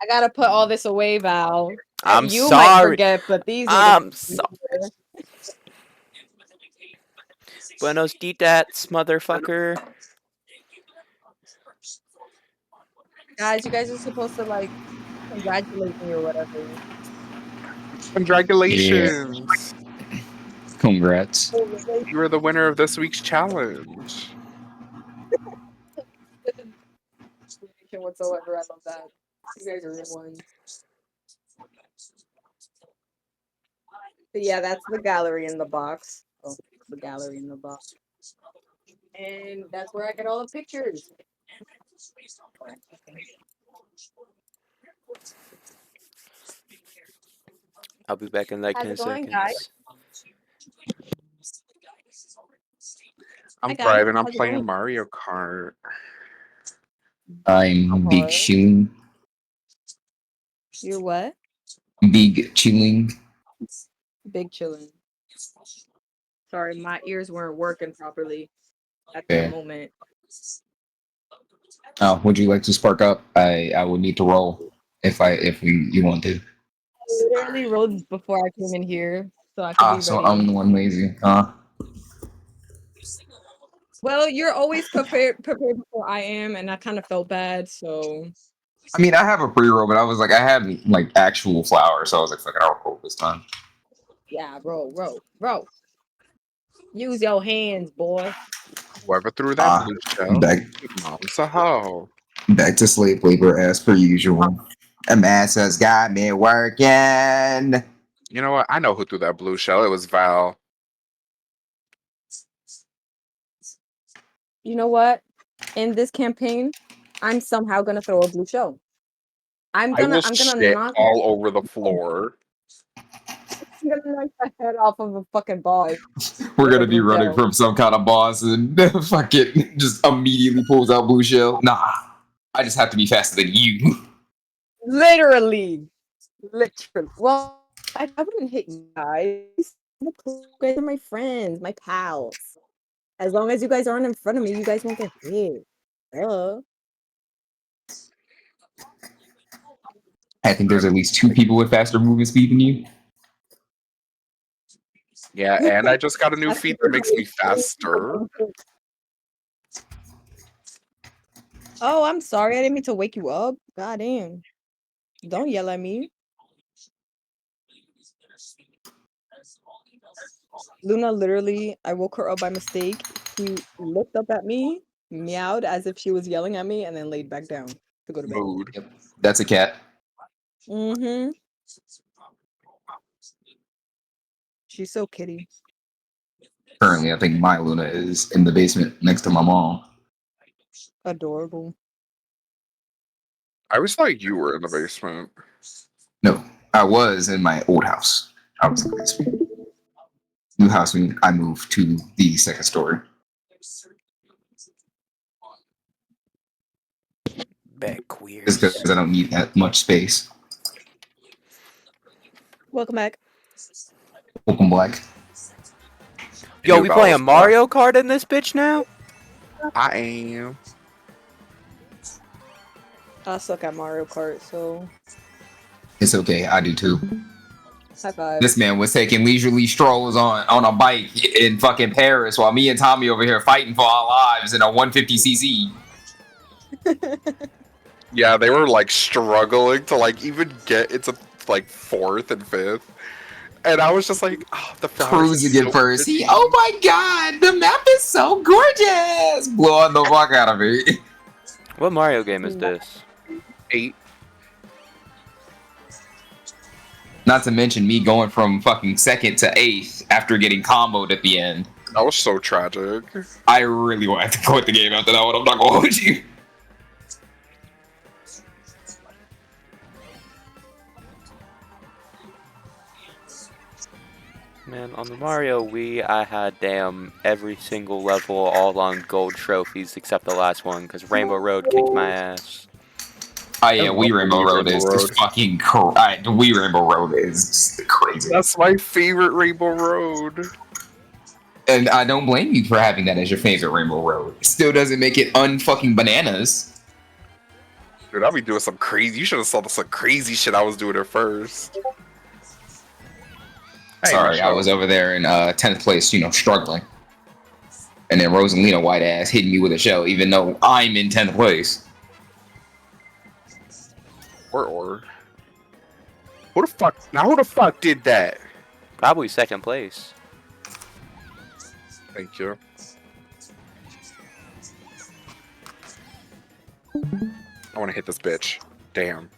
I gotta put all this away, Val. I'm You might sorry. forget, but these niggas. I'm sorry. Buenos ditas, motherfucker. Guys, you guys are supposed to like congratulate me or whatever. Yeah. Congratulations! Congrats. You are the winner of this week's challenge. Whatsoever, I love that. You guys are real ones. But yeah, that's the gallery in the box. Oh, the gallery in the box. And that's where I get all the pictures. I'll be back in like How's 10 it going, guys? seconds. Hi I'm guys, thriving. I'm how's it playing going? Mario Kart. I'm big Alright. chilling. You're what? Big chilling. Big chillin'. Sorry, my ears weren't working properly at that Yeah. moment. Would you like to spark up? I would need to roll if you want to. I literally rolled before I came in here, so I could be So I'm ready. the one lazy. Well, you're always prepared before I am, and I kind of felt bad, so I mean, I have a pre-roll, but I was like, I had like actual flour, so I was like, fuck it, I'll roll this time. yeah, bro. Use your hands, boy. Whoever threw that blue shell, Back mom's a hoe. back to slave labor as per usual. A masses got me working. You know what? I know who threw that blue shell. It was Val. You know what? In this campaign, I'm somehow gonna throw a blue shell. I'm I will gonna shit knock all over the floor. I'm gonna knock the head off of a fucking boss. We're with a gonna be blue running shell. from some kind of boss and fucking just immediately pulls out blue shell. Nah, I just have to be faster than you. Literally. Well, I wouldn't hit you guys. You guys are my friends, my pals. As long as you guys aren't in front of me, you guys won't get hit. I think there's at least two people with faster movement speed than you. Yeah, and I just got a new That's feat that because makes me faster. Oh, I'm sorry. I didn't mean to wake you up. God damn. Don't yell at me. Luna literally, I woke her up by mistake. She looked up at me, meowed as if she was yelling at me, and then laid back down to go to bed. Mood. Yep, that's a cat. Mm-hmm. She's so kitty. Currently, I think my Luna is in the basement next to my mom. Adorable. I always thought you were in the basement. No, I was in my old house. I was in the basement. New house, I moved to the second story. Back Just queers. because I don't need that much space. Welcome back. Open black. Yo, Knew we Val playing was black. Mario Kart in this bitch now? I am. I suck at Mario Kart, so It's okay, I do too. high five. This man was taking leisurely strolls on a bike in fucking Paris while me and Tommy over here fighting for our lives in a 150cc. Yeah, they were like struggling to like even get into like fourth and fifth. And I was just like, oh, the flowers Cruising are at so first. pretty. Oh my god, the map is so gorgeous! Blowing the fuck out of me. What Mario game is this? 8. Not to mention me going from fucking second to eighth after getting comboed at the end. That was so tragic. I really wanted to quit the game after that one. I'm not gonna hold you. Man, on the Mario Wii, I had damn every single level all on gold trophies except the last one because Rainbow Road kicked my ass. Oh yeah, I love Wii Rainbow Road Rainbow is Road. just fucking Wii Rainbow Road is just crazy. That's my favorite Rainbow Road. And I don't blame you for having that as your favorite Rainbow Road. It still doesn't make it unfucking bananas. Dude, I'll be doing some crazy. You should have saw some crazy shit I was doing at first. Sorry, I was over there in 10th place, struggling. And then Rosalina white ass hitting me with a shell, even though I'm in 10th place. Or. Who the fuck did that? Probably second place. Thank you. I want to hit this bitch. Damn.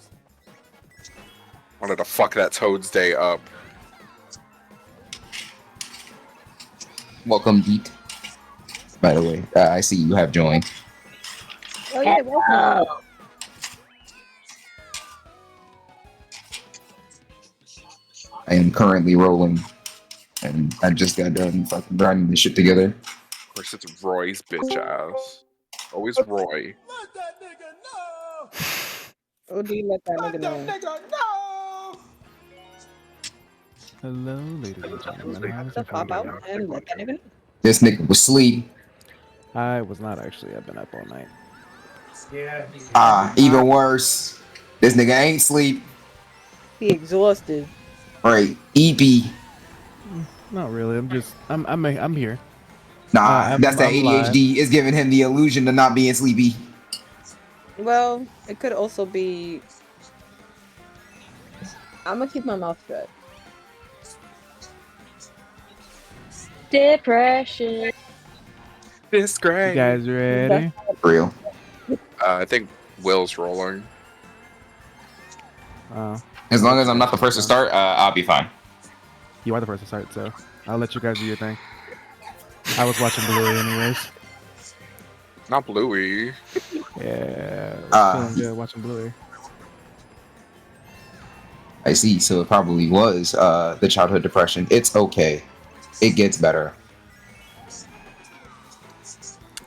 Wanted to fuck that Toad's day up. Welcome, Deet. By the way, I see you have joined. Oh yeah, welcome. I am currently rolling, and I just got done fucking grinding this shit together. Of course, it's Roy's bitch ass. Always Roy. Let that nigga know. Oh, do you let that Let nigga that know? nigga know. Hello, ladies and gentlemen. How's The pop out everybody? and let that nigga know. This nigga was asleep. I was not actually. I've been up all night. Even worse. This nigga ain't sleep. He exhausted. Right, EP. Not really. I'm here. Nah, that's that I'm ADHD is giving him the illusion of not being sleepy. Well, it could also be. I'm gonna keep my mouth shut. Depression. This You great. guys ready? For real. I think Will's rolling. As long as I'm not the first to start, I'll be fine. You are the first to start, so I'll let you guys do your thing. I was watching Bluey anyways. Not Bluey. Yeah, feeling good watching Bluey. I see. So it probably was the childhood depression. It's okay. It gets better.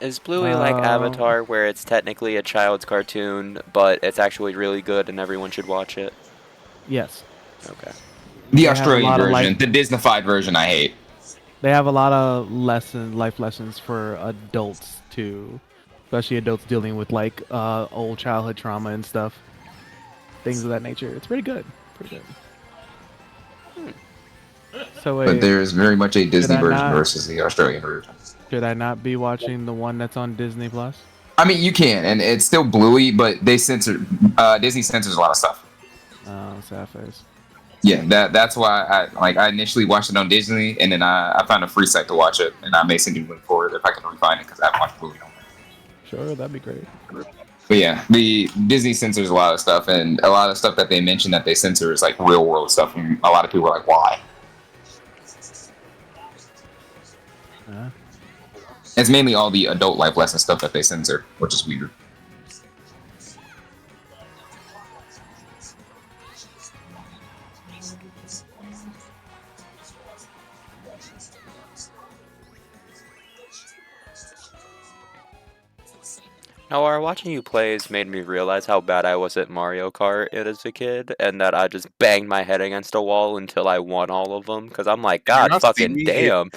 Is Bluey like Avatar, where it's technically a child's cartoon, but it's actually really good and everyone should watch it? Yes. Okay. The They have a Australian lot of version, the Disneyfied version, I hate. They have a lot of life lessons for adults too, especially adults dealing with like old childhood trauma and stuff, things of that nature. It's pretty good. Pretty good. So But there's very much a Disney I version not- versus the Australian version. should I not be watching the one that's on Disney Plus? I mean, you can, and it's still Bluey, but they censor. Disney censors a lot of stuff. Oh, sad face. Yeah, that's why I initially watched it on Disney, and then I found a free site to watch it, and I may send you a link for it if I can find it because I haven't watched Bluey on there. Sure, that'd be great. But yeah, the Disney censors a lot of stuff, and a lot of stuff that they mention that they censor is like real world stuff, and a lot of people are like, why? It's mainly all the adult life lesson stuff that they censor, which is weird. Now, watching you play has made me realize how bad I was at Mario Kart as a kid, and that I just banged my head against a wall until I won all of them, because I'm like, God not fucking see me damn.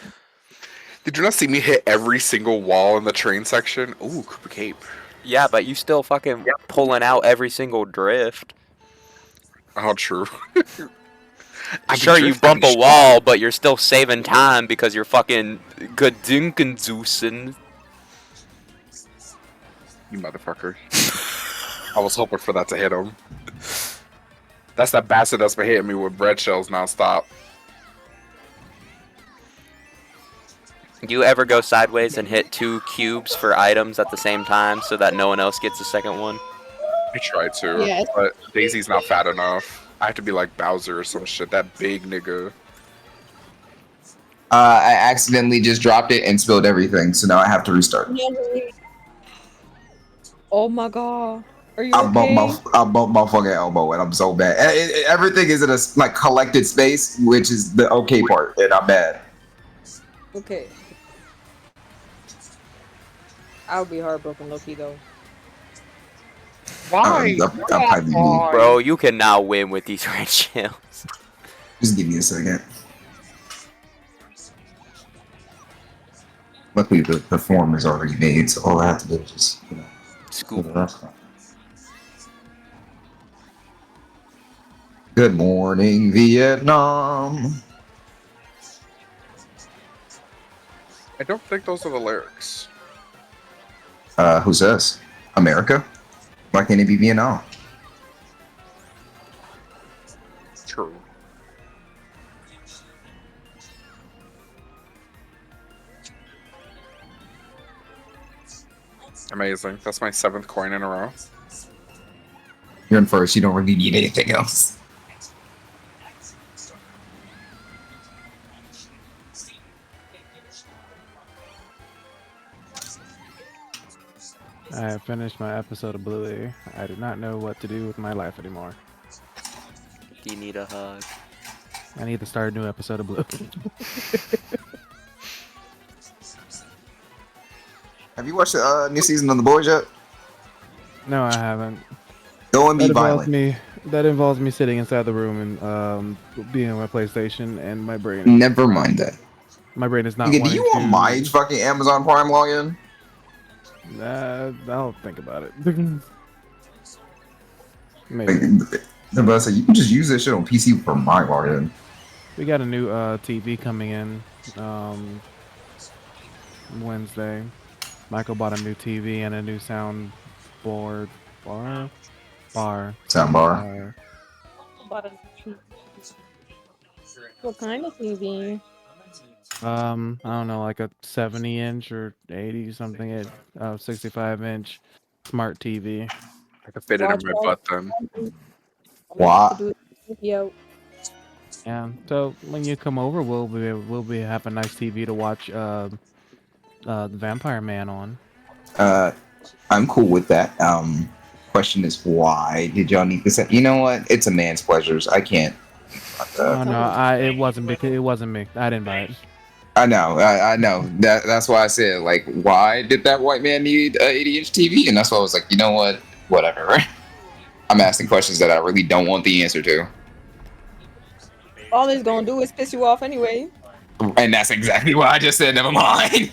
Did you not see me hit every single wall in the train section? Ooh, Koopa Cape. Yeah, but you still fucking pulling out every single drift. Oh, true. Sure, you bump a wall, but you're still saving time because you're fucking gedunkenzusen. You motherfucker. I was hoping for that to hit him. That's that bastard that's been hitting me with bread shells nonstop. Do you ever go sideways and hit 2 cubes for items at the same time so that no one else gets the second one? I tried to, Yeah. but Daisy's not fat enough. I have to be like Bowser or some shit. That big nigga. I accidentally just dropped it and spilled everything, so now I have to restart. Oh my god. Are you I okay? bumped my fucking elbow, and I'm so bad. Everything is in a like collected space, which is the okay part, and I'm bad. Okay. I would be heartbroken, Loki, though. Why? I'm probably moved. Bro, you can now win with these red shells. Just give me a second. Luckily, the form is already made, so all I have to do is just, Scoop. do the rest. Good morning, Vietnam. I don't think those are the lyrics. Who says? America? Why can't it be Vietnam? True. Amazing. That's my 7th coin in a row. You're in first. You don't really need anything else. I have finished my episode of Bluey. I do not know what to do with my life anymore. Do you need a hug? I need to start a new episode of Bluey. Have you watched the new season of The Boys yet? No, I haven't. Don't be That involves violent. me. That involves me sitting inside the room and being on my PlayStation, and my brain. Never mind that. My brain is not Nigga, do wanting you want my to. fucking Amazon Prime login? I'll think about it. Like, Maybe. the best, you can just use this shit on PC for my login. We got a new TV coming in Wednesday. Michael bought a new TV and a new soundboard bar. Soundbar. What kind of TV? I don't know, like a 70-inch or 80 something, 65-inch smart TV. I could fit it in Watch my all- butt then. What? Yo, Yeah. So when you come over, we'll be have a nice TV to watch the Vampire Man on. I'm cool with that. Question is, why did y'all need this? You know what? It's a man's pleasures. I can't. Oh no, it wasn't because it wasn't me. I didn't buy it. I know. That's why I said, like, why did that white man need an 80-inch TV? And that's why I was like, you know what? Whatever. I'm asking questions that I really don't want the answer to. all it's gonna do is piss you off anyway. And that's exactly what I just said. Never mind.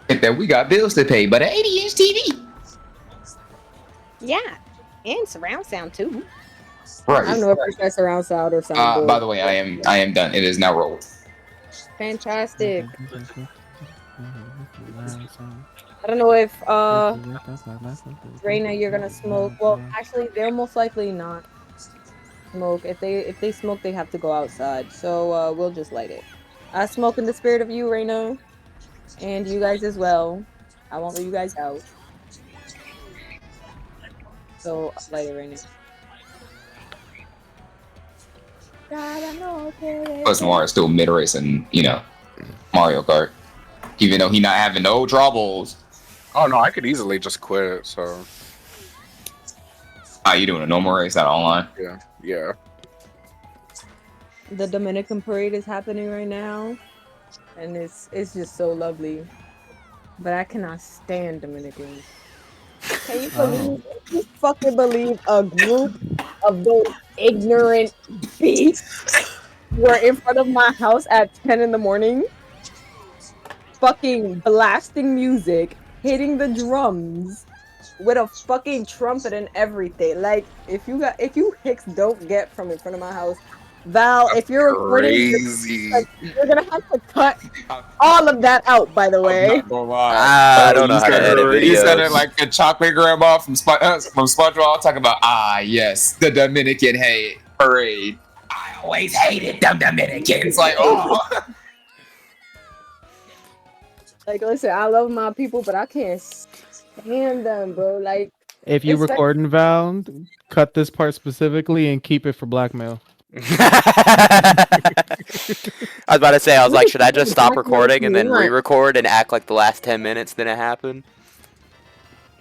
And then we got bills to pay, but an 80-inch TV. Yeah, and surround sound too. Right. I don't know if that's surround sound or soundboard. By the way, I am done. It is now rolled. Fantastic. I don't know if Reina, you're gonna smoke. Well, actually, they'll most likely not smoke. If they smoke, they have to go outside. So we'll just light it. I smoke in the spirit of you, Reina, and you guys as well. I won't let you guys out. So light it right now. Plus, Noir is still mid-race in, Mario Kart. Even though he not having no troubles. Oh no, I could easily just quit it. So You doing a normal race, not online? yeah. The Dominican parade is happening right now, and it's just so lovely. But I cannot stand Dominicans. Can you fucking believe a group of those ignorant beasts were in front of my house at 10 in the morning, fucking blasting music, hitting the drums with a fucking trumpet and everything. Like, if you Hicks don't get from in front of my house, Val, if you're recording, Crazy. you're gonna have to cut all of that out, by the way. I don't know how to edit videos. You said it like a chocolate grandma from SpongeBob talking about, yes, the Dominican parade. I always hated them Dominicans. Like, oh. Like, listen, I love my people, but I can't stand them, bro. Like, If you it's like- record in Val, cut this part specifically and keep it for blackmail. I was about to say, I was like, should I just stop recording and then re-record and act like the last 10 minutes didn't happen?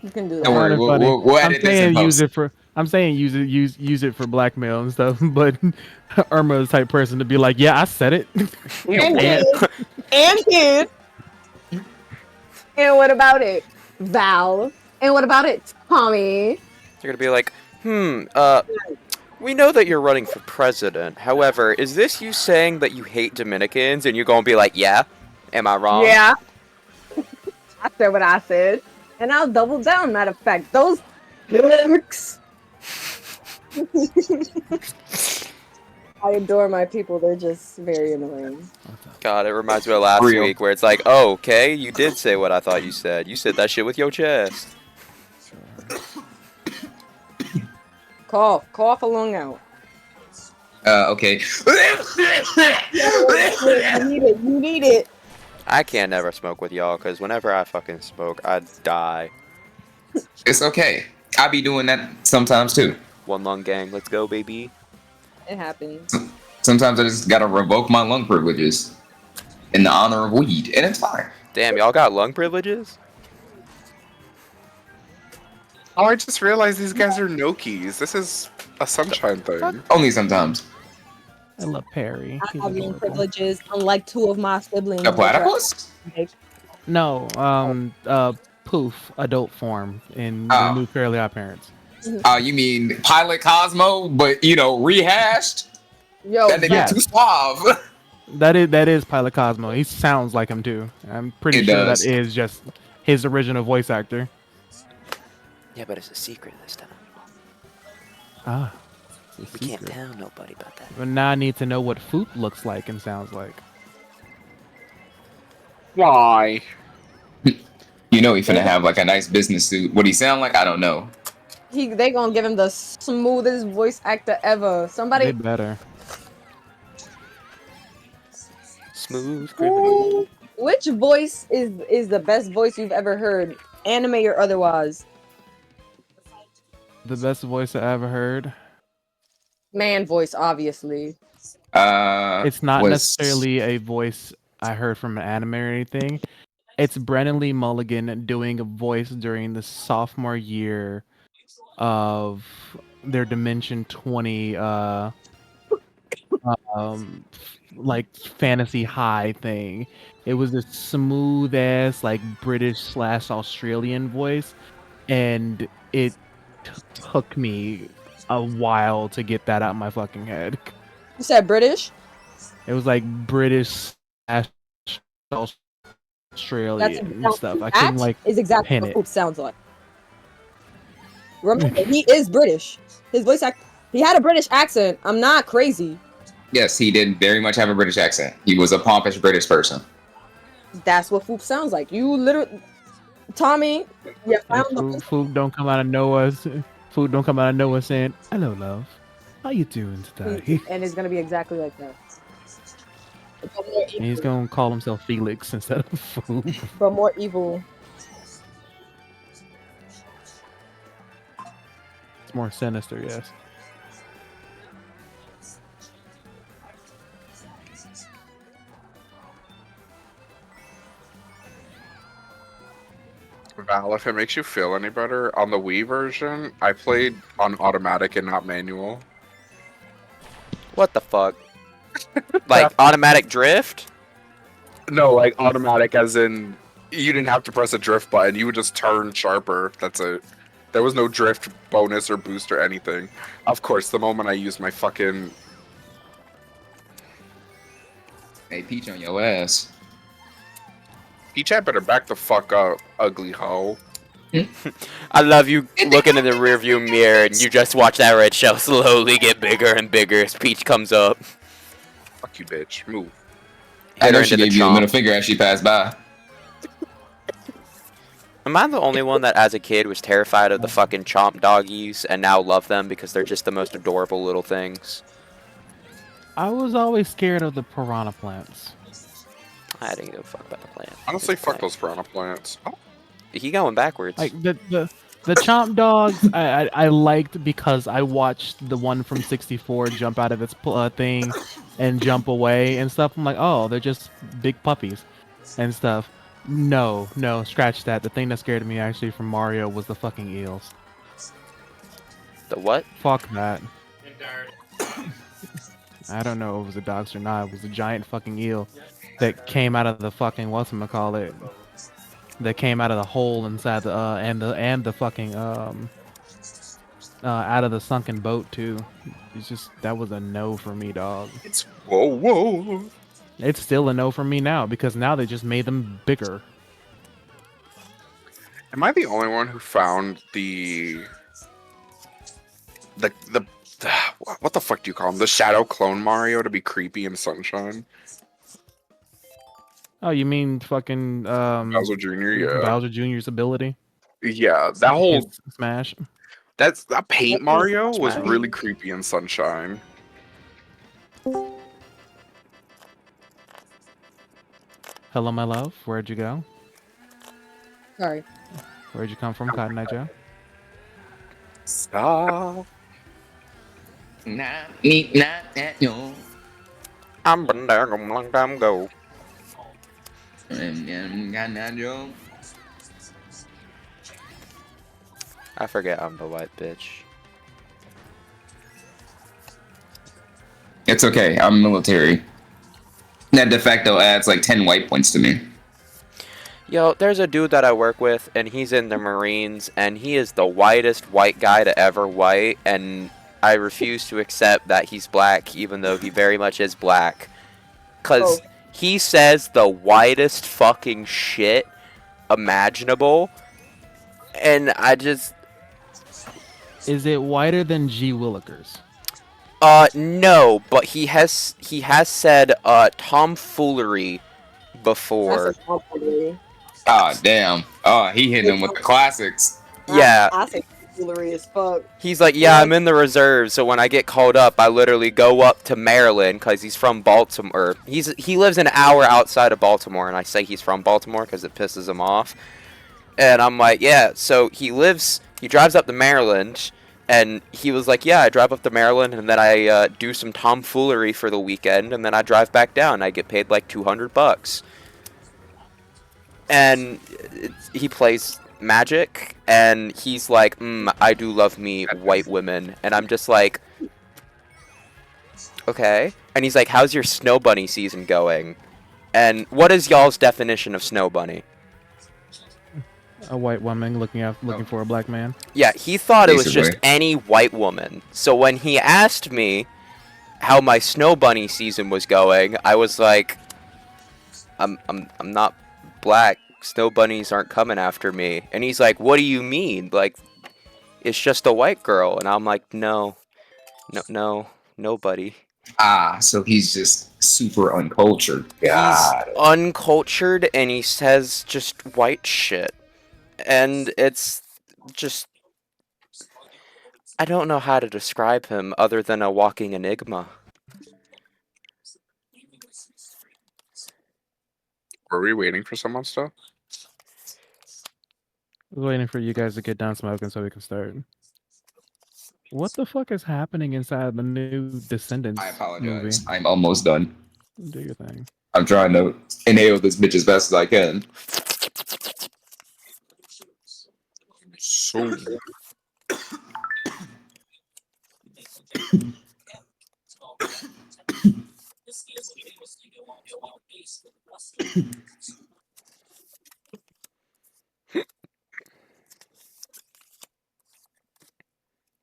You can do Don't worry, that. we'll edit this in post. I'm saying use it for blackmail and stuff, but Irma is the type person to be like, yeah, I said it. And kid. And what about it, Val? And what about it, Tommy? You're gonna be like, we know that you're running for president. However, is this you saying that you hate Dominicans? And you're gonna be like, yeah? Am I wrong? Yeah. I said what I said. And I'll double down, matter of fact. Those lyrics. I adore my people. They're just very annoying. God, it reminds me of last Real. week where it's like, oh, okay, you did say what I thought you said. You said that shit with your chest. Cough along out. Okay. You need it. I can't never smoke with y'all because whenever I fucking smoke, I die. It's okay. I be doing that sometimes too. One lung gang, let's go, baby. It happens. Sometimes I just gotta revoke my lung privileges in the honor of weed, and it's fine. Damn, y'all got lung privileges? Oh, I just realized these guys are Nokis. This is a sunshine thing. Only sometimes. I love Perry. I He's have lung adorable. privileges, unlike two of my siblings. A which are- platypus? No, Poof, adult form in Oh. the new Fairly Odd Parents. You mean Pilot Cosmo, but rehashed? Yo, That nigga yes. too suave. That is Pilot Cosmo. He sounds like him too. I'm pretty It sure does. that is just his original voice actor. Yeah, but it's a secret this time. Ah, it's a We can't secret. tell nobody about that. But now I need to know what Foop looks like and sounds like. Why? You know he finna have like a nice business suit. What he sound like, I don't know. they gonna give him the smoothest voice actor ever. They Somebody. better. Smooth criminal. Which voice is the best voice you've ever heard, anime or otherwise? The best voice I ever heard. Man voice, obviously. It's not was- necessarily a voice I heard from an anime or anything. It's Brennan Lee Mulligan doing a voice during the sophomore year of their Dimension 20 like fantasy high thing. It was this smooth ass like British / Australian voice, and it took me a while to get that out of my fucking head. You said British? It was like British / Australian That's stuff. I couldn't like is exactly pin what it. Poop sounds like. Remember, he is British. His voice act. He had a British accent. I'm not crazy. Yes, he did very much have a British accent. He was a pompous British person. That's what Foop sounds like. You literally, Tommy. Yeah, Like, food don't come out of nowhere. Food don't come out of nowhere saying, "Hello, love. How you doing today?" and it's gonna be exactly like that. And he's gonna call himself Felix instead of Food. But more evil. It's more sinister, yes. Val, if it makes you feel any better, on the Wii version, I played on automatic and not manual. What the fuck? Like automatic drift? No, like automatic as in you didn't have to press a drift button, you would just turn sharper. That's it. There was no drift bonus or boost or anything. Of course, the moment I used my fucking... Hey, Peach on your ass. Peach had better back the fuck up, ugly hoe. I love you looking in the rearview mirror and you just watch that red shell slowly get bigger and bigger as Peach comes up. Fuck you, bitch. Move. I Hit know her she into the gave you the middle chomp. finger as she passed by. Am I the only one that as a kid was terrified of the fucking chomp doggies and now love them because they're just the most adorable little things? I was always scared of the piranha plants. I didn't give a fuck about the plant. Honestly, It's a fuck plant. those piranha plants. Oh, He going backwards. Like the chomp dogs, I liked because I watched the one from 64 jump out of its thing and jump away and stuff. I'm like, oh, they're just big puppies and stuff. No, scratch that. The thing that scared me actually from Mario was the fucking eels. The what? Fuck that. I don't know if it was the dogs or not. It was a giant fucking eel that came out of the fucking whatchamacallit. That came out of the hole inside the and the fucking out of the sunken boat too. It's just that was a no for me, dog. it's whoa. It's still a no for me now because now they just made them bigger. Am I the only one who found the what the fuck do you call him? The Shadow Clone Mario to be creepy in Sunshine? Oh, you mean fucking Bowser Jr. Yeah, Bowser Jr.'s ability? yeah. That whole His Smash. that paint Mario was Smash. really creepy in Sunshine. Hello, my love. Where'd you go? Sorry. Where'd you come from, Cotton Eye Joe? Stop. No. I'm been there a long time ago. I forget I'm the white bitch. It's okay. I'm military. That de facto adds like 10 white points to me. Yo, there's a dude that I work with, and he's in the Marines, and he is the whitest white guy to ever white, and I refuse to accept that he's black, even though he very much is black. Because he says the whitest fucking shit imaginable, and I just... Is it whiter than G. Willikers? No, but he has said, tomfoolery before. That's a compliment. Ah, damn. Oh, he hitting them with the classics. Yeah. I say foolery as fuck. He's like, yeah, I'm in the reserves, so when I get called up, I literally go up to Maryland, because he's from Baltimore. He lives an hour outside of Baltimore, and I say he's from Baltimore because it pisses him off. And I'm like, yeah, so he drives up to Maryland, and he was like, yeah, I drive up to Maryland, and then I do some tomfoolery for the weekend, and then I drive back down, I get paid like $200. And he plays Magic, and he's like, I do love me white women, and I'm just like, okay. And he's like, how's your Snow Bunny season going? And what is y'all's definition of Snow Bunny? A white woman looking for a black man. Yeah, he thought it was just Basically. any white woman. So when he asked me how my Snow Bunny season was going, I was like, I'm not black. Snow bunnies aren't coming after me. And he's like, what do you mean? Like, it's just a white girl. And I'm like, no, nobody. Ah, so he's just super uncultured. He's God. uncultured, and he says just white shit. And it's just... I don't know how to describe him other than a walking enigma. Were we waiting for someone still? I was waiting for you guys to get done smoking so we can start. What the fuck is happening inside the new Descendants I apologize. movie? I'm almost done. Do your thing. I'm trying to inhale this bitch as best as I can. So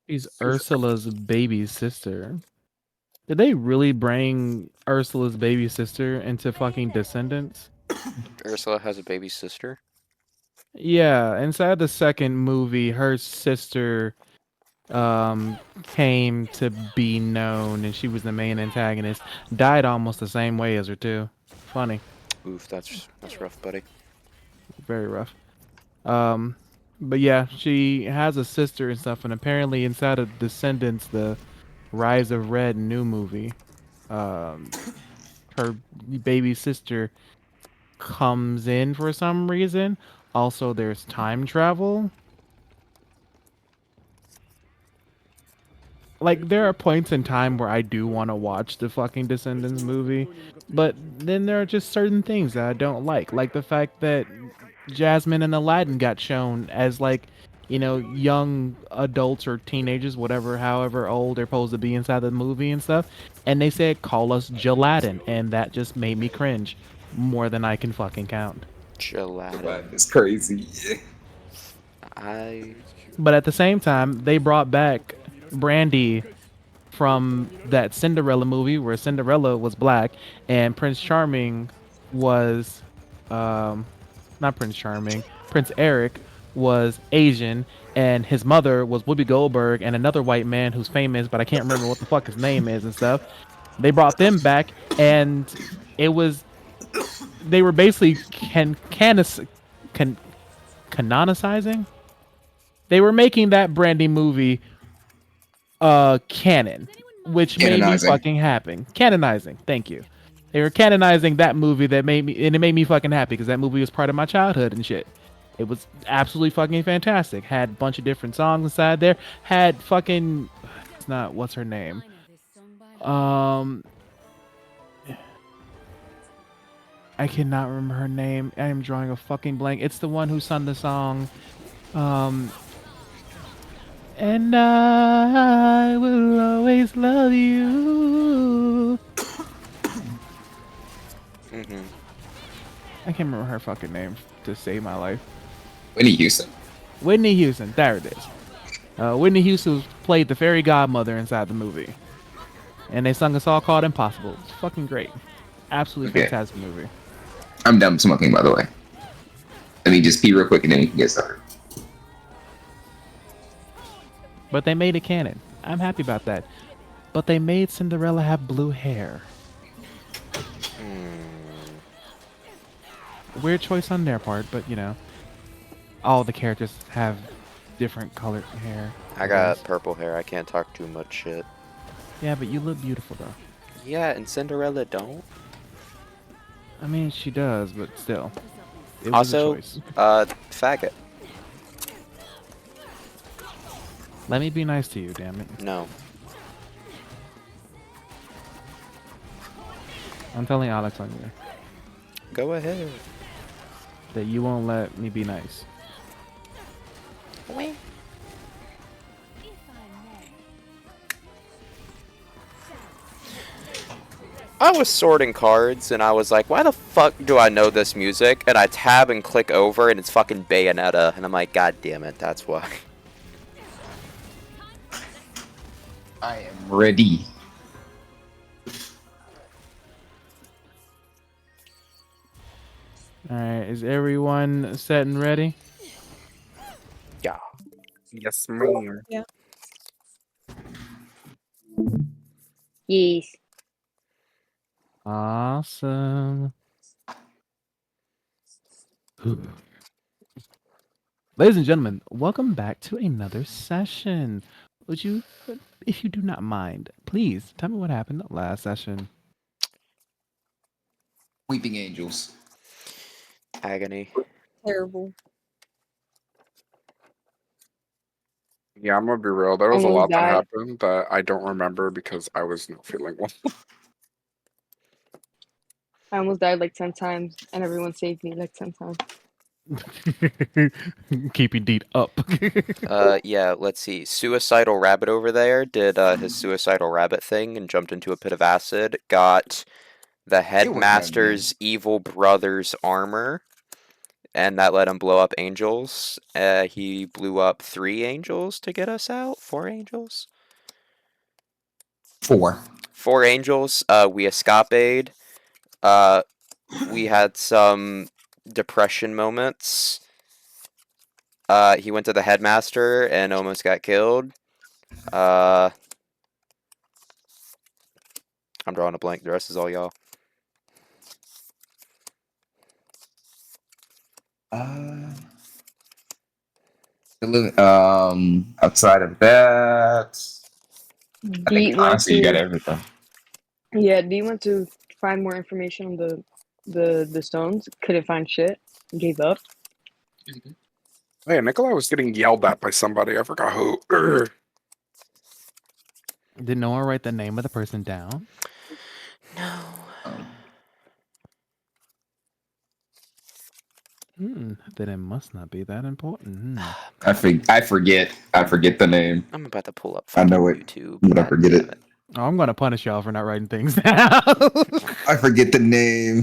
She's Ursula's baby sister. Did they really bring Ursula's baby sister into fucking Descendants? Ursula has a baby sister? Yeah, inside the second movie, her sister came to be known, and she was the main antagonist. Died almost the same way as her too. Funny, Oof, that's rough, buddy. very rough. But yeah, she has a sister and stuff, and apparently inside of Descendants, the Rise of Red new movie, her baby sister comes in for some reason. Also, there's time travel. Like, there are points in time where I do want to watch the fucking Descendants movie, but then there are just certain things that I don't like the fact that Jasmine and Aladdin got shown as, like, you know, young adults or teenagers, whatever, however old they're supposed to be inside the movie and stuff, and they said, call us Gelatin, and that just made me cringe more than I can fucking count. Gelatin. It's crazy. But at the same time, they brought back Brandy from that Cinderella movie where Cinderella was black and Prince Charming was not Prince Charming, Prince Eric was Asian, and his mother was Whoopi Goldberg, and another white man who's famous, but I can't remember what the fuck his name is and stuff. They brought them back, and it was they were basically canonicizing. They were making that Brandy movie canon, which made me Canonizing. fucking happy. Canonizing, thank you. They were canonizing that movie that made me, and it made me fucking happy because that movie was part of my childhood and shit. It was absolutely fucking fantastic. Had a bunch of different songs inside there. Had fucking, it's not, what's her name? I cannot remember her name. I am drawing a fucking blank. It's the one who sung the song. And I will always love you. Mm-hmm. I can't remember her fucking name to save my life. Whitney Houston. Whitney Houston. There it is. Whitney Houston played the fairy godmother inside the movie. And they sung a song called Impossible. It's fucking great. Absolutely Okay. fantastic movie. I'm done smoking, by the way. Let me just pee real quick and then we can get started. But they made it canon. I'm happy about that. But they made Cinderella have blue hair. Weird choice on their part, but you know, all the characters have different colored hair. I got purple hair. I can't talk too much shit. Yeah, but you look beautiful though. Yeah, and Cinderella don't. I mean, she does, but still. It was a Also, choice. faggot. Let me be nice to you, damn it. No. I'm telling Alex on you Go ahead. that you won't let me be nice. I was sorting cards and I was like, why the fuck do I know this music? And I tab and click over and it's fucking Bayonetta. And I'm like, god damn it, that's why. I am ready. Alright, is everyone set and ready? Yeah. Yes, ma'am. Yes. Awesome. Ladies and gentlemen, welcome back to another session. Would you, if you do not mind, please tell me what happened last session? Weeping Angels. Agony. Terrible. Yeah, I'm gonna be real. There was a Almost lot that died. happened that I don't remember because I was not feeling well. I almost died like 10 times, and everyone saved me like 10 times. Keeping Deed up. Yeah, let's see. Suicidal Rabbit over there did his suicidal rabbit thing and jumped into a pit of acid. Got the headmaster's evil brother's armor, and that let him blow up angels. He blew up 3 angels to get us out. 4 angels. 4. 4 angels. We escaped. We had some depression moments. He went to the headmaster and almost got killed. I'm drawing a blank. The rest is all y'all. Outside of that, I Dee think went honestly you got to everything. Dee went to find more information on the stones. Couldn't find shit. Gave up. Hey, Nikolai was getting yelled at by somebody. I forgot who. Urgh. Did no one write the name of the person down? No. Then it must not be that important. I forget the name. I'm about to pull up I fucking know it, YouTube. but I God forget damn it. Oh, I'm gonna punish y'all for not writing things down. I forget the name.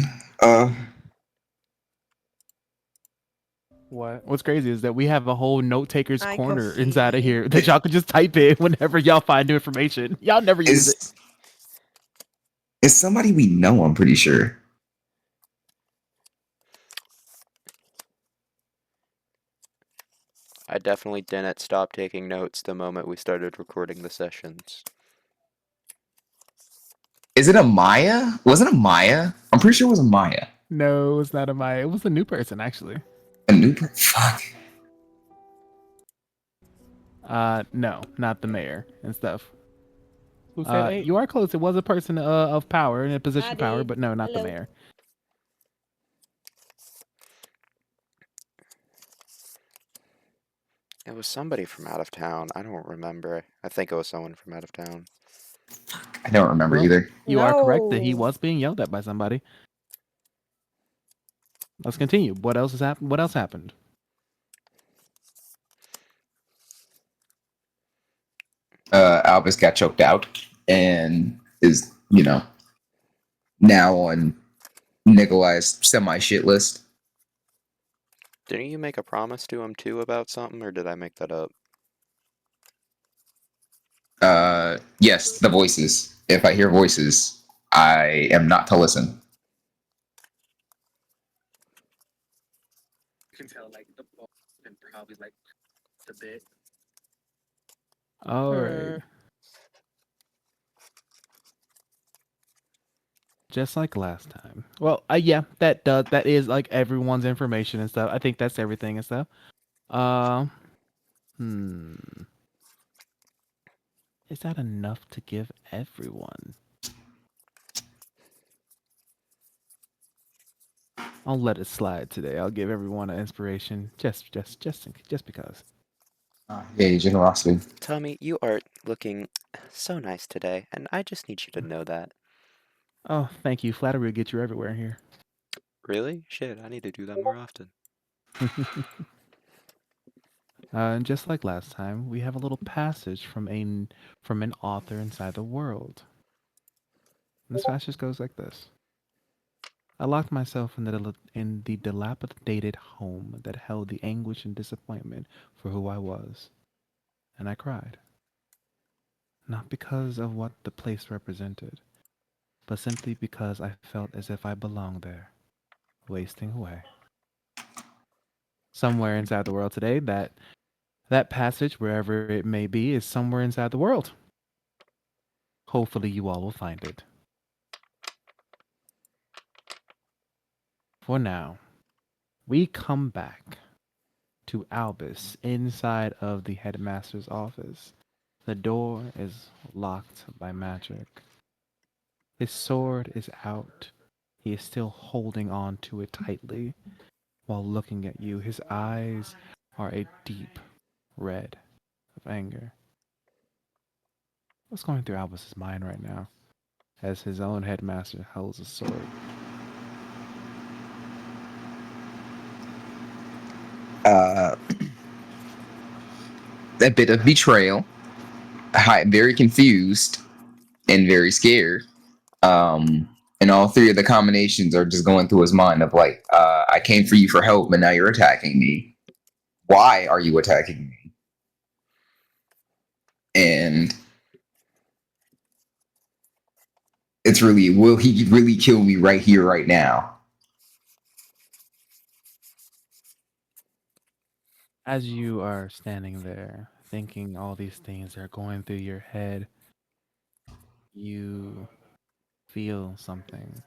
What's crazy is that we have a whole note taker's I corner confused. inside of here that y'all can just type in whenever y'all find new information. Y'all never use it. It's somebody we know, I'm pretty sure. I definitely didn't stop taking notes the moment we started recording the sessions. Is it a Maya? Was it a Maya? I'm pretty sure it was a Maya. No, it's not a Maya. It was a new person actually. A new fuck. No, not the mayor and stuff. Who said 8? You are close. It was a person of power in a position of power, Maddie, but no, not the hello. mayor. It was somebody from out of town. I don't remember. I think it was someone from out of town. I don't remember Well, either. You are correct that he No. was being yelled at by somebody. Let's continue. What else has happened? What else happened? Albus got choked out and is, now on Nikolai's semi shit list. Didn't you make a promise to him too about something, or did I make that up? Yes, the voices. If I hear voices, I am not to listen. You can tell like the ball and probably like the bit. All right. Just like last time. Well, yeah, that is like everyone's information and stuff. I think that's everything and stuff. Uh, hmm. Is that enough to give everyone? I'll let it slide today. I'll give everyone an inspiration, just because. Yay, generosity. Tommy, you are looking so nice today, and I just need you to know that. Oh, thank you. Flattery will get you everywhere here. Really? Shit, I need to do that more often. And just like last time, we have a little passage from an author inside the world. And this passage goes like this. I locked myself in the dilapidated home that held the anguish and disappointment for who I was, and I cried. Not because of what the place represented, but simply because I felt as if I belonged there, wasting away. Somewhere inside the world today, that passage, wherever it may be, is somewhere inside the world. Hopefully you all will find it. For now, we come back to Albus inside of the headmaster's office. The door is locked by magic. His sword is out. He is still holding on to it tightly while looking at you. His eyes are a deep red of anger. What's going through Albus's mind right now as his own headmaster holds a sword? A bit of betrayal. Very confused and very scared. And all three of the combinations are just going through his mind of like, I came for you for help, but now you're attacking me. Why are you attacking me? And it's really, will he really kill me right here, right now? As you are standing there thinking all these things are going through your head, you feel something.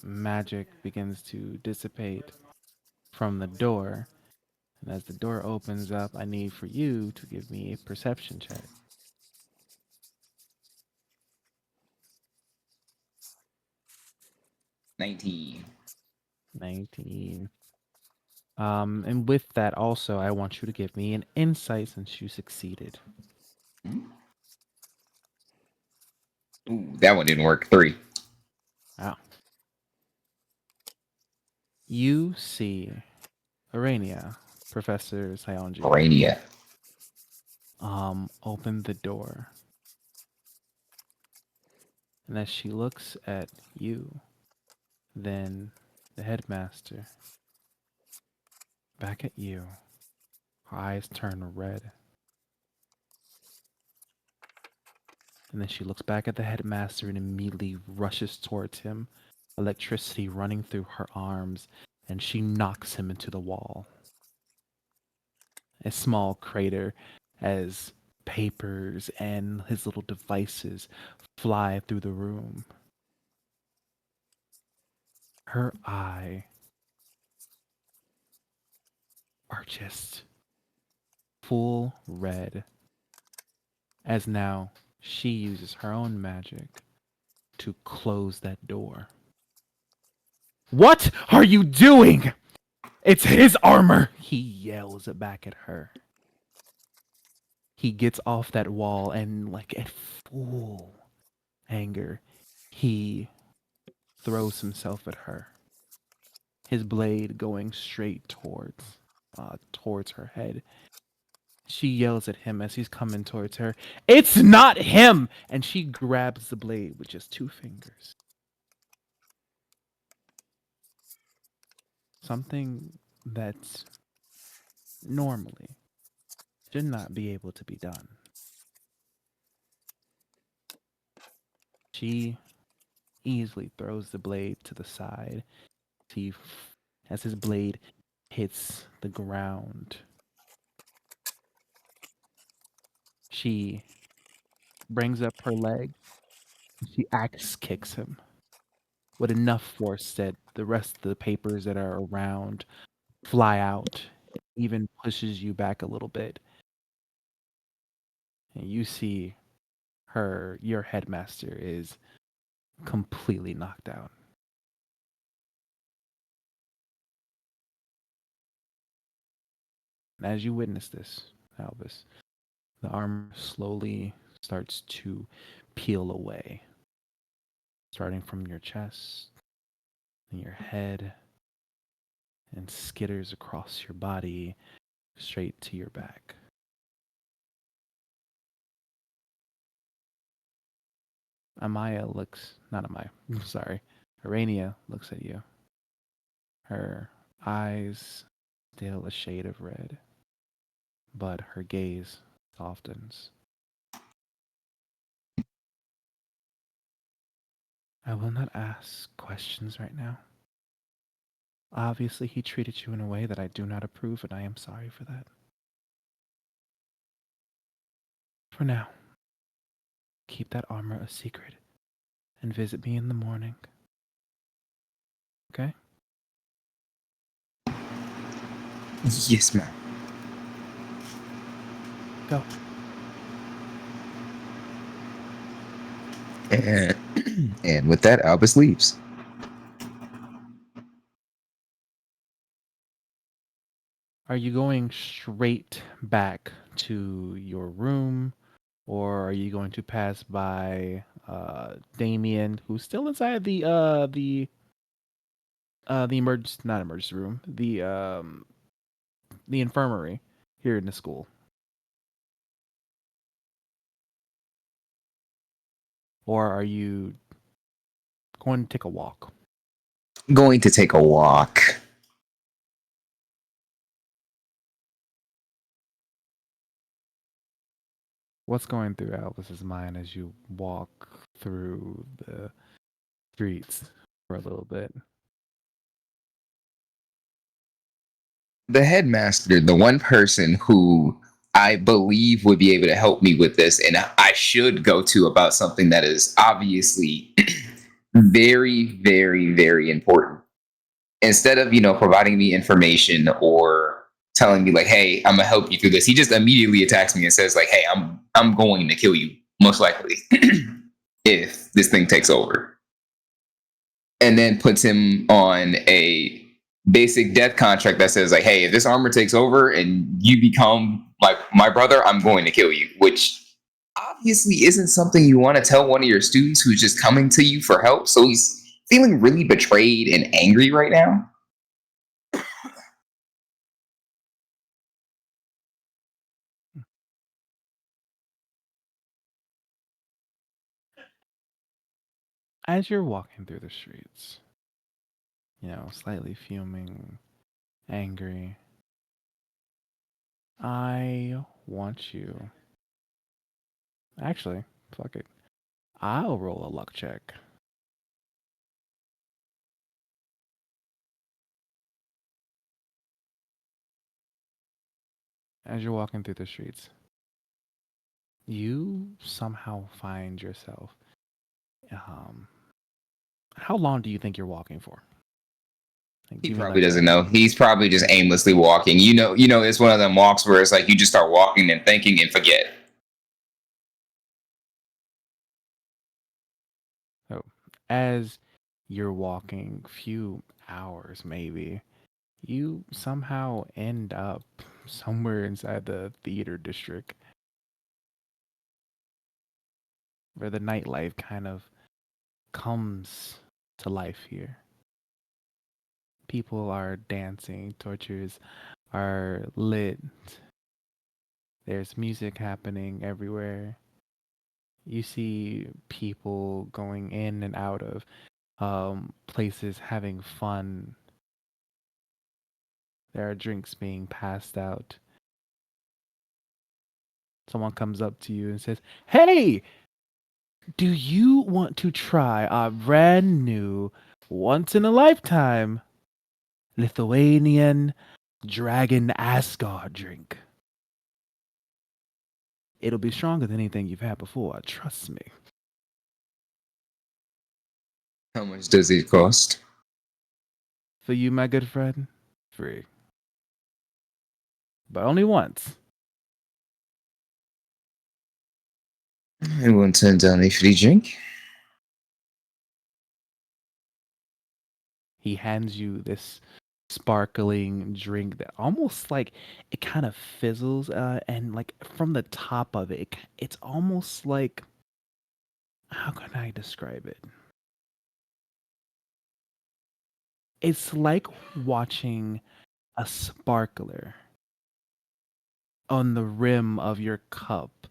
Magic begins to dissipate from the door. And as the door opens up, I need for you to give me a perception check. 19. 19. And with that also, I want you to give me an insight since you succeeded. Ooh, that one didn't work. 3. Wow. You see Arania, Professor Sionji, Arania. open the door. And as she looks at you, then the headmaster, back at you, her eyes turn red. And then she looks back at the headmaster and immediately rushes towards him, electricity running through her arms, and she knocks him into the wall. a small crater as papers and his little devices fly through the room. Her eye are just full red as now she uses her own magic to close that door. What are you doing? It's his armor! He yells back at her. He gets off that wall and, like, at full anger, he throws himself at her. His blade going straight towards her head. She yells at him as he's coming towards her. It's not him! And she grabs the blade with just 2 fingers. Something that normally should not be able to be done. She easily throws the blade to the side. As his blade hits the ground, she brings up her leg. She axe kicks him with enough force that the rest of the papers that are around fly out. It even pushes you back a little bit. And you see your headmaster is completely knocked out. And as you witness this, Albus, the armor slowly starts to peel away, starting from your chest and your head, and skitters across your body straight to your back. Arania looks at you. Her eyes still a shade of red, but her gaze softens. I will not ask questions right now. Obviously, he treated you in a way that I do not approve, and I am sorry for that. For now, keep that armor a secret and visit me in the morning. Okay? Yes, ma'am. Go. And, and with that, Albus leaves. Are you going straight back to your room, or are you going to pass by Damien, who's still inside the not emergency room, the infirmary here in the school? Or are you going to take a walk? Going to take a walk. What's going through Albus's mind as you walk through the streets for a little bit? The headmaster, the one person who I believe would be able to help me with this, and I should go to about something that is obviously very, very, very important. Instead of, providing me information or telling me like, hey, I'm gonna help you through this, he just immediately attacks me and says, like, hey, I'm going to kill you, most likely, if this thing takes over. And then puts him on a basic death contract that says like, hey, if this armor takes over and you become like my brother, I'm going to kill you, which obviously isn't something you want to tell one of your students who's just coming to you for help. So he's feeling really betrayed and angry right now. As you're walking through the streets, slightly fuming, angry, I want you. Actually, fuck it. I'll roll a luck check. as you're walking through the streets, you somehow find yourself. How long do you think you're walking for? Like, do He you mean probably like doesn't know. He's probably just aimlessly walking. It's one of them walks where it's like you just start walking and thinking and forget. oh, as you're walking, few hours maybe, you somehow end up somewhere inside the theater district where the nightlife kind of comes to life here. People are dancing, torches are lit, there's music happening everywhere. You see people going in and out of places having fun. There are drinks being passed out. Someone comes up to you and says, "Hey, do you want to try our brand new, once in a lifetime Lithuanian Dragon Asgard drink? It'll be stronger than anything you've had before, trust me." How much does it cost? For you, my good friend, free. But only once. I won't turn down a free drink. He hands you this sparkling drink that almost like it kind of fizzles and like from the top of it, it's almost like, how can I describe it? It's like watching a sparkler on the rim of your cup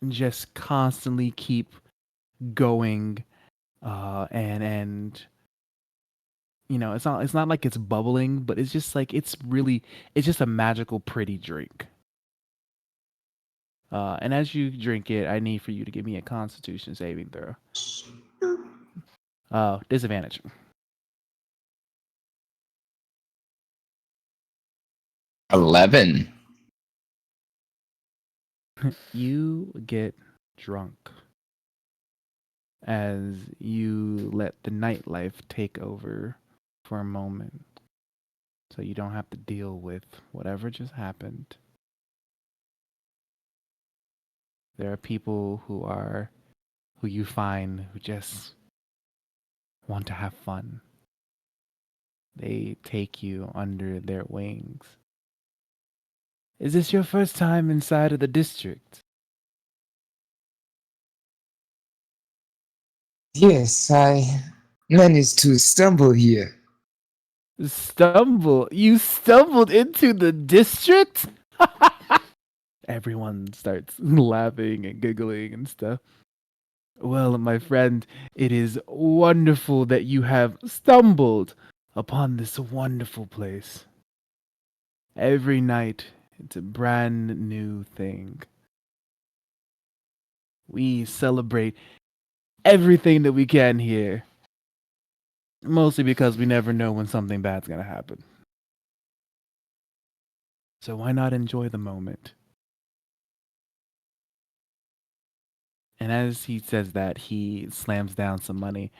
just constantly keep going and it's not like it's bubbling, but it's just like it's just a magical pretty drink. And as you drink it, I need for you to give me a constitution saving throw. Disadvantage. $11. You get drunk as you let the nightlife take over for a moment. So you don't have to deal with whatever just happened. There are people who you find who just want to have fun. They take you under their wings. Is this your first time inside of the district? Yes, I managed to stumble here. Stumble? You stumbled into the district? Everyone starts laughing and giggling and stuff. Well, my friend, it is wonderful that you have stumbled upon this wonderful place. Every night, it's a brand new thing. We celebrate everything that we can here, mostly because we never know when something bad's gonna happen. So why not enjoy the moment? And as he says that, he slams down some money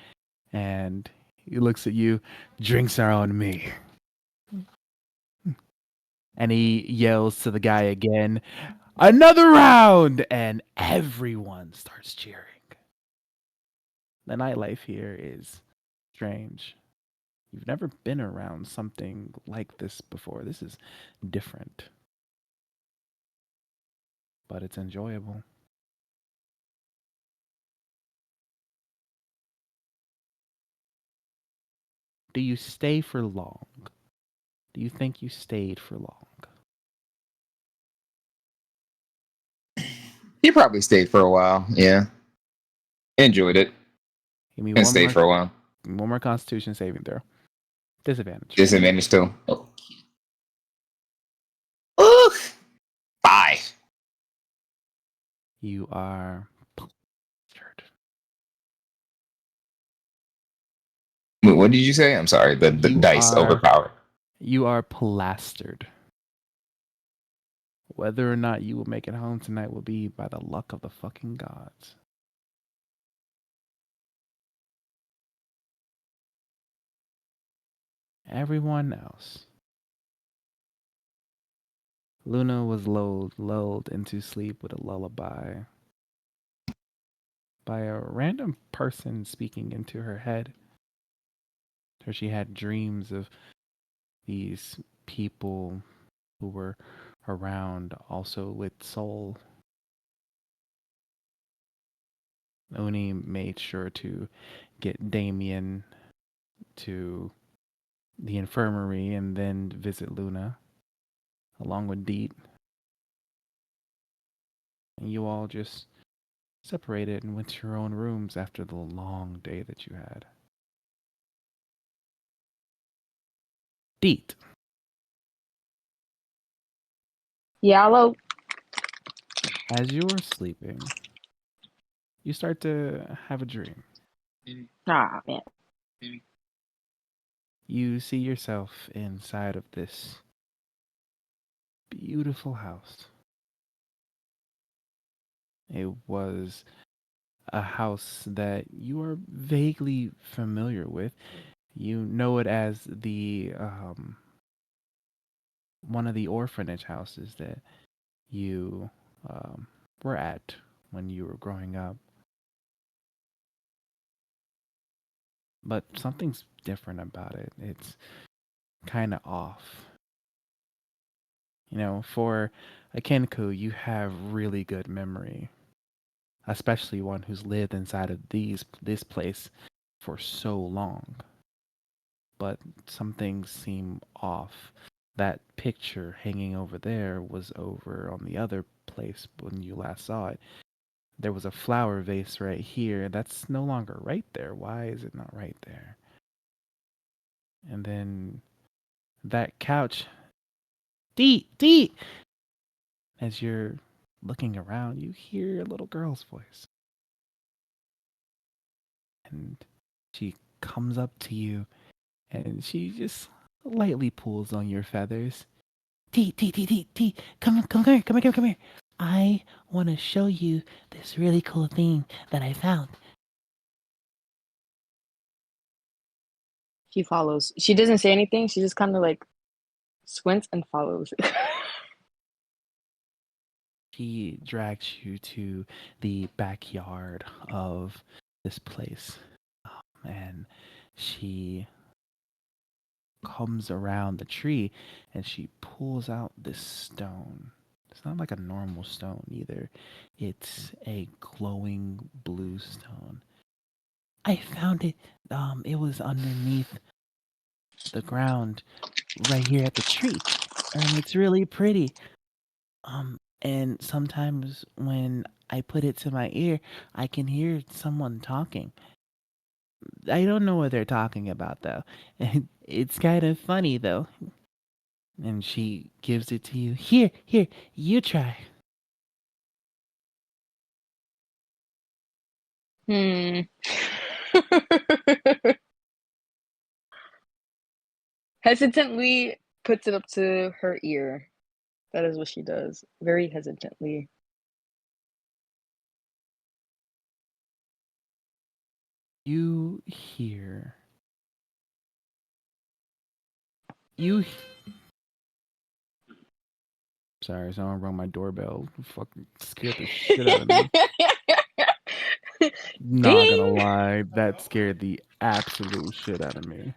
and he looks at you. Drinks are on me. And he yells to the guy again, "Another round!" And everyone starts cheering. The nightlife here is strange. You've never been around something like this before. This is different. But it's enjoyable. Do you stay for long? Do you think you stayed for long? He probably stayed for a while. Yeah. Enjoyed it. Give me And stayed for a while. one more Constitution saving throw. Disadvantage. Disadvantage too. Oh. Oof. 5. You are plastered. Wait, what did you say? I'm sorry. The You dice are overpowered. you are plastered. Whether or not you will make it home tonight will be by the luck of the fucking gods. Everyone else. Luna was lulled into sleep with a lullaby by a random person speaking into her head. So she had dreams of these people who were around, also with soul. Oni made sure to get Damien to the infirmary and then visit Luna along with Deet. And you all just separated and went to your own rooms after the long day that you had. Deet, Yellow. as you're sleeping, you start to have a dream. Ah, man. You see yourself inside of this beautiful house. It was a house that you are vaguely familiar with. You know it as the one of the orphanage houses that you were at when you were growing up. But something's different about it. It's kind of off. You know, for a Kenku, you have really good memory, especially one who's lived inside of this place for so long. But some things seem off. That picture hanging over there was over on the other place when you last saw it. There was a flower vase right here. That's no longer right there. Why is it not right there? And then that couch. Deet! As you're looking around, you hear a little girl's voice. And she comes up to you and she just lightly pulls on your feathers. T, come here. I want to show you this really cool thing that I found. She follows. She doesn't say anything. She just kind of like squints and follows. She drags you to the backyard of this place. And she comes around the tree and she pulls out this stone. It's not like a normal stone either. It's a glowing blue stone. I found it. It was underneath the ground right here at the tree. And it's really pretty. And sometimes when I put it to my ear, I can hear someone talking. I don't know what they're talking about though. It's kind of funny though. And she gives it to you. Here, you try. Hmm. Hesitantly puts it up to her ear. That is what she does. Very hesitantly. You hear. You. Sorry, someone rang my doorbell. Fucking scared the shit out of me. Not gonna Ding! lie, that scared the absolute shit out of me.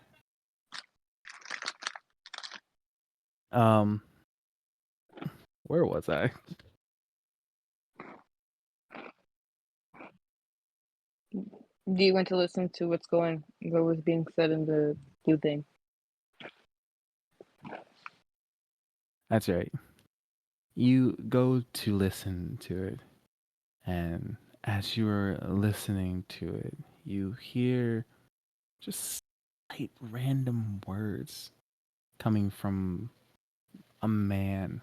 Where was I? Do you want to listen to what was being said in the blue thing? That's right. You go to listen to it, and as you are listening to it, you hear just slight random words coming from a man,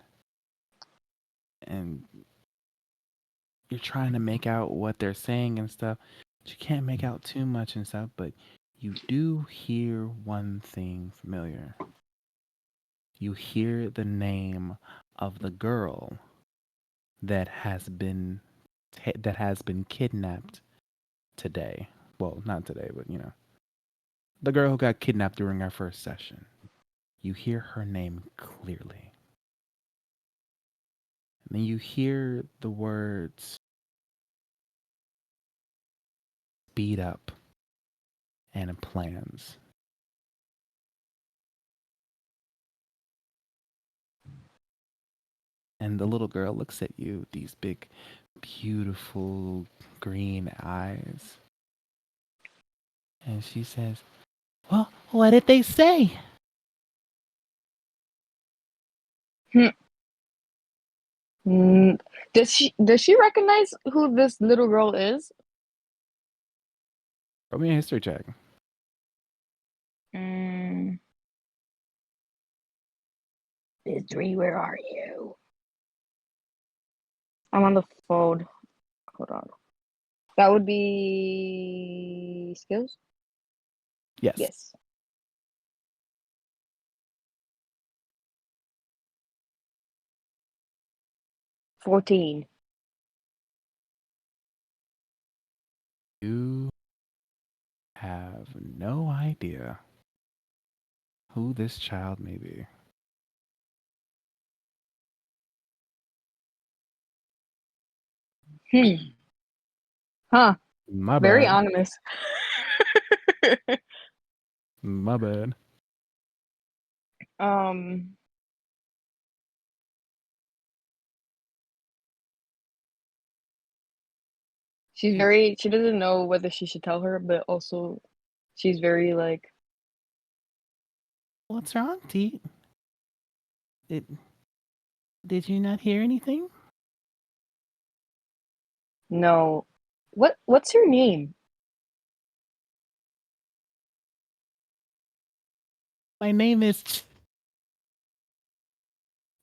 and you're trying to make out what they're saying and stuff. But you can't make out too much and stuff, but you do hear one thing familiar. You hear the name of the girl that has been kidnapped today. Well, not today, but the girl who got kidnapped during our first session. You hear her name clearly. And then you hear the words speed up and plans. And the little girl looks at you with these big, beautiful green eyes. And she says, "Well, what did they say?" Does she recognize who this little girl is? Roll me a history check. History, where are you? I'm on the phone. Hold on. That would be skills? Yes. Yes. $14. You have no idea who this child may be. Huh. My Very bad. ominous. My bad. Um, she doesn't know whether she should tell her, but also she's very like, What's wrong, T? Did you not hear anything? no. What's her name? My name is.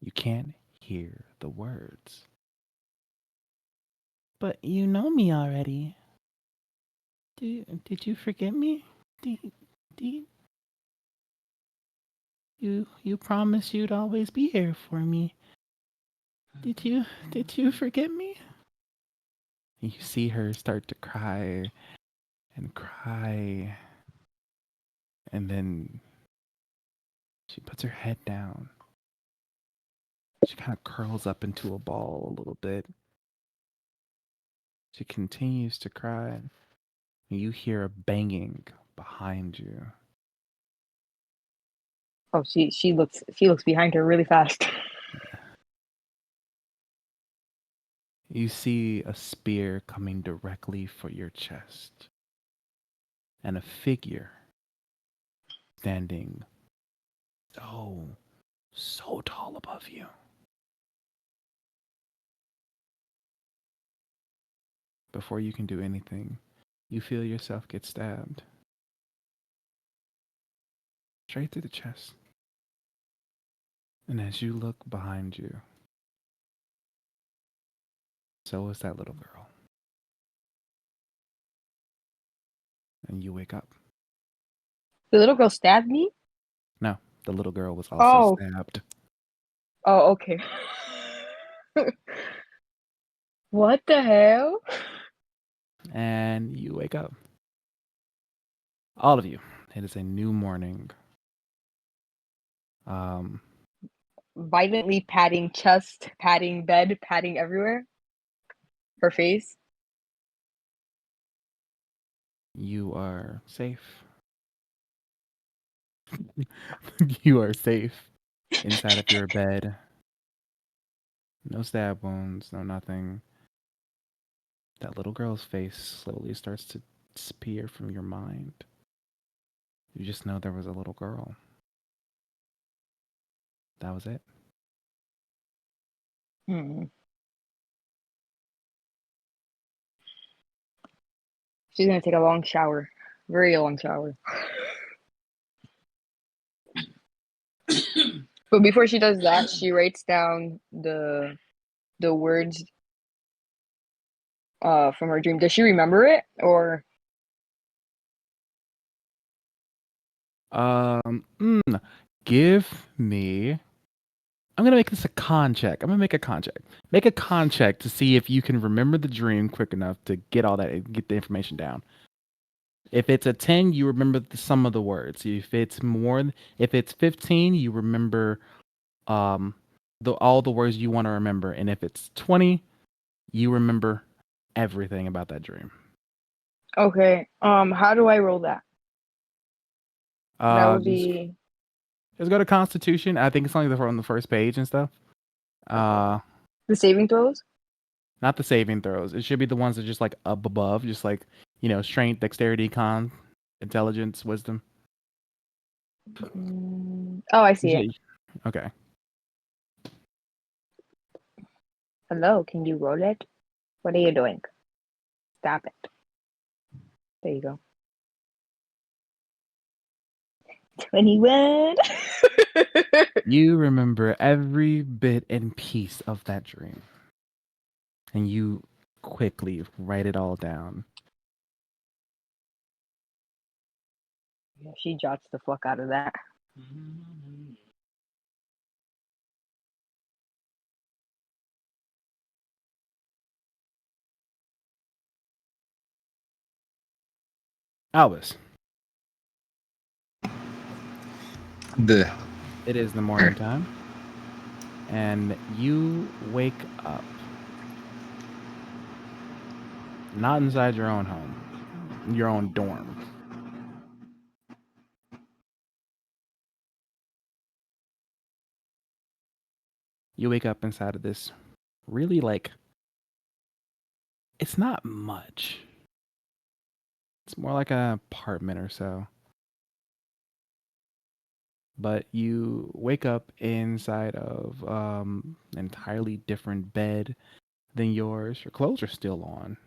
You can't hear the words. But you know me already. Did you forget me? Did you promised you'd always be here for me. Did you forget me? And you see her start to cry and cry. And then she puts her head down. She kind of curls up into a ball a little bit. She continues to cry. And you hear a banging behind you. Oh, she looks behind her really fast. You see a spear coming directly for your chest. And a figure standing so tall above you. Before you can do anything, you feel yourself get stabbed. Straight through the chest. And as you look behind you, so is that little girl. And you wake up. The little girl stabbed me? No, the little girl was also Oh. stabbed. Oh, okay. What the hell? And you wake up. All of you. It is a new morning. Violently patting chest, patting bed, patting everywhere. Her face. You are safe. You are safe inside of your bed. No stab wounds, no nothing. That little girl's face slowly starts to disappear from your mind. You just know there was a little girl. That was it. She's gonna take a long shower. Very long shower. But before she does that, she writes down the words from her dream. Does she remember it or Give me I'm gonna make this a con check. I'm gonna make a con check. Make a con check to see if you can remember the dream quick enough to get all that, get the information down. If it's a 10, you remember the sum of the words. If it's 15, you remember all the words you want to remember, and if it's 20, you remember everything about that dream. Okay. How do I roll that? That would Just be go to Constitution. I think it's only on the first page and stuff. the saving throws. Not the saving throws. It should be the ones that are just like up above, just like strength, dexterity, con, intelligence, wisdom. Oh, I see it. Okay. Hello, can you roll it? What are you doing? Stop it. There you go. 21. You remember every bit and piece of that dream, and you quickly write it all down. Yeah, she jots the fuck out of that. Albus, The it is the morning time, and you wake up. Not inside your own home, your own dorm. You wake up inside of this really it's not much. It's more like an apartment or so. But you wake up inside of an entirely different bed than yours. Your clothes are still on.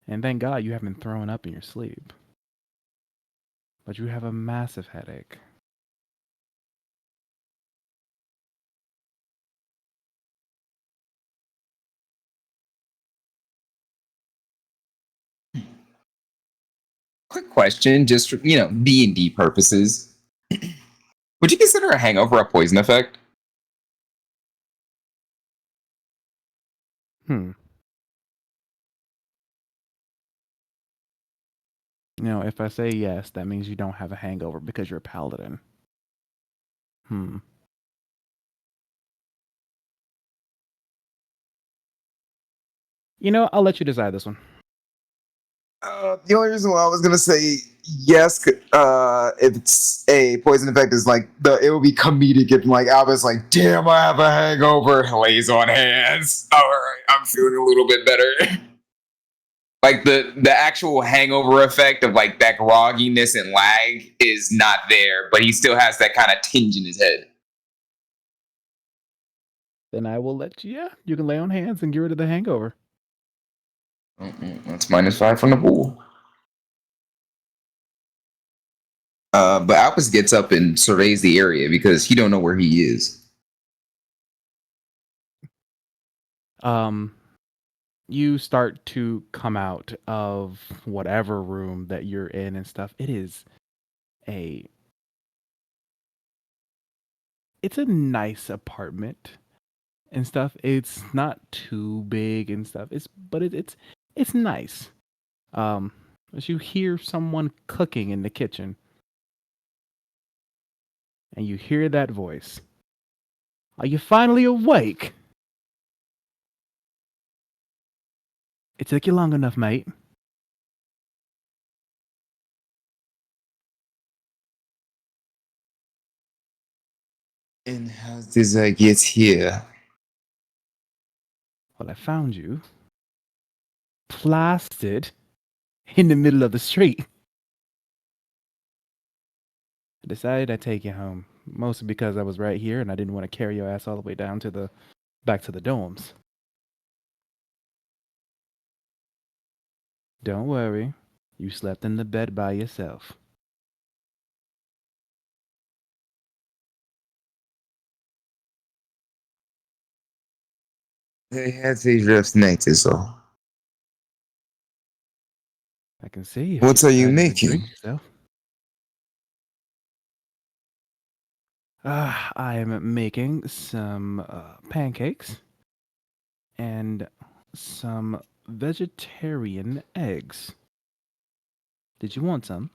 And thank God you haven't thrown up in your sleep. But you have a massive headache. quick question, just for D&D purposes, would you consider a hangover a poison effect? If I say yes, that means you don't have a hangover because you're a paladin. I'll let you decide this one. The only reason why I was gonna say yes, if it's a poison effect, is like it would be comedic if like Albus like, damn, I have a hangover, lays on hands. All right, I'm feeling a little bit better. Like the actual hangover effect of like that grogginess and lag is not there, but he still has that kind of tinge in his head. Then I will let you. Yeah, you can lay on hands and get rid of the hangover. That's -5 from the pool. But Albus gets up and surveys the area because he don't know where he is. You start to come out of whatever room that you're in and stuff. It's a nice apartment and stuff. It's not too big and stuff. It's nice. As you hear someone cooking in the kitchen, and you hear that voice. Are you finally awake? It took you long enough, mate. And how did I get here? Well, I found you plastered in the middle of the street. I decided I'd take you home, mostly because I was right here and I didn't want to carry your ass all the way down back to the dorms. Don't worry, you slept in the bed by yourself. They had these rough nights, so. I can see if What are you decided to making? drink yourself. I am making some pancakes and some vegetarian eggs. Did you want some?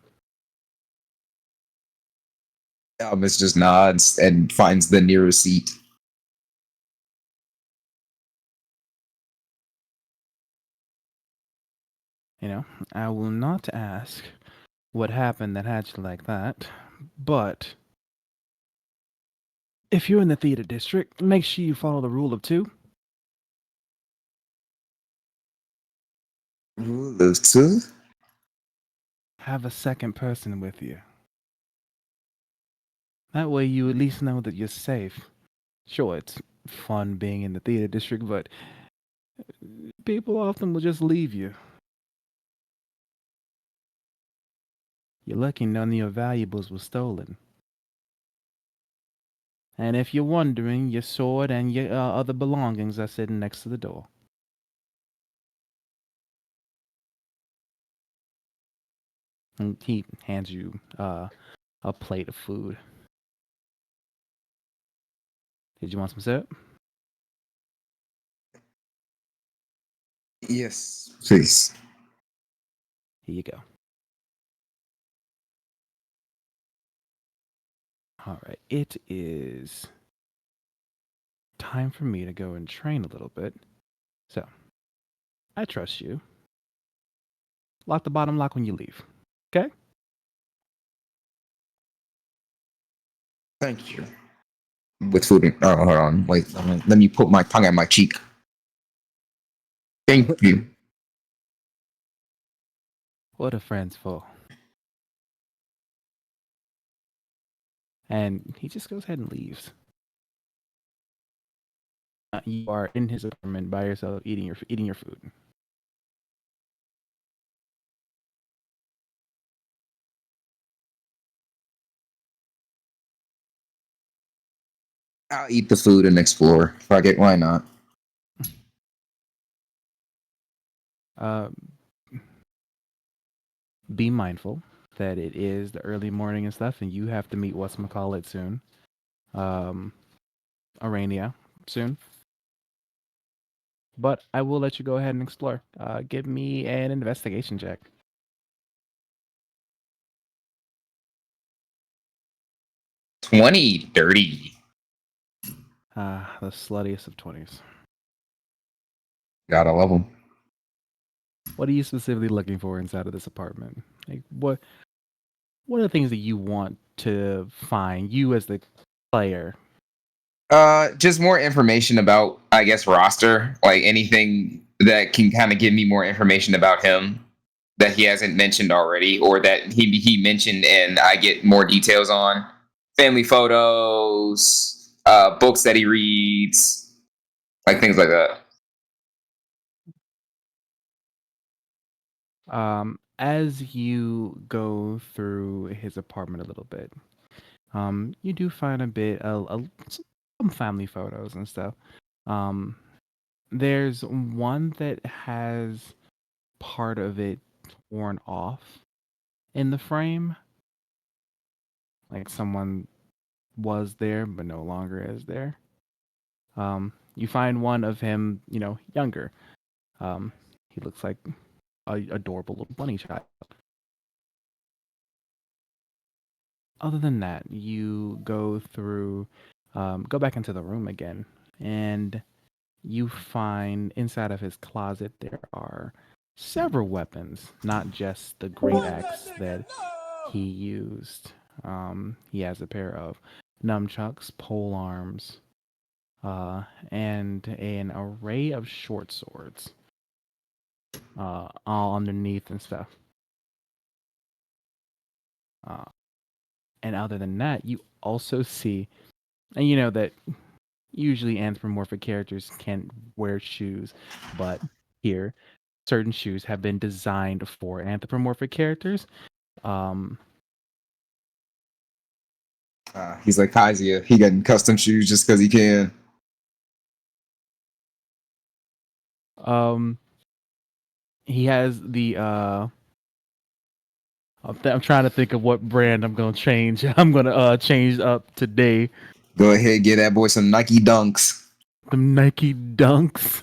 Albus just nods and finds the nearest seat. You know, I will not ask what happened that had you like that, but if you're in the theater district, make sure you follow the rule of two. Rule of two? Have a second person with you. That way you at least know that you're safe. Sure, it's fun being in the theater district, but people often will just leave you. You're lucky none of your valuables were stolen. And if you're wondering, your sword and your other belongings are sitting next to the door. And he hands you a plate of food. Did you want some syrup? Yes, please. Here you go. All right, it is time for me to go and train a little bit. So, I trust you. Lock the bottom lock when you leave. Okay? Thank you. With food in, oh, hold on. Wait, let me put my tongue at my cheek. Thank you. What are friends for? And he just goes ahead and leaves. You are in his apartment by yourself, eating your food. I'll eat the food and explore. Fuck it, why not? Uh, be mindful that it is the early morning and stuff, and you have to meet whatchamacallit soon. Arania soon. But I will let you go ahead and explore. Give me an investigation check. 20, dirty. The sluttiest of 20s. Gotta love them. What are you specifically looking for inside of this apartment? Like, what are the things that you want to find, you as the player? Just more information about, I guess, roster. Like anything that can kind of give me more information about him that he hasn't mentioned already, or that he mentioned and I get more details on. Family photos, books that he reads, like things like that. As you go through his apartment a little bit, you do find a bit some family photos and stuff. Um, there's one that has part of it torn off in the frame, like someone was there but no longer is there. You find one of him, younger. He looks like a adorable little bunny child. Other than that, you go through, go back into the room again, and you find inside of his closet there are several weapons, not just the great Run that axe nigga, that no! he used. He has a pair of nunchucks, pole arms, and an array of short swords, all underneath and stuff. Uh, and other than that, you also see, and you know that usually anthropomorphic characters can't wear shoes, but here, certain shoes have been designed for anthropomorphic characters. Um, He's like Kaizia. He getting custom shoes just because he can. um, he has the I'm trying to think of what brand I'm gonna change. I'm gonna change up today. Go ahead, get that boy some Nike Dunks. The Nike Dunks.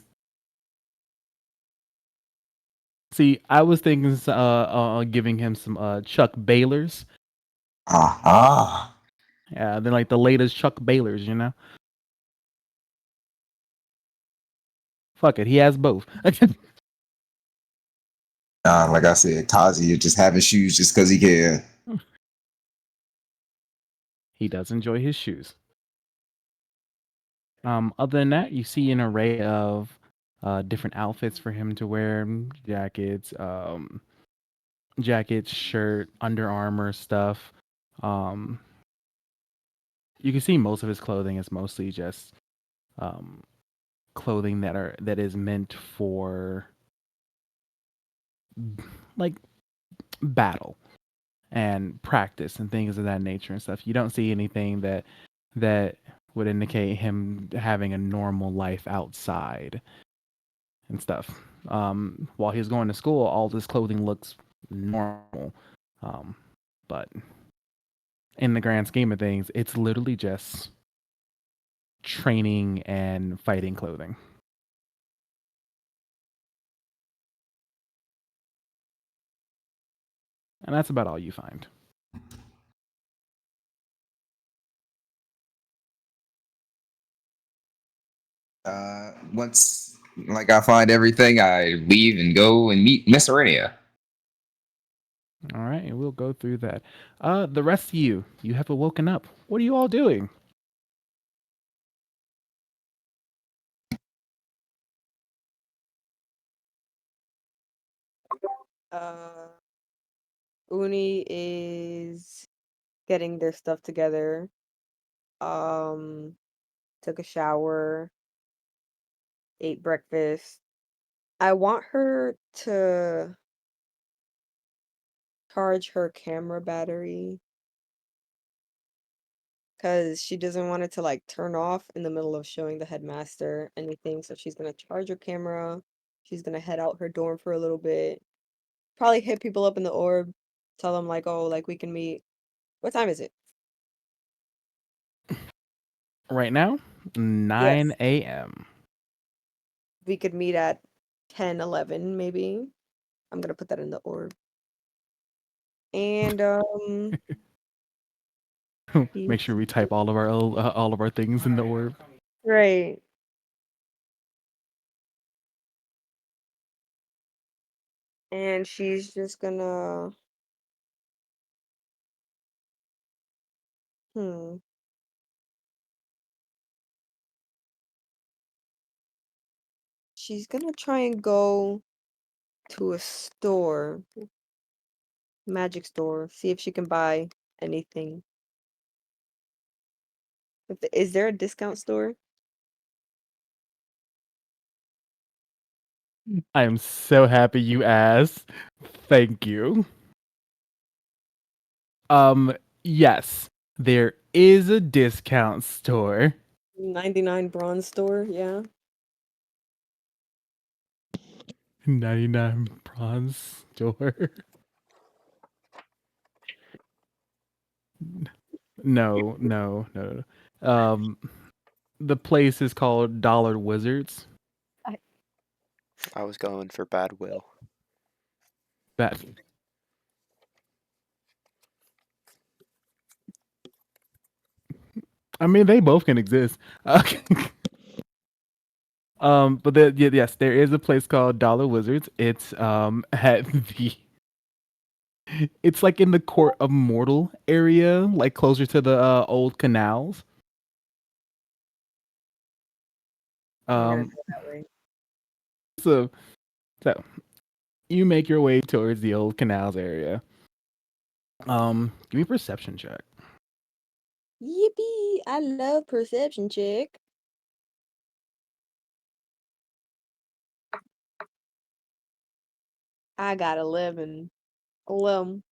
See, I was thinking giving him some Chuck Baylors. Ah. Yeah, they're like the latest Chuck Baylors, you know. Fuck it, he has both. Like I said, Kazi just having shoes just because he can. He does enjoy his shoes. Other than that, you see an array of different outfits for him to wear: jackets, shirt, Under Armour stuff. Um, you can see most of his clothing is mostly just um, clothing that is meant for like battle and practice and things of that nature and stuff. You don't see anything that would indicate him having a normal life outside and stuff. While he's going to school, all this clothing looks normal, but in the grand scheme of things, it's literally just training and fighting clothing. And that's about all you find. Once like I find everything, I leave and go and meet Miss Arania. All right, and we'll go through that. The rest of you have woken up. What are you all doing? Uh, Uni is getting their stuff together. Um, took a shower, ate breakfast. I want her to charge her camera battery because she doesn't want it to like turn off in the middle of showing the headmaster anything. So she's gonna charge her camera. She's gonna head out her dorm for a little bit. Probably hit people up in the orb, tell them like, oh, like we can meet. What time is it? Right now, 9 Yes, a.m. we could meet at 10, 11, maybe. I'm gonna put that in the orb. And Make sure we type all of our things in the orb. right. And she's just gonna hmm. She's gonna try and go to a store, magic store, see if she can buy anything. Is there a discount store? I am so happy you asked. Thank you. Yes, there is a discount store. 99 bronze store, yeah. 99 bronze store. No, no, no, no. The place is called Dollar Wizards. I was going for Bad Will. That I mean, they both can exist. But yes, there is a place called Dollar Wizards. It's at the it's like in the Court of Mortal area, like closer to the old canals. I'm gonna Um, go that way. so you make your way towards the old canals area. Give me a perception check. Yippee! I love perception check. I got 11. 11.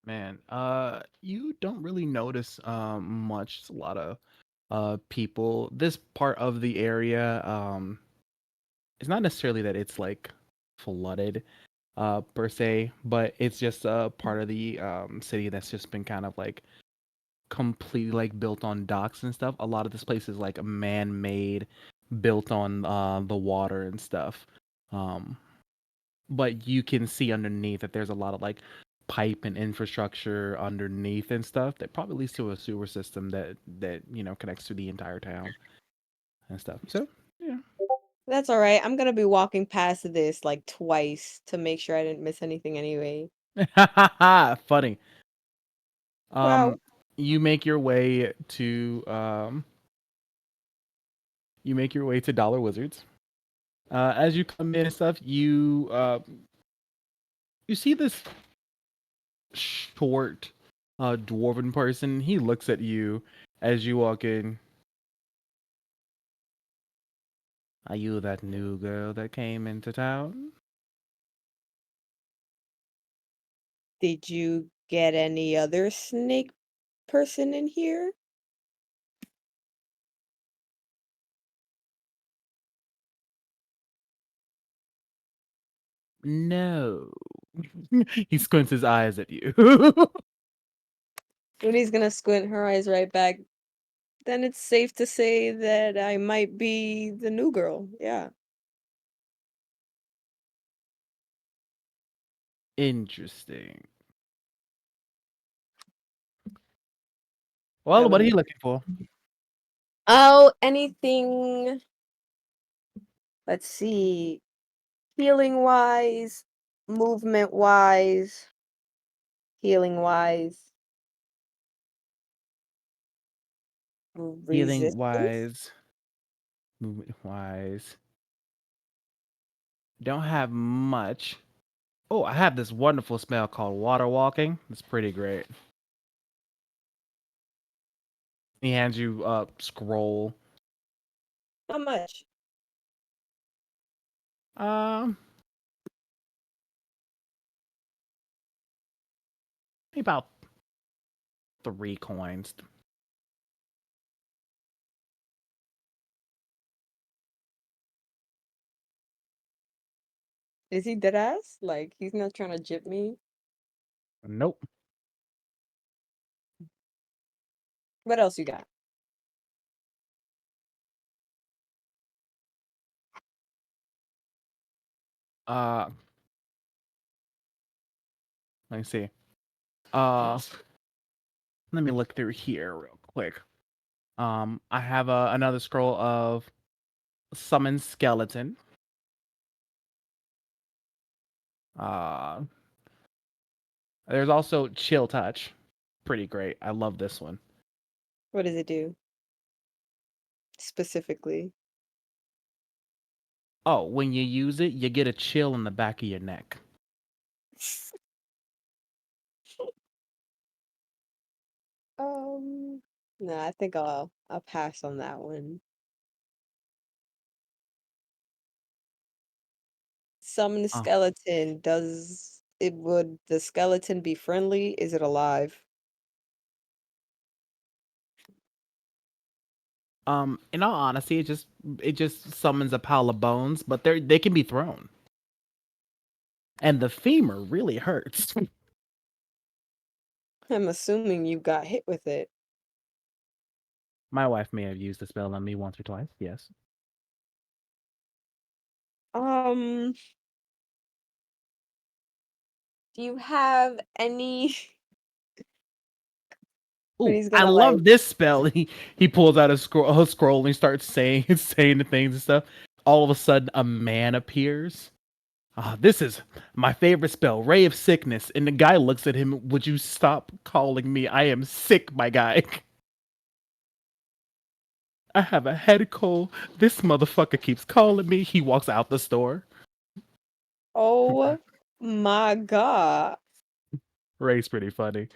Man, you don't really notice much. It's a lot of people. This part of the area, it's not necessarily that it's like flooded. per se, but it's just a part of the city that's just been kind of like completely like built on docks and stuff. A lot of this place is like man-made, built on the water and stuff. Um, but you can see underneath that there's a lot of like pipe and infrastructure underneath and stuff that probably leads to a sewer system that connects to the entire town and stuff. So yeah. That's all right. I'm gonna be walking past this like twice to make sure I didn't miss anything anyway. Funny. Wow. You make your way to Dollar Wizards. As you come in and stuff, you see this short dwarven person. He looks at you as you walk in. Are you that new girl that came into town? Did you get any other snake person in here? No. He squints his eyes at you. Rudy's gonna squint her eyes right back. Then it's safe to say that I might be the new girl. Yeah. Interesting. Well, what are you looking for? Oh, anything. Let's see. Healing wise, movement wise, healing wise, Healing resistance. wise, movement wise. Don't have much. Oh, I have this wonderful spell called water walking. It's pretty great. He hands you a scroll. How much? Um, about 3 coins. Is he dead ass? Like he's not trying to jip me? Nope. What else you got? Uh, let me see. Uh, let me look through here real quick. I have another scroll of summon skeleton. Uh, there's also chill touch. Pretty great. I love this one. What does it do? Specifically. Oh, when you use it, you get a chill in the back of your neck. No, I think I'll pass on that one. Summon Uh, skeleton. Would the skeleton be friendly? Is it alive? in all honesty, it just summons a pile of bones, but they can be thrown. And the femur really hurts. I'm assuming you got hit with it. My wife may have used the spell on me once or twice, yes. Um, do you have any when Ooh, he's I gonna like love this spell. He pulls out a scroll and he starts saying saying the things and stuff. All of a sudden, a man appears. This is my favorite spell, Ray of Sickness. And the guy looks at him. Would you stop calling me? I am sick, my guy. I have a head cold. This motherfucker keeps calling me. He walks out the store. Oh my god. Ray's pretty funny.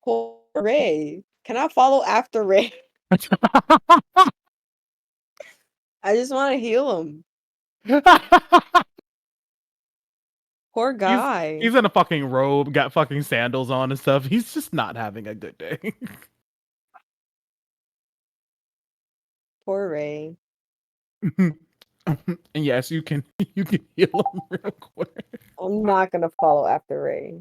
Poor Ray. Can I follow after Ray? I just want to heal him. Poor he's guy. he's in a fucking robe, got fucking sandals on and stuff. He's just not having a good day. Poor Ray. And yes, you can you can heal him real quick. I'm not gonna follow after Ray.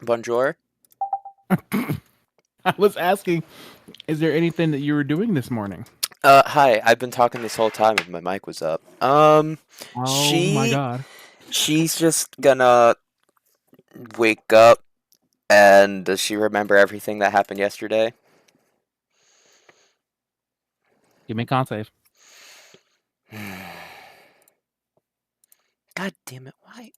Bonjour. I was asking, is there anything that you were doing this morning? Hi. I've been talking this whole time and my mic was up. Oh my She god. she's just gonna wake up and does she remember everything that happened yesterday? Give me a con save. God damn it! Why?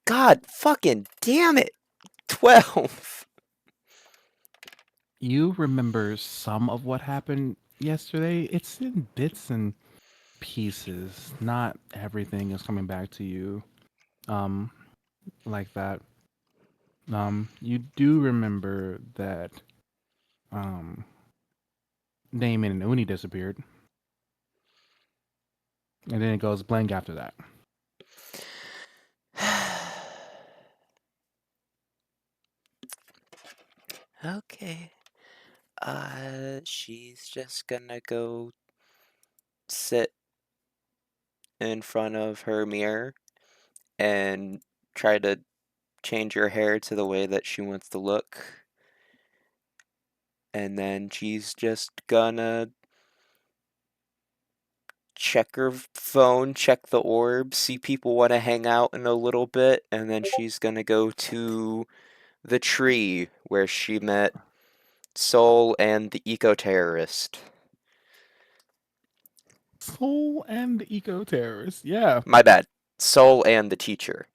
God fucking damn it! 12. You remember some of what happened yesterday. It's in bits and pieces. Not everything is coming back to you um like that. You do remember that um Damon and Uni disappeared. And then it goes blank after that. Okay. She's just gonna go sit in front of her mirror and try to change her hair to the way that she wants to look. And then she's just gonna check her phone, check the orb, see people want to hang out in a little bit, and then she's gonna go to the tree where she met Soul and the eco-terrorist. Soul and the eco terrorist. Yeah. My bad. Soul and the teacher.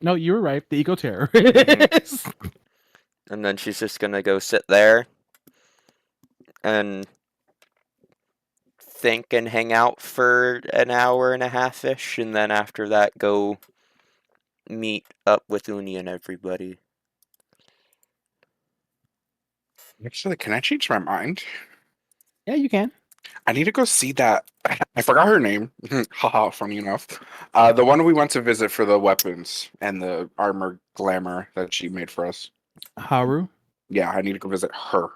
No, you were right. The eco terrorist. And then she's just gonna go sit there and think and hang out for an hour and a half ish, and then after that go meet up with Uni and everybody. Actually, can I change my mind? Yeah, you can. I need to go see that. I forgot her name. Haha, funny enough. The one we went to visit for the weapons and the armor glamour that she made for us. Haru, Yeah, I need to go visit her.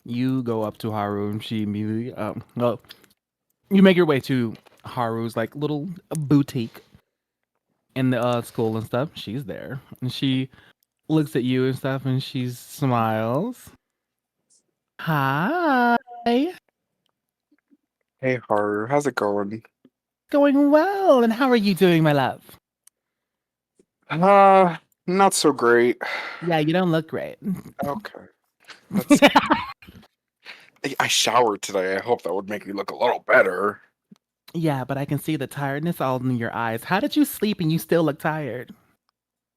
you go up to Haru and she immediately well, you make your way to Haru's like little boutique in the school and stuff. She's there. And she looks at you and stuff and she smiles. Hi. Hey, Haru, how's it going? Going well. And how are you doing, my love? Not so great. Yeah, you don't look great. Okay. That's I showered today. I hope that would make me look a little better. Yeah, but I can see the tiredness all in your eyes. How did you sleep and you still look tired?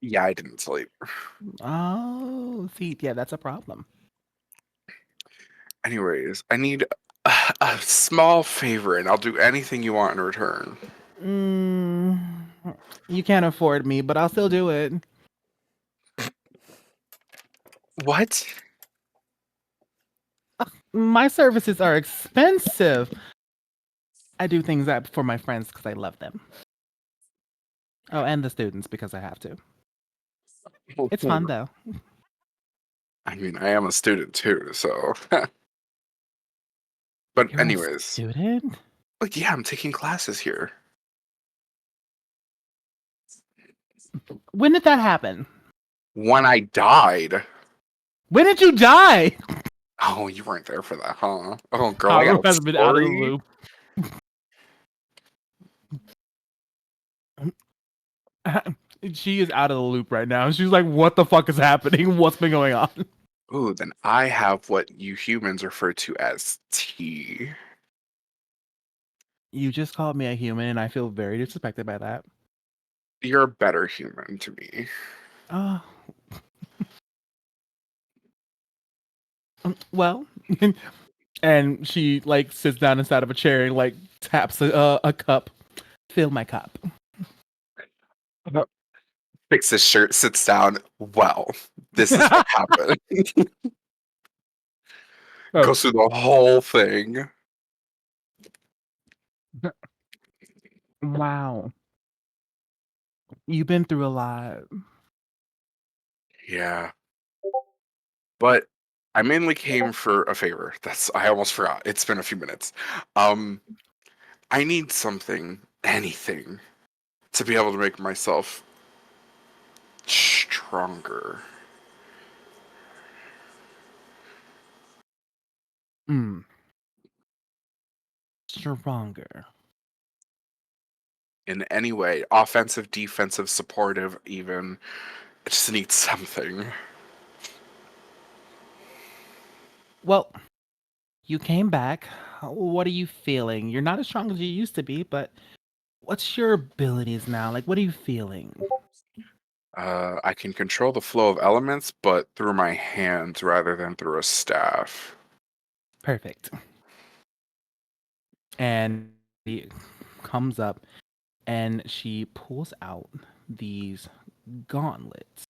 Yeah, I didn't sleep. Oh, see, yeah, that's a problem. Anyways, I need a small favor, and I'll do anything you want in return. Mm, you can't afford me, but I'll still do it. What? My services are expensive. I do things that for my friends because I love them. Oh, and the students because I have to. It's fun though. I mean, I am a student too, so. But You're a anyways, student? like, yeah, I'm taking classes here. When did that happen? When I died. When did you die? Oh, you weren't there for that, huh? Oh, girl, I Haru got a has been out of the story. loop. She is out of the loop right now. She's like, what the fuck is happening? What's been going on? Ooh, then I have what you humans refer to as tea. You just called me a human and I feel very disrespected by that. You're a better human to me. Oh. Well, and she like sits down inside of a chair and like taps a cup. Fill my cup. Fix his shirt, sits down. Well, this is what happened. Oh. Goes through the whole thing. Wow. You've been through a lot. Yeah. But I mainly came for a favor. I almost forgot. It's been a few minutes. I need something, anything, to be able to make myself stronger. Stronger. In any way, offensive, defensive, supportive, even. I just need something. Well, you came back. What are you feeling? You're not as strong as you used to be, but what's your abilities now? Like, what are you feeling? I can control the flow of elements, but through my hands rather than through a staff. Perfect. And he comes up and she pulls out these gauntlets.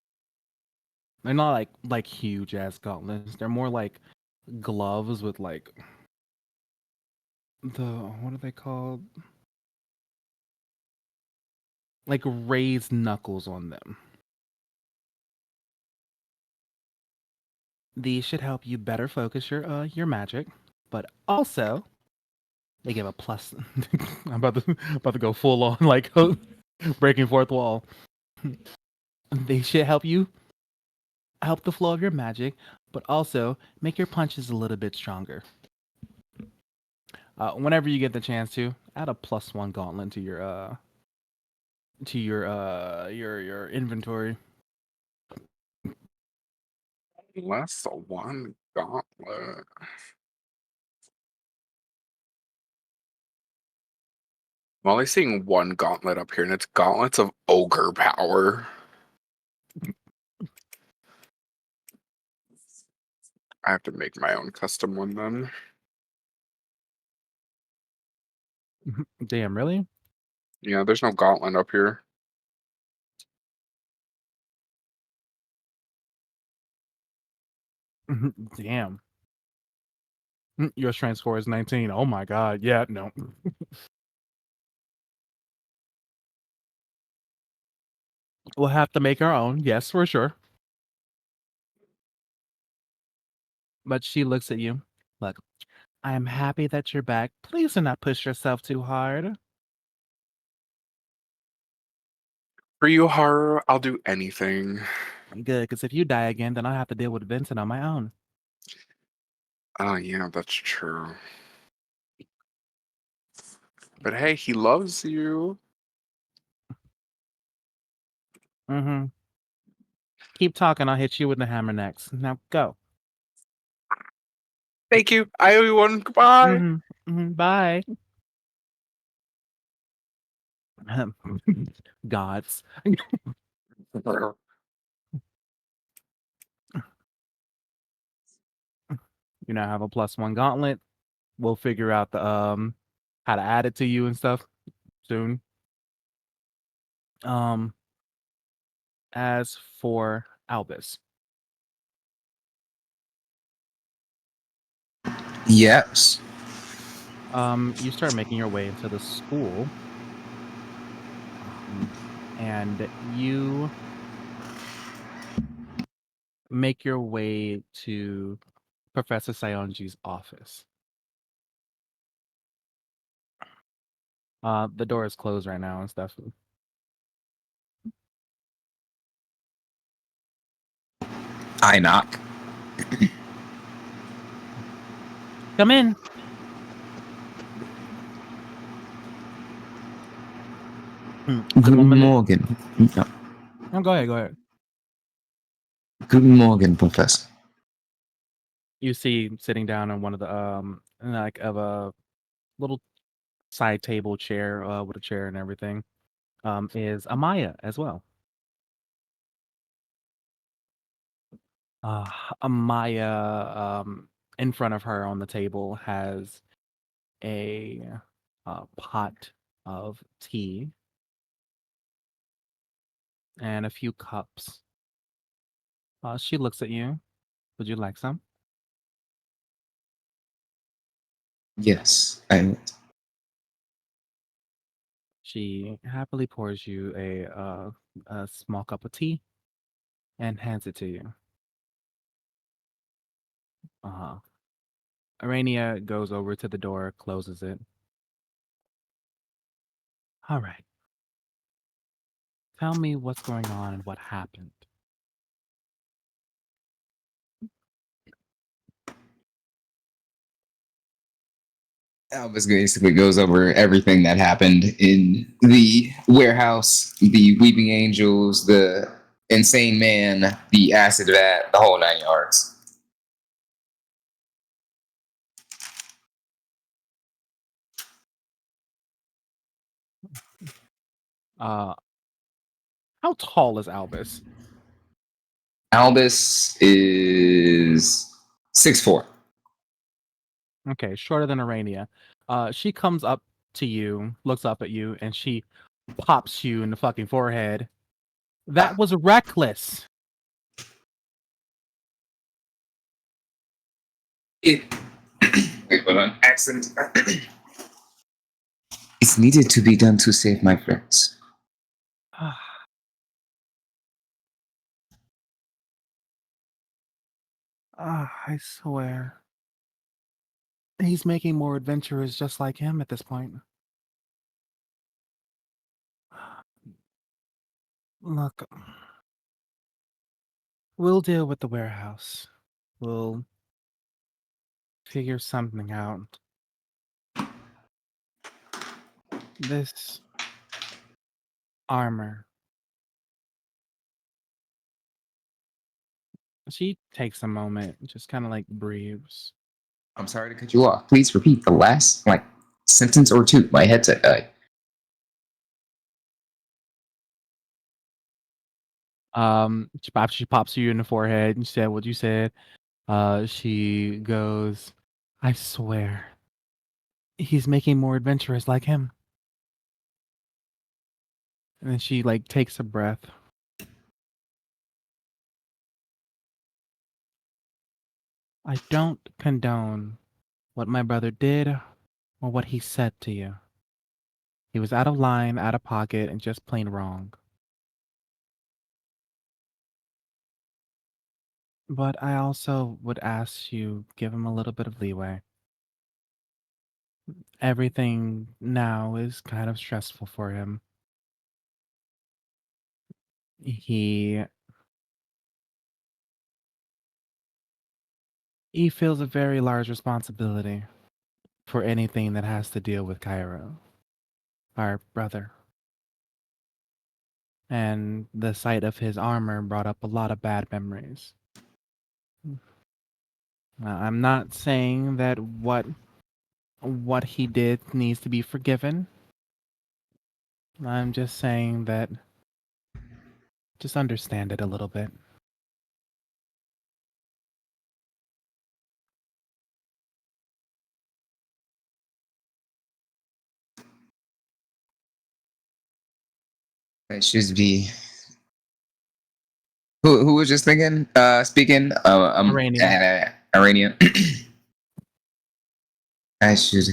They're not like huge ass gauntlets. They're more like gloves with like what are they called? Like raised knuckles on them. These should help you better focus your magic, but also they give a plus. I'm about to go full on like breaking fourth wall. They should help the flow of your magic, but also make your punches a little bit stronger. Whenever you get the chance to, add a +1 gauntlet to your inventory. Less one gauntlet. I'm only seeing one gauntlet up here, and it's gauntlets of ogre power. I have to make my own custom one then. Damn, really? Yeah, there's no gauntlet up here. Damn. Your strength score is 19. Oh my god. Yeah, no. We'll have to make our own. Yes, for sure. But she looks at you. Look, I am happy that you're back. Please do not push yourself too hard. For you, Haru, I'll do anything. Good, because if you die again, then I'll have to deal with Vincent on my own. Oh, yeah, that's true. But hey, he loves you. Mm-hmm. Keep talking. I'll hit you with the hammer next. Now go. Thank you. I owe you one. Goodbye. Bye. Gods. You now have a +1 gauntlet. We'll figure out the how to add it to you and stuff soon. As for Albus, Yes. you start making your way into the school, and you make your way to Professor Sayonji's office. The door is closed right now and stuff. I knock. Come in. Good Moment. morning. Oh, go ahead. Go ahead. Good morning, Professor. You see sitting down on one of the like of a little side table chair with a chair and everything is Amaya as well. Uh, Amaya in front of her on the table has a pot of tea and a few cups. She looks at you. Would you like some? Yes, She happily pours you a small cup of tea and hands it to you. Uh-huh. Arania goes over to the door, closes it. All right. Tell me what's going on and what happened. Albus basically goes over everything that happened in the warehouse, the weeping angels, the insane man, the acid vat, the whole 9 yards. Uh, how tall is Albus? Albus is 6'4". Okay, shorter than Arania. She comes up to you, looks up at you, and she pops you in the fucking forehead. That was reckless. It. Wait, hold on. Accent. It's needed to be done to save my friends. I swear. He's making more adventurers just like him at this point. Look, we'll deal with the warehouse. We'll figure something out. This armor. She takes a moment, just kind of like breathes. I'm sorry to cut you off. Please repeat the last sentence or two. My headset died. She pops you in the forehead and said what you said. She goes, I swear, he's making more adventurers like him. And then she like takes a breath. I don't condone what my brother did or what he said to you. He was out of line, out of pocket, and just plain wrong. But I also would ask you give him a little bit of leeway. Everything now is kind of stressful for him. He he feels a very large responsibility for anything that has to deal with Cairo, our brother. And the sight of his armor brought up a lot of bad memories. I'm not saying that what he did needs to be forgiven. I'm just saying that just understand it a little bit. That should be. Who was just thinking? Speaking. Iranian. Iranian. I should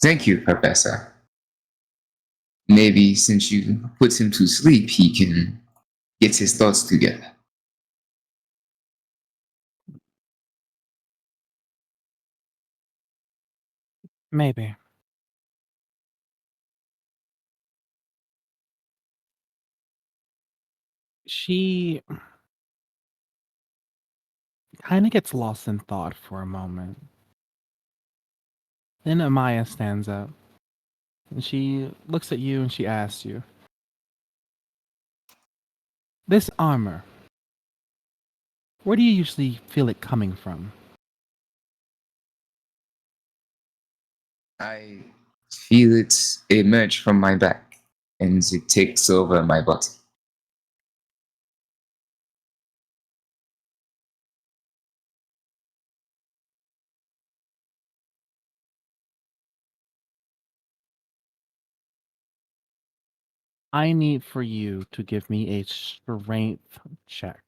thank you, Professor. Maybe since you put him to sleep, he can get his thoughts together. Maybe. She kind of gets lost in thought for a moment. Then Amaya stands up. And she looks at you and she asks you, this armor, where do you usually feel it coming from? I feel it emerge from my back, and it takes over my body. I need for you to give me a strength check.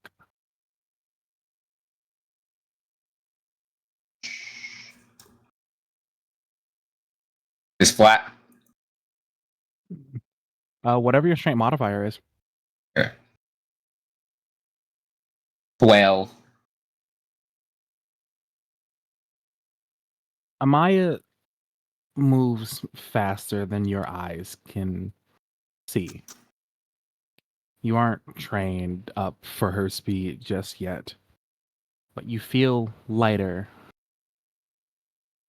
It's flat. Whatever your strength modifier is. Yeah. Well, Amaya moves faster than your eyes can see. You aren't trained up for her speed just yet, but you feel lighter.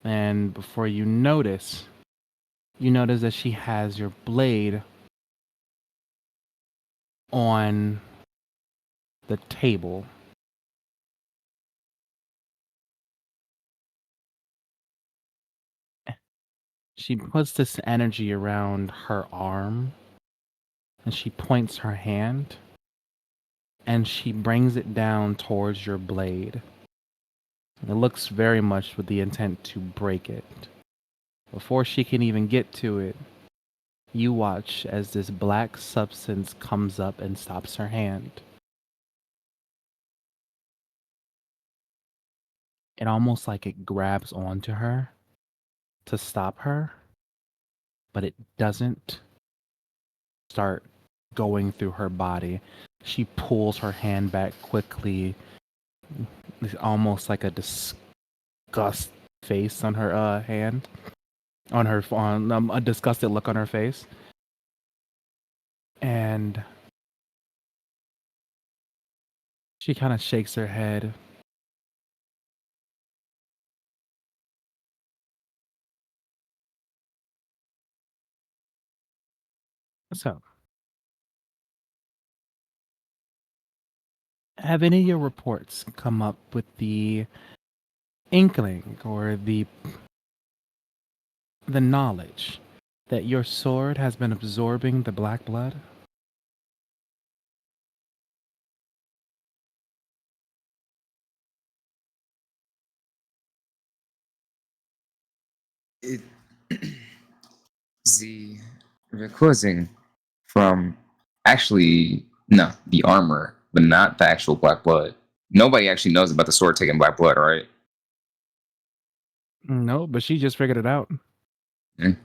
And before you notice that she has your blade on the table. She puts this energy around her arm and she points her hand and she brings it down towards your blade. It looks very much with the intent to break it. Before she can even get to it, you watch as this black substance comes up and stops her hand. it almost like it grabs onto her to stop her, but it doesn't start going through her body. She pulls her hand back quickly. It's almost like a disgust face on her hand, on a disgusted look on her face, and she kind of shakes her head. So, have any of your reports come up with the inkling or the knowledge that your sword has been absorbing the black blood? It the recording from actually no the armor, but not the actual black blood. Nobody actually knows about the sword taking black blood, right? No, but she just figured it out. Mm.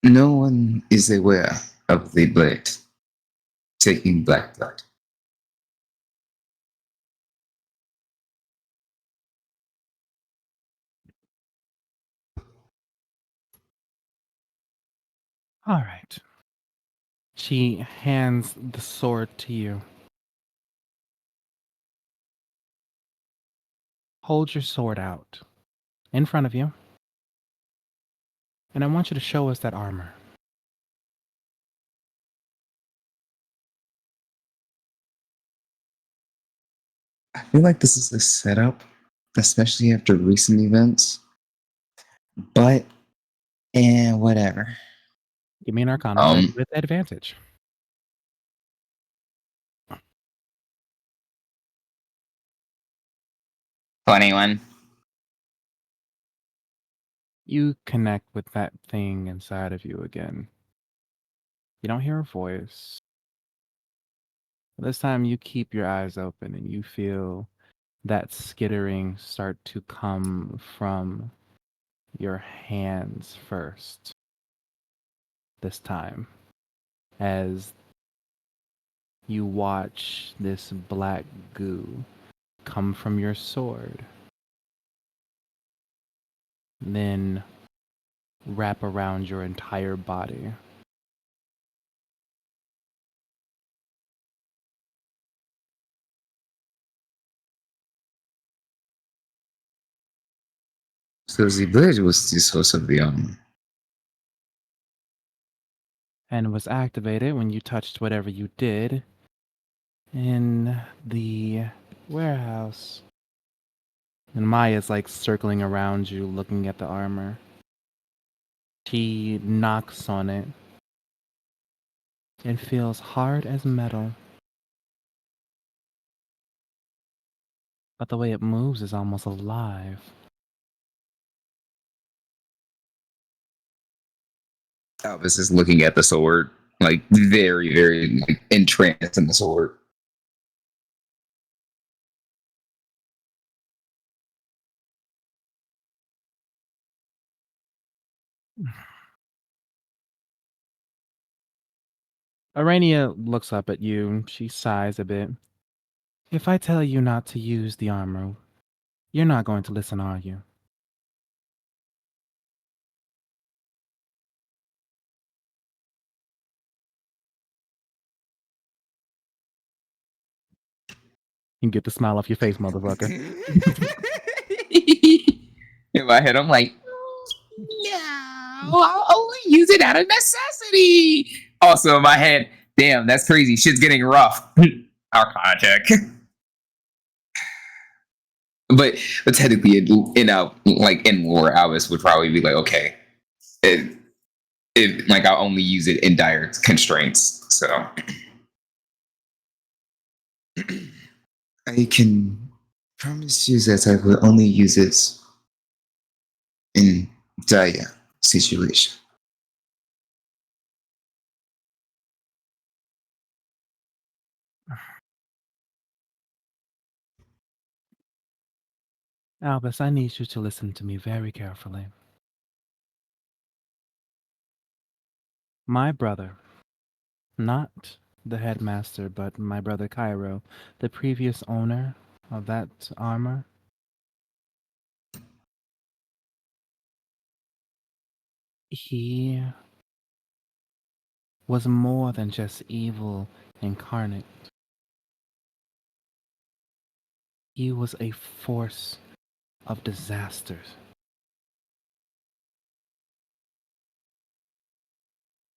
No one is aware of the blade taking black blood. All right. She hands the sword to you. Hold your sword out in front of you, and I want you to show us that armor. I feel like this is a setup, especially after recent events. But whatever. Give me an Arcana check Um, with advantage. 21. You connect with that thing inside of you again. You don't hear a voice. This time you keep your eyes open and you feel that skittering start to come from your hands first. This time, as you watch this black goo come from your sword, then wrap around your entire body. So the blade was the source of the And was activated when you touched whatever you did in the warehouse. And Maya's like circling around you, looking at the armor. She knocks on it. It feels hard as metal. But the way it moves is almost alive. Albus is looking at the sword, like very, very like, entranced in the sword. Arania looks up at you. She sighs a bit. If I tell you not to use the armor, you're not going to listen, are you? You can get the smile off your face, motherfucker. In my head, I'm like, no, I'll only use it out of necessity. Also, in my head, damn, that's crazy. Shit's getting rough. Arcana check. But technically, in lore, Albus would probably be like, okay, like I'll only use it in dire constraints. So I can promise you that I will only use it in dire situation. Albus, I need you to listen to me very carefully. My brother, not the headmaster, but my brother Cairo, the previous owner of that armor, he was more than just evil incarnate. He was a force of disasters.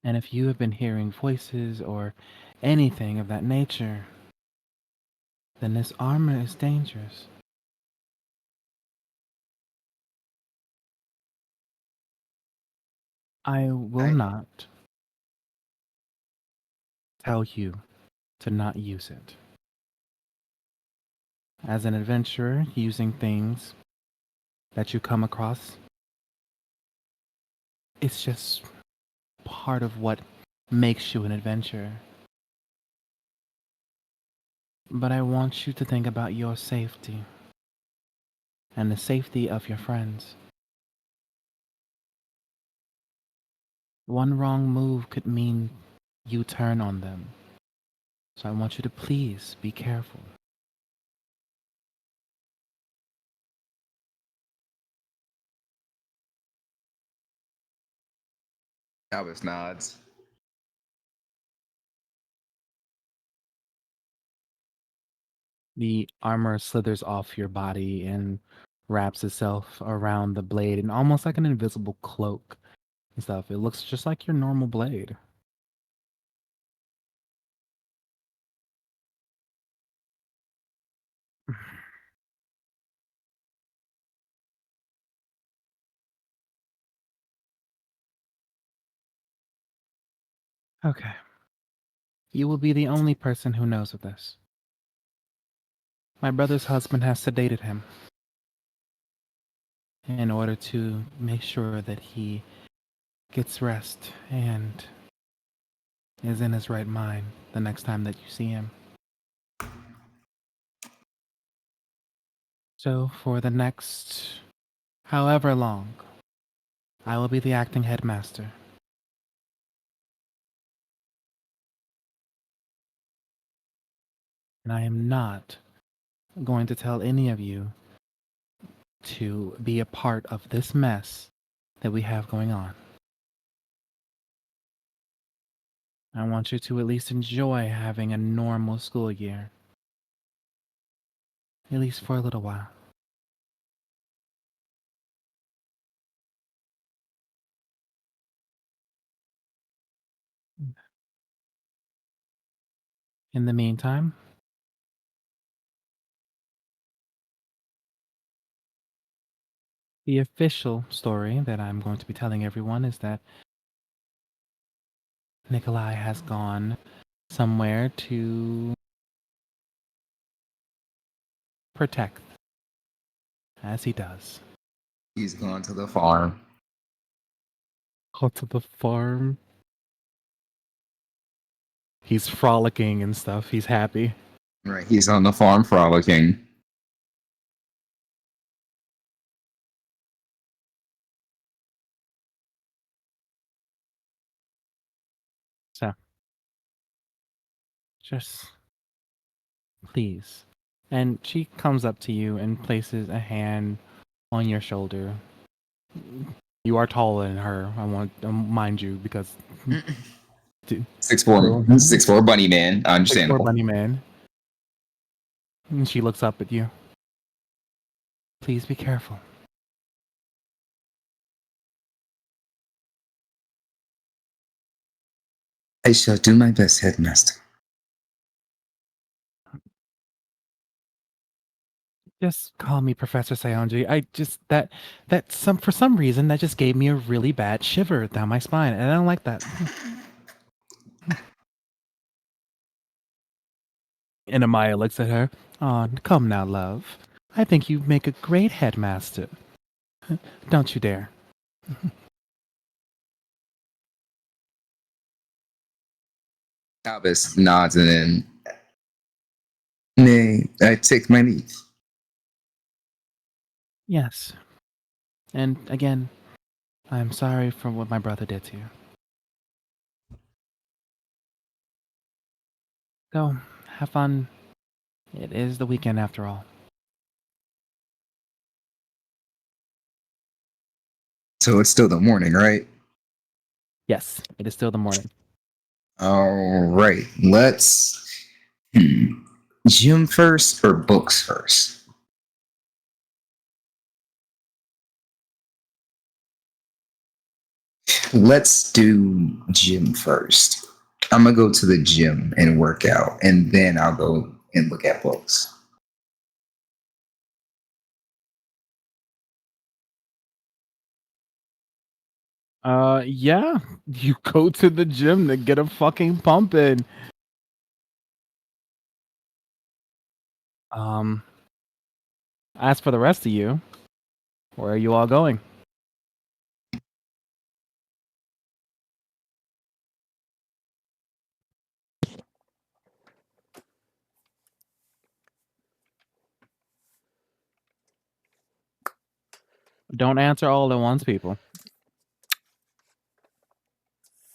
And if you have been hearing voices or anything of that nature, then this armor is dangerous. I will not tell you to not use it. As an adventurer, using things that you come across, it's just part of what makes you an adventurer. But I want you to think about your safety and the safety of your friends. One wrong move could mean you turn on them. So I want you to please be careful. Albus nods. The armor slithers off your body and wraps itself around the blade in almost like an invisible cloak and stuff. It looks just like your normal blade. Okay. You will be the only person who knows of this. My brother's husband has sedated him in order to make sure that he gets rest and is in his right mind the next time that you see him. So for the next however long, I will be the acting headmaster. And I am not going to tell any of you to be a part of this mess that we have going on. I want you to at least enjoy having a normal school year. At least for a little while. In the meantime, the official story that I'm going to be telling everyone is that Nikolai has gone somewhere to protect, as he does. He's gone to the farm. Go to the farm. He's frolicking and stuff. He's happy. Right. He's on the farm frolicking. So, just please. And she comes up to you and places a hand on your shoulder. You are taller than her. I want to mind you because 6'4", bunny man. 6'4" Understandable. bunny man. And she looks up at you. Please be careful. I shall do my best, headmaster. Just call me Professor Sayonji. I just that some for some reason that just gave me a really bad shiver down my spine, and I don't like that. And Amaya looks at her. Oh, come now, love. I think you make a great headmaster. Don't you dare. Albus nods and then, nay, I take my leave. Yes. And again, I'm sorry for what my brother did to you. Go, have fun. It is the weekend after all. So it's still the morning, right? Yes, it is still the morning. All right. Let's gym first or books first? Let's do gym first. I'm gonna go to the gym and work out, and then I'll go and look at books. Yeah, you go to the gym to get a fucking pump in. Um, as for the rest of you, where are you all going? Don't answer all at once, people.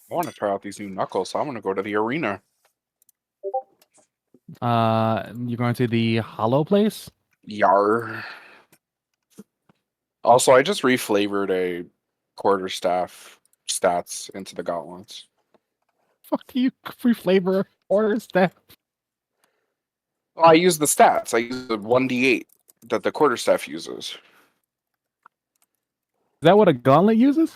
I want to try out these new knuckles, so I'm gonna go to the arena. You're going to the hollow place? Yar. Also, I just reflavored a quarterstaff stats into the gauntlets. Fuck do you free flavor order staff? Well, I use the stats. I use the 1d8 that the quarterstaff uses. Is that what a gauntlet uses?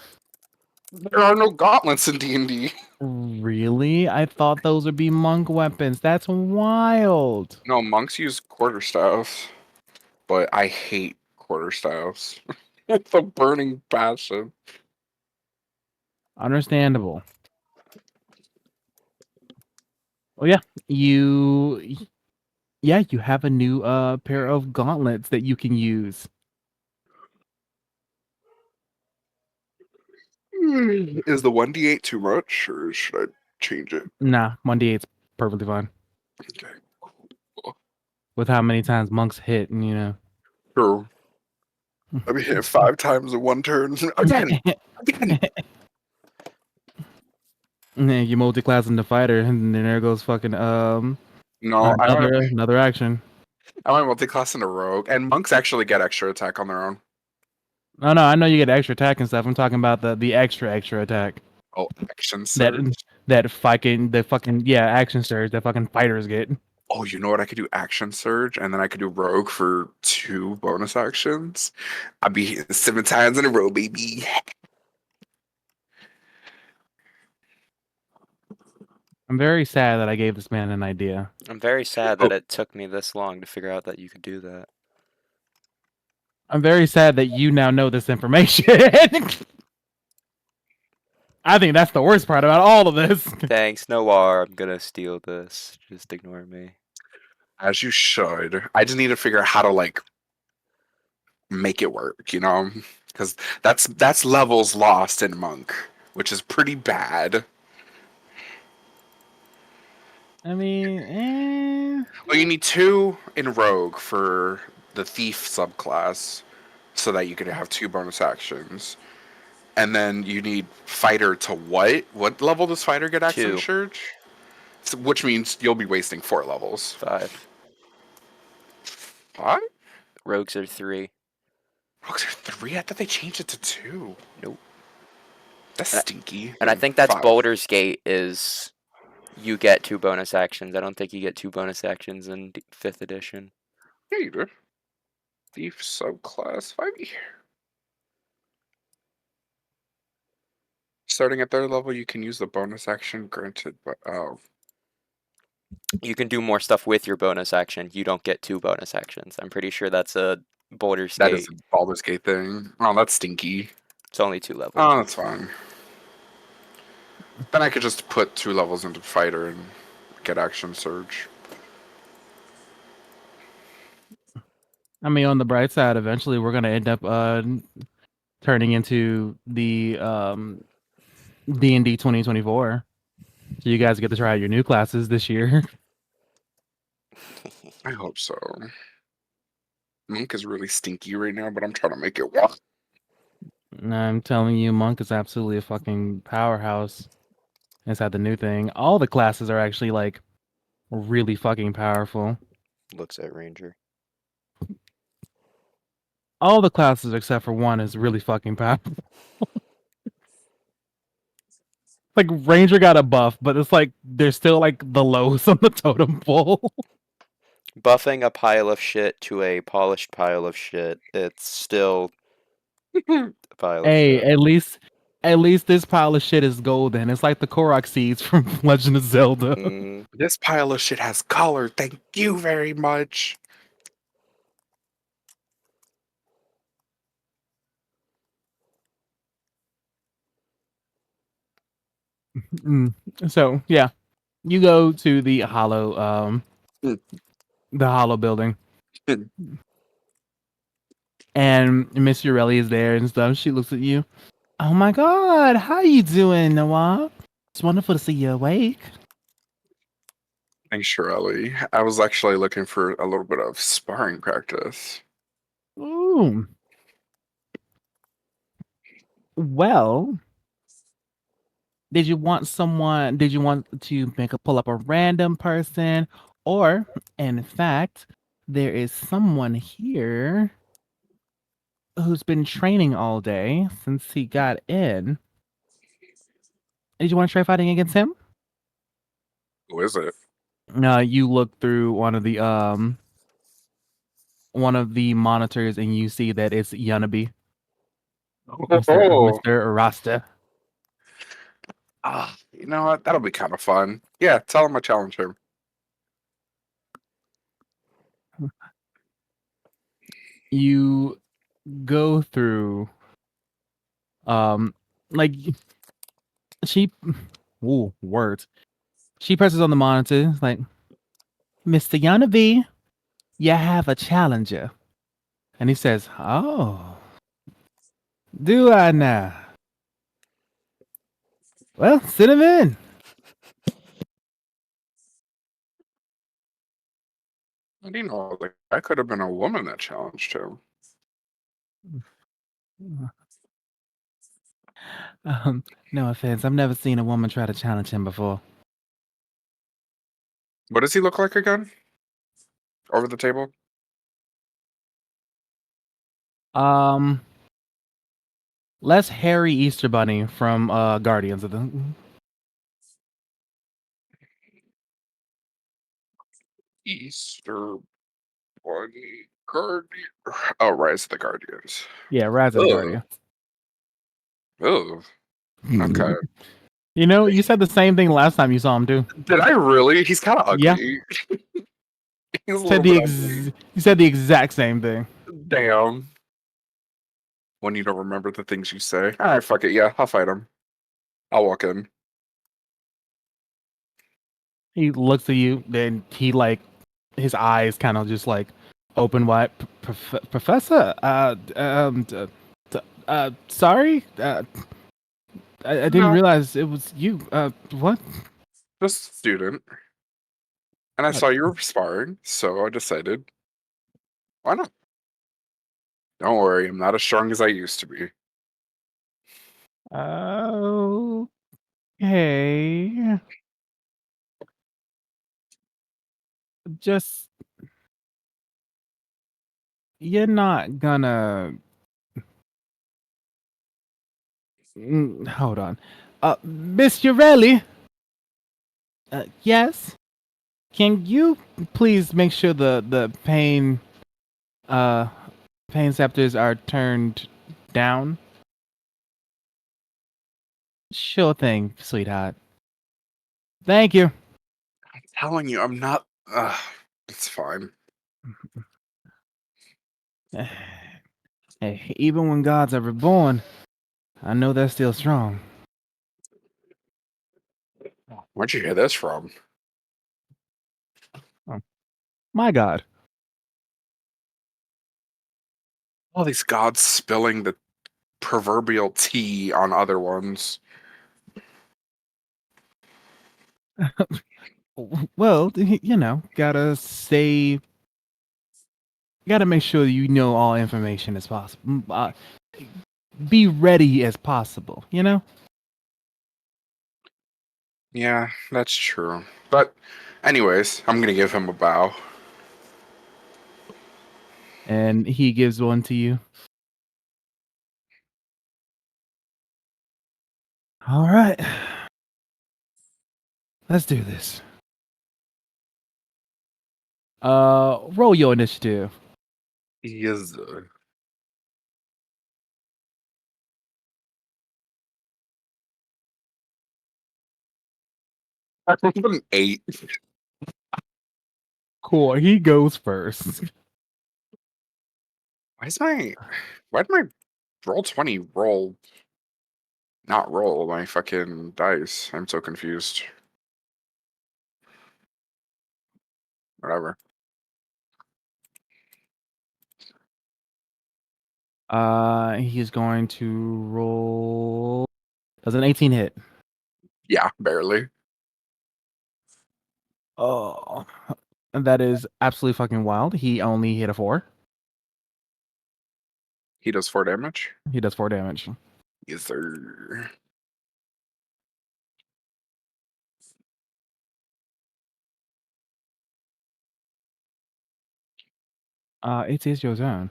There are no gauntlets in D&D. Really? I thought those would be monk weapons. That's wild. No, monks use quarterstaffs, but I hate quarterstaffs. It's a burning passion. Understandable. Oh yeah, you you have a new pair of gauntlets that you can use. Is the 1d8 too much, or should I change it? Nah, 1d8's perfectly fine. Okay. With how many times monks hit, and Sure. I mean, hit 5 times in one turn. Again! Again! And then you multi-class into fighter, and then there goes fucking No, another action. I went multi-class into rogue, and monks actually get extra attack on their own. No, I know you get extra attack and stuff. I'm talking about the extra attack. Oh, action That surge. fucking action surge that fucking fighters get. Oh, you know what? I could do action surge, and then I could do rogue for 2 bonus actions. I'd be hitting 7 times in a row, baby. I'm very sad that I gave this man an idea. I'm very sad that it took me this long to figure out that you could do that. I'm very sad that you now know this information. I think that's the worst part about all of this. Thanks, Noir. I'm gonna steal this. Just ignore me. As you should. I just need to figure out how to like make it work, you know? Because that's levels lost in monk, which is pretty bad. I mean, Well, you need 2 in rogue for the thief subclass, so that you could have 2 bonus actions. And then you need fighter to what? What level does fighter get action 2. surge? So, which means you'll be wasting 4 levels. 5. 5? Rogues are 3. Rogues are 3? I thought they changed it to 2. Nope. That's stinky. And I think that's 5. Boulder's Gate is you get 2 bonus actions. I don't think you get 2 bonus actions in 5th edition. Yeah, you do. Thief subclass 5e. Starting at 3rd level, you can use the bonus action granted, but You can do more stuff with your bonus action. You don't get 2 bonus actions. I'm pretty sure that's a Boulder's that Gate. is a Baldur's Gate thing. Oh, that's stinky. It's only 2 levels. Oh, that's fine. Then I could just put 2 levels into fighter and get action surge. I mean, on the bright side, eventually we're gonna end up turning into the D&D 2024. So you guys get to try out your new classes this year. I hope so. Monk is really stinky right now, but I'm trying to make it walk. I'm telling you, Monk is absolutely a fucking powerhouse. Inside the new thing, all the classes are actually like really fucking powerful. Looks at Ranger. All the classes except for one is really fucking powerful. Like Ranger got a buff, but it's like they're still like the lowest on the totem pole. Buffing a pile of shit to a polished pile of shit, it's still a pile of Hey, shit. at least this pile of shit is golden. It's like the Korok seeds from Legend of Zelda. Mm, This pile of shit has color. Thank you very much. Mm. So yeah, you go to Mm. the hollow building, Mm. and Miss Urelli is there and stuff. She looks at you. Oh my God, how you doing, Noah? It's wonderful to see you awake. Thanks, Shirley. I was actually looking for a little bit of sparring practice. Ooh. Well, did you want someone? Did you want to pull up a random person, or in fact, there is someone here who's been training all day since he got in. Did you want to try fighting against him? Who is it? You look through one of the monitors and you see that it's Yanabe, Oh, Mr. Arasta. you know what? That'll be kind of fun. Yeah, tell him I challenge him. You go through like she ooh, words. She presses on the monitor, like, Mr. Yanabe, you have a challenger. And he says, oh, do I now? Well, sit him in. I didn't know like I could have been a woman that challenged him. No offense, I've never seen a woman try to challenge him before. What does he look like again? Over the table? Um, less hairy Easter Bunny from Guardians of the. Easter Bunny Guardian. Oh, Rise of the Guardians. Yeah, Rise of the Ugh. Guardian. Ugh. Okay. You know, you said the same thing last time you saw him too. Did I really? He's kind of Yeah, ugly. He's a little bit ugly. you said the exact same thing. Damn. When you don't remember the things you say. Alright, fuck it. Yeah, I'll fight him. I'll walk in. He looks at you, then he like his eyes kind of just like open wide. Professor, sorry, I didn't No, realize it was you. What? just a student. And I Uh, saw you were sparring, so I decided, why not? Don't worry, I'm not as strong as I used to be. Okay. Just you're not gonna. Hold on. Miss Urelli. Yes. Can you please make sure the uh pain scepters are turned down? Sure thing, sweetheart. Thank you. I'm telling you, I'm not. It's fine. Hey, even when gods are reborn, I know they're still strong. Where'd you hear this from? Oh, my god. All these gods spilling the proverbial tea on other ones. Well, you know, gotta stay You gotta make sure you know all information as possible. Be ready as possible, you know? Yeah, that's true. But, anyways, I'm gonna give him a bow. And he gives one to you. All right. Let's do this. Roll your initiative. Yes. I rolled an 8. Cool. He goes first. Why did my roll 20 roll not roll my fucking dice? I'm so confused. Whatever. He's going to roll. Does an 18 hit? Yeah, barely. Oh, that is absolutely fucking wild. He only hit a 4. He does 4 damage. He does 4 damage. Yes, sir. It is your turn.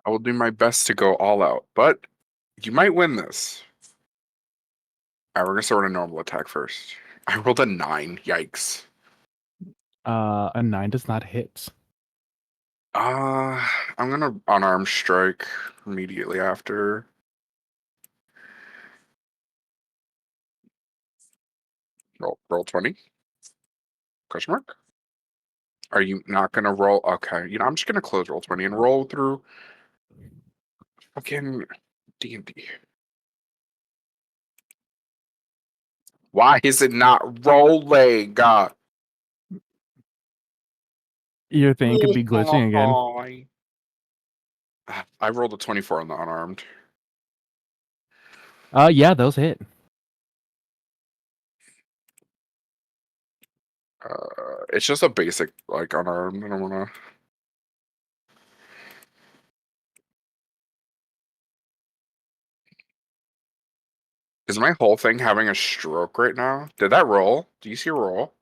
I will do my best to go all out, but you might win this. Alright, we're gonna start with a normal attack first. I rolled a 9. Yikes. A 9 does not hit. I'm gonna unarmed strike immediately after. Roll 20? Question mark? Are you not gonna roll? Okay, I'm just gonna close roll 20 and roll through fucking D&D. Why is it not rolling? God. Your thing could be glitching again. I rolled a 24 on the unarmed. Yeah, those hit. It's just a basic like unarmed. I don't wanna. Is my whole thing having a stroke right now? Did that roll? Do you see a roll?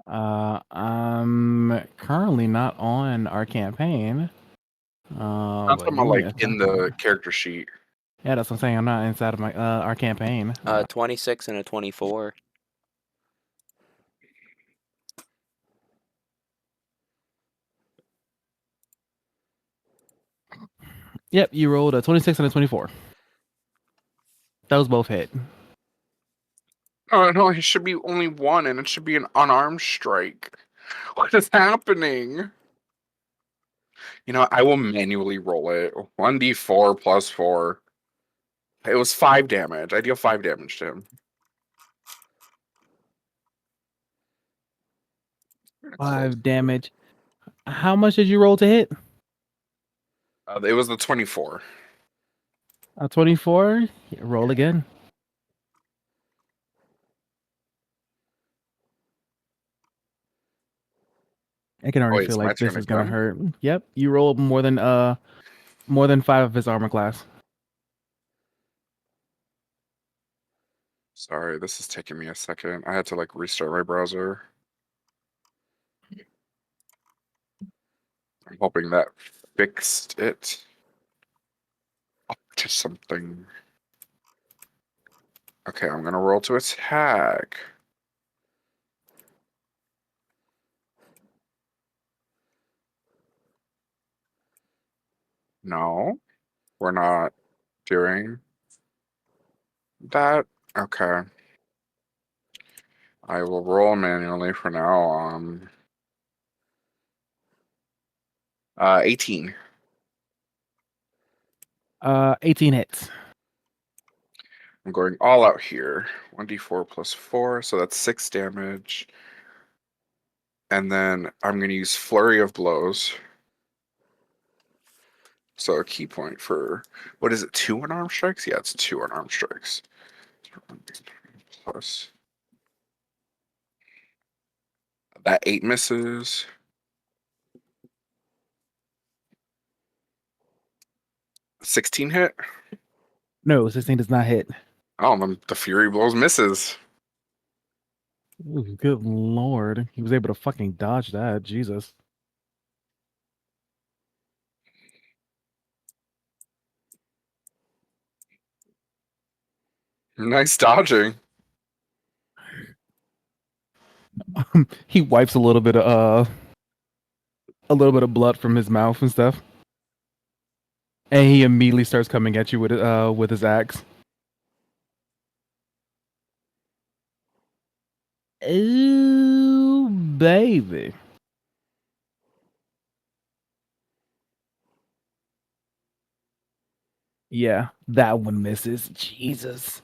I'm currently not on our campaign. I'm But talking give about me like a in second. the character sheet. Yeah, that's what I'm saying. I'm not inside of my our campaign. 26 and a 24. Yep, you rolled a 26 and a 24. Those both hit. Oh no, it should be only one, and it should be an unarmed strike. What is happening? I will manually roll it. 1d4 plus 4. It was 5 damage. I deal 5 damage to him. 5 damage. How much did you roll to hit? It was the 24. A 24. Roll again. I can Oh, already wait, feel it's my like this turn is gonna again? hurt. Yep, you rolled more than 5 of his armor class. Sorry, this is taking me a second. I had to like restart my browser. I'm hoping that fixed it up to something. Okay, I'm gonna roll to attack. No, we're not doing that. Okay. I will roll manually for now. 18. 18 hits. I'm going all out here. 1d4 plus 4, so that's 6 damage. And then I'm going to use Flurry of Blows. So a key point for, what is it, 2 unarmed strikes? Yeah, it's 2 unarmed strikes. Plus. That 8 misses. 16 hit? No, 16 does not hit. Oh, then the Fury Blows misses. Ooh, good lord. He was able to fucking dodge that. Jesus. Nice dodging. He wipes a little bit of blood from his mouth and stuff. And he immediately starts coming at you with his axe. Ooh, baby. Yeah, that one misses. Jesus.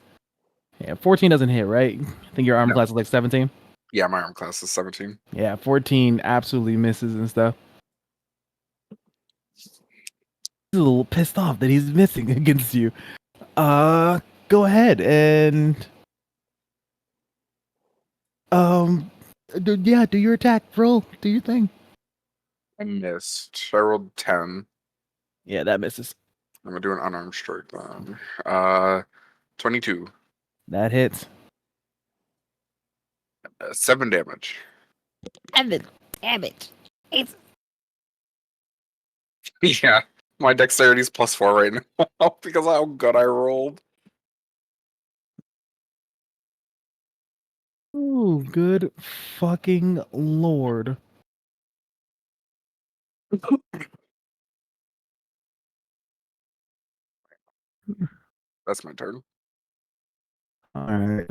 Yeah, 14 doesn't hit, right? I think your armor No. class is like 17. Yeah, my arm class is 17. Yeah, 14 absolutely misses and stuff. He's a little pissed off that he's missing against you. Go ahead and do your attack roll. Do your thing. I missed. I rolled 10. Yeah, that misses. I'm gonna do an unarmed strike then. 22. That hits. 7 damage. Damn it. It's Yeah, my dexterity's +4 right now because of how good I rolled. Ooh, good fucking lord. That's my turn. Alright.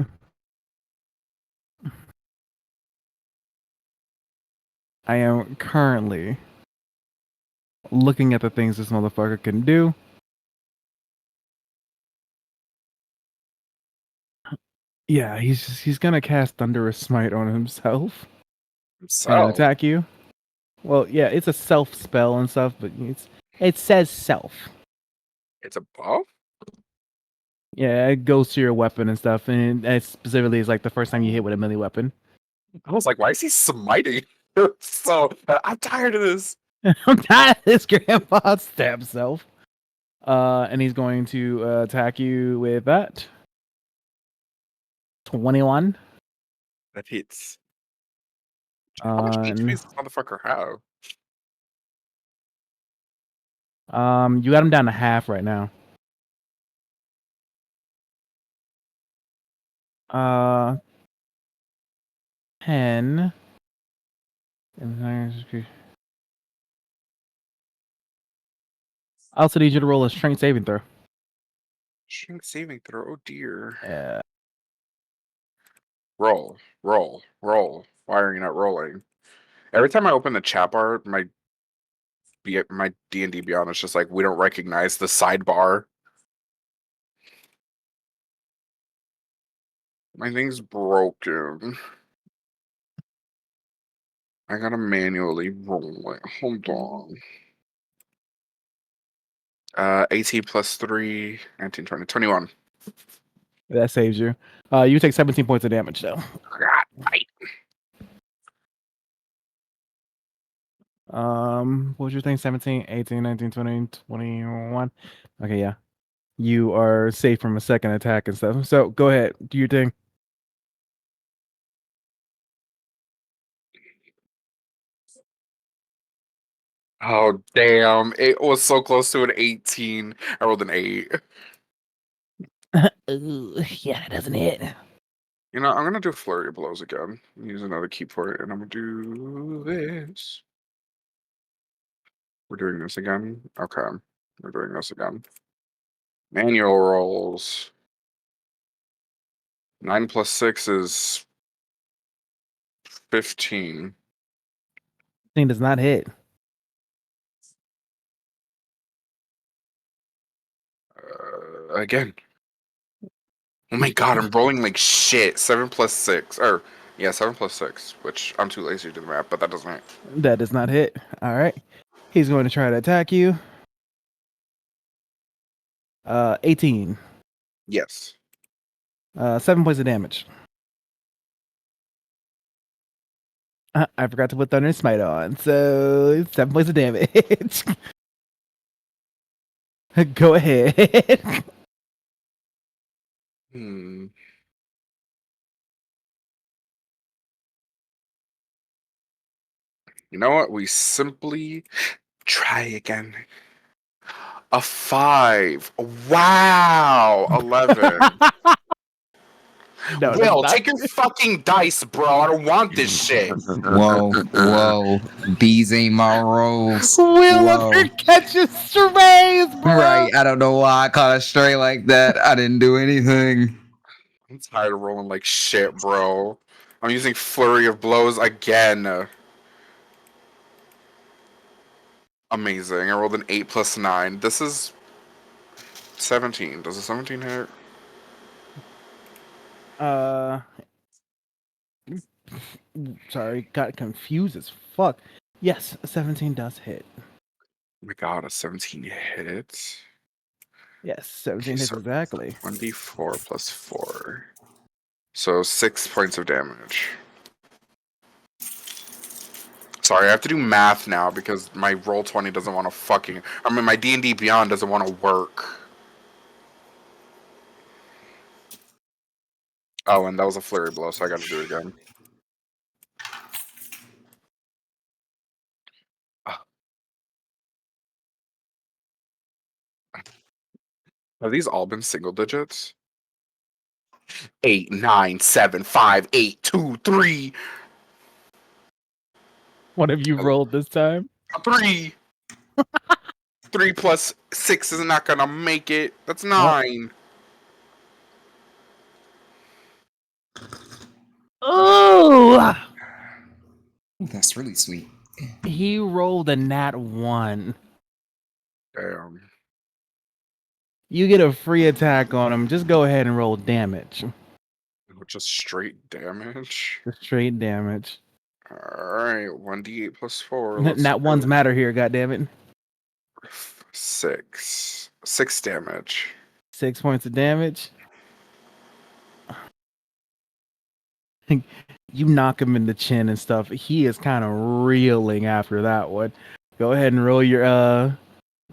I am currently looking at the things this motherfucker can do. Yeah, he's gonna cast Thunderous Smite on himself and So, attack you. Well, yeah, it's a self spell and stuff, but it says self. it's a buff? Yeah, it goes to your weapon and stuff, and it specifically is like the first time you hit with a melee weapon. I was like, why is he smiting? So, I'm tired of this. I'm tired of this grandpa stab himself. And he's going to attack you with that. 21. That hits. How much HP And, does this motherfucker have? you got him down to half right now. 10. I also need you to roll a strength saving throw. Strength saving throw. Oh dear. Yeah. Roll, roll, roll. Why are you not rolling? Every time I open the chat bar, my D&D Beyond is just like, we don't recognize the sidebar. My thing's broken. I gotta manually roll it. Hold on. 18 plus 3, 19, 20, 21. That saves you. You take 17 points of damage, though. God, right. What was your thing? 17, 18, 19, 20, 21. Okay, yeah. You are safe from a second attack and stuff. So go ahead, do your thing. Oh, damn. It was so close to an 18. I rolled an 8. Ooh, yeah, that doesn't hit. You know, I'm gonna do Flurry of Blows again. Use another key point, and I'm gonna do this. We're doing this again? Okay. We're doing this again. Manual rolls. 9 plus 6 is 15. Thing does not hit. Again. Oh my god, I'm rolling like shit. 7 plus 6. Or, yeah, 7 plus 6, which I'm too lazy to do the math, but that doesn't hit. That does not hit. All right. He's going to try to attack you. 18. Yes. 7 points of damage. I forgot to put Thunder Smite on, so 7 points of damage. Go ahead. Hmm. You know what? We simply try again. A 5. Wow. 11. No, that's Will, not. take your fucking dice, bro. I don't want this shit. Whoa. These ain't my rolls. Will Whoa. over catches strays, bro. Right. I don't know why I caught a stray like that. I didn't do anything. I'm tired of rolling like shit, bro. I'm using Flurry of Blows again. Amazing. I rolled an 8 plus 9. This is 17. Does a 17 hit? Sorry, got confused as fuck. Yes, 17 does hit. Oh my god, a 17 hit? Yes, 17 Okay, hits so exactly. 1d4 plus 4. So 6 points of damage. Sorry, I have to do math now because my Roll20 doesn't want to fucking... I mean, my D&D Beyond doesn't want to work. Oh, and that was a flurry blow, so I gotta do it again. Have these all been single digits? 8, 9, 7, 5, 8, 2, 3. What have you rolled this time? 3. 3 plus 6 is not gonna make it. That's Oh. 9. Oh! That's really sweet. He rolled a nat 1. Damn. You get a free attack on him. Just go ahead and roll damage. Just straight damage. Just straight damage. Alright, 1d8 plus 4. Let's Nat 1s do matter here, goddammit. 6. 6 damage. 6 points of damage. You knock him in the chin and stuff. He is kind of reeling after that one. Go ahead and roll your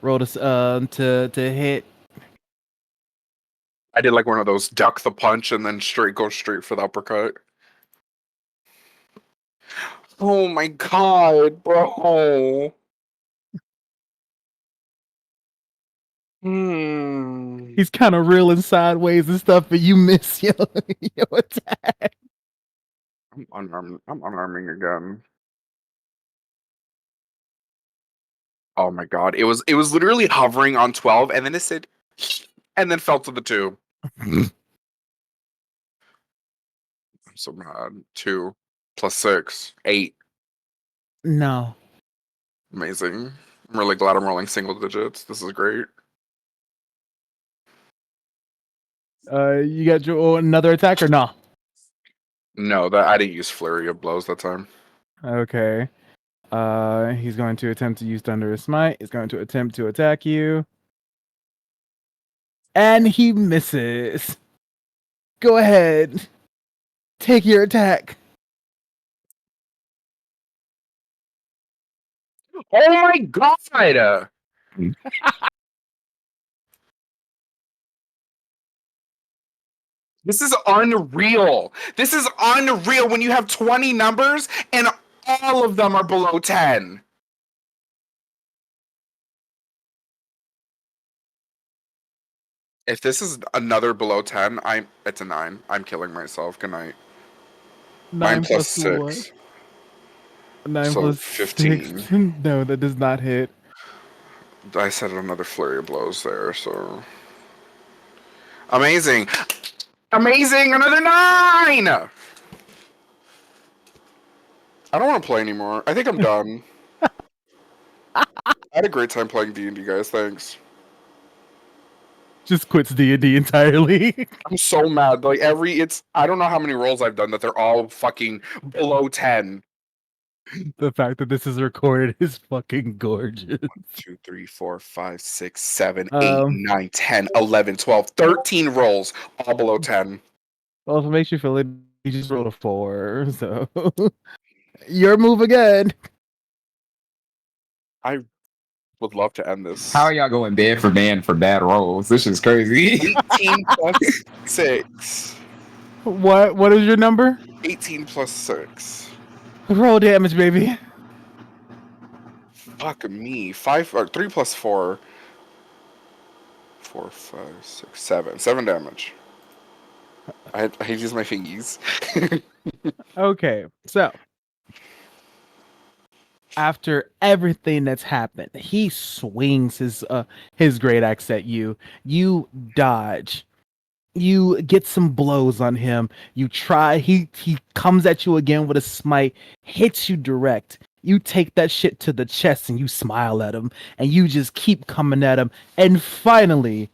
roll to hit. I did like one of those duck the punch and then go straight for the uppercut. Oh my god, bro. He's kind of reeling sideways and stuff, but you miss your attack. I'm unarming again. Oh my god. It was literally hovering on 12 and then it said and then fell to the 2. I'm so mad. 2 plus 6. 8. No. Amazing. I'm really glad I'm rolling single digits. This is great. You got your another attack or no? No, that I didn't use flurry of blows that time. Okay. He's going to attempt to use Thunderous Smite. He's going to attempt to attack you. And he misses. Go ahead. Take your attack. Oh my god! This is unreal. This is unreal when you have 20 numbers and all of them are below 10. If this is another below 10, it's a 9. I'm killing myself. Good night. 9 9 plus plus what? 6. 9 So plus 15. 6. No, that does not hit. I said another flurry of blows there, so. Amazing. Amazing! Another 9! I don't want to play anymore. I think I'm done. I had a great time playing D&D, guys. Thanks. Just quits D&D entirely. I'm so mad. Like I don't know how many rolls I've done that they're all fucking below 10. The fact that this is recorded is fucking gorgeous. 1, 2, 3, 4, 5, 6, 7, 8, Um, 9, 10, 11, 12, 13 rolls, all below 10. well, if it makes you feel it, you just rolled a 4, so your move again. I would love to end this. How are y'all going bad for bad rolls? This is crazy. 18 plus 6. What is your number? 18 plus 6. Roll damage, baby. Fuck me. 5 or 3 plus 4. 4, 5, 6, 7. 7 damage. I use my fingies. Okay, so after everything that's happened, he swings his great axe at you. You dodge. You get some blows on him. You try. He comes at you again with a smite, hits you direct. You take that shit to the chest and you smile at him, and you just keep coming at him, and finally,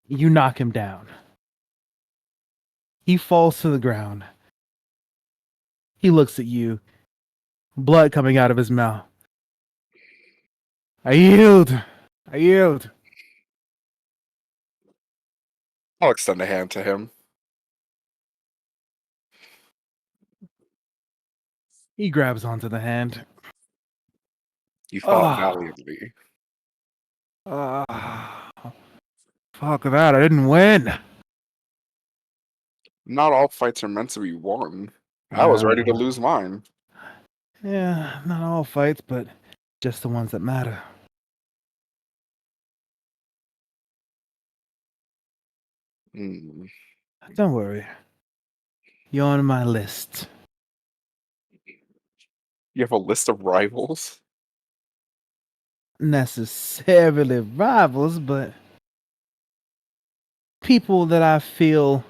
you knock him down. He falls to the ground. He looks at you, blood coming out of his mouth. I yield. I yield. I'll extend a hand to him. He grabs onto the hand. You fought Ah. valiantly. Fuck that, I didn't win. Not all fights are meant to be won. I was ready to lose mine. Yeah, not all fights, but just the ones that matter. Hmm. Don't worry. You're on my list. You have a list of rivals? Necessarily rivals, but people that I feel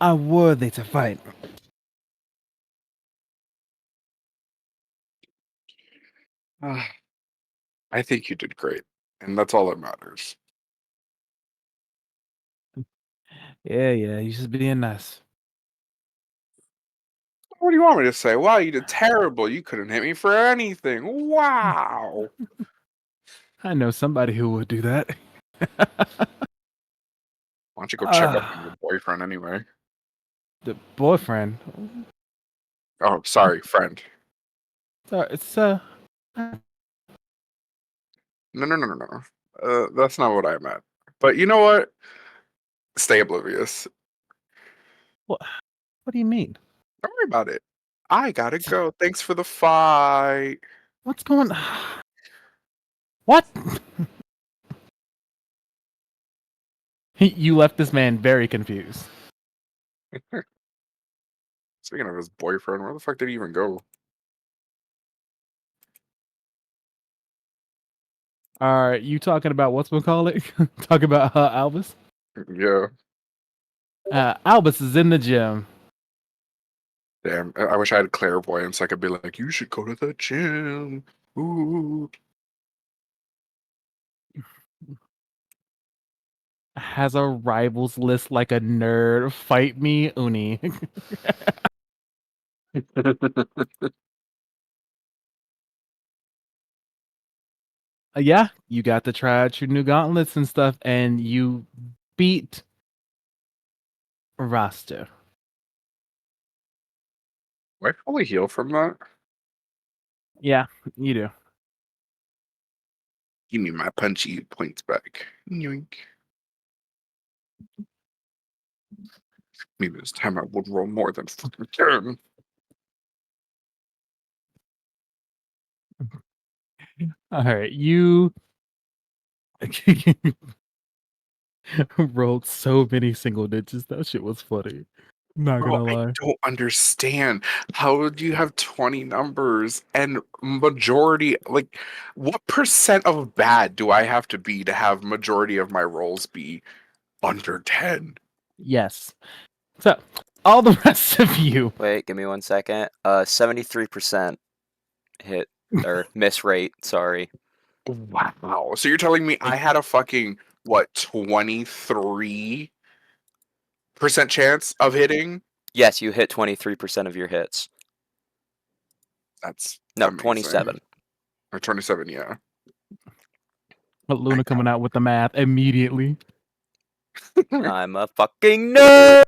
are worthy to fight. I think you did great, and that's all that matters. Yeah, you just being nice. What do you want me to say? Wow, you did terrible. You couldn't hit me for anything. Wow. I know somebody who would do that. Why don't you go check up on your boyfriend anyway? The boyfriend. Oh, sorry, friend. It's No. That's not what I meant. But you know what? Stay oblivious. what do you mean? Don't worry about it. I gotta go. Thanks for the fight. What's going What? You left this man very confused. Speaking of his boyfriend, where the fuck did he even go? Are you talking about what's we call it? Talking about Albus? Yeah. Albus is in the gym. Damn. I wish I had clairvoyance. I could be like, you should go to the gym. Ooh. Has a rivals list like a nerd. Fight me, Uni. Yeah, you got to try out your new gauntlets and stuff, and you beat Rasta. Do I fully heal from that? Yeah, you do. Give me my punchy points back. Yoink. Maybe this time I would roll more than fucking 10. All right, you rolled so many single digits. That shit was funny. Not Bro, gonna I lie. don't understand. How would you have 20 numbers and majority, like, what percent of bad do I have to be to have majority of my rolls be under 10? Yes. So, all the rest of you. Wait, give me 1 second. 73% hit or miss rate. Sorry. Wow. So you're telling me I had a fucking, what, 23% chance of hitting? Yes, you hit 23% of your hits. That's No, amazing. 27. Or 27, yeah. But Luna coming out with the math immediately. I'm a fucking nerd.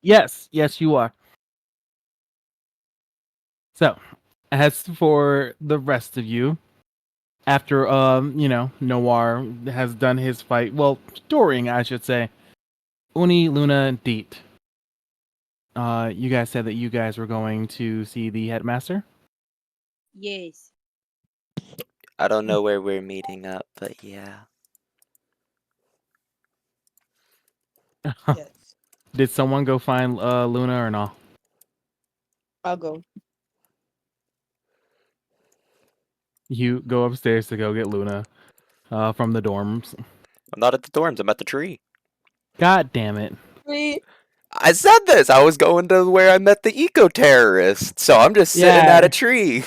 Yes, you are. So, As for the rest of you, after Noir has done his fight, well, during I should say, Uni, Luna, and Deet. You guys said that you guys were going to see the headmaster. Yes. I don't know where we're meeting up, but yeah. Yes. Did someone go find Luna or no? I'll go. You go upstairs to go get Luna from the dorms. I'm not at the dorms. I'm at the tree. God damn it. Wait. I said this. I was going to where I met the eco-terrorist, so I'm just sitting at Yeah. a tree.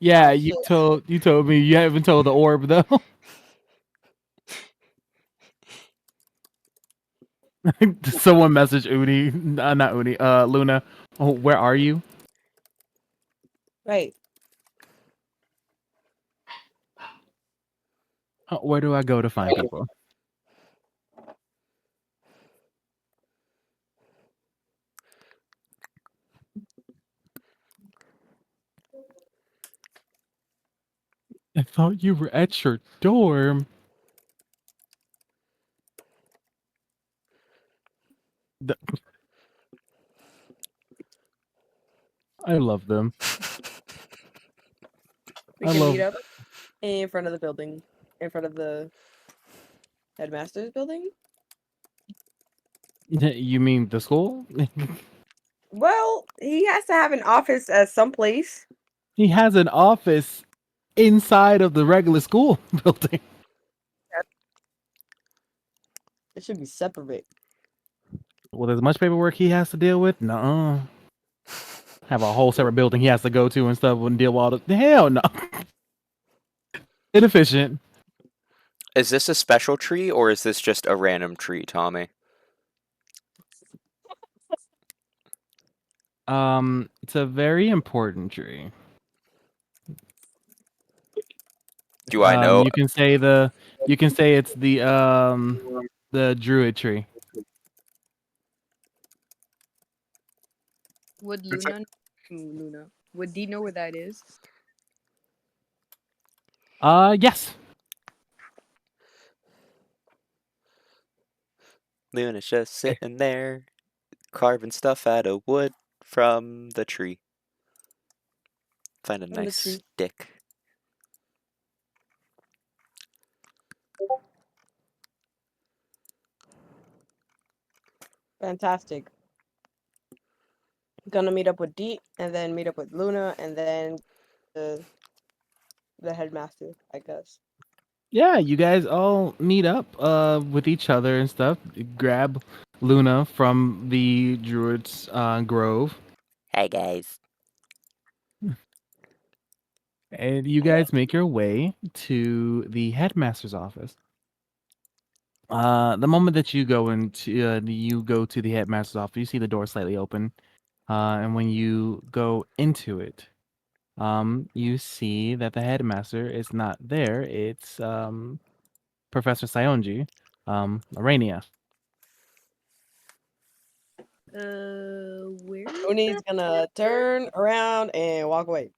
Yeah, Oh, you shit. told me you haven't told the orb though. Someone messaged Uni, not Uni, Luna. Oh, where are you? Right. Where do I go to find people? I thought you were at your dorm. The- I love them. We I can love. meet up in front of the building, in front of the headmaster's building. You mean the school? Well, he has to have an office at some place. He has an office inside of the regular school building. It should be separate. With as much paperwork he has to deal with, no. Have a whole separate building he has to go to and stuff and deal with all the hell no. Inefficient. Is this a special tree or is this just a random tree, Tommy? It's a very important tree. Do I know? You can say it's the druid tree. Would It's a- Luna. Would Dee know where that is? Yes. Luna's just sitting there, carving stuff out of wood from the tree. Find a From the nice tree. stick. Fantastic. Gonna meet up with Deet, and then meet up with Luna, and then the headmaster, I guess. Yeah, you guys all meet up with each other and stuff. Grab Luna from the druid's grove, Hey guys. and you guys make your way to the headmaster's office. The moment that you go to the headmaster's office, you see the door slightly open, and when you go into it, you see that the headmaster is not there. It's Professor Sayonji, Arania. Where is Uni's gonna turn around and walk away.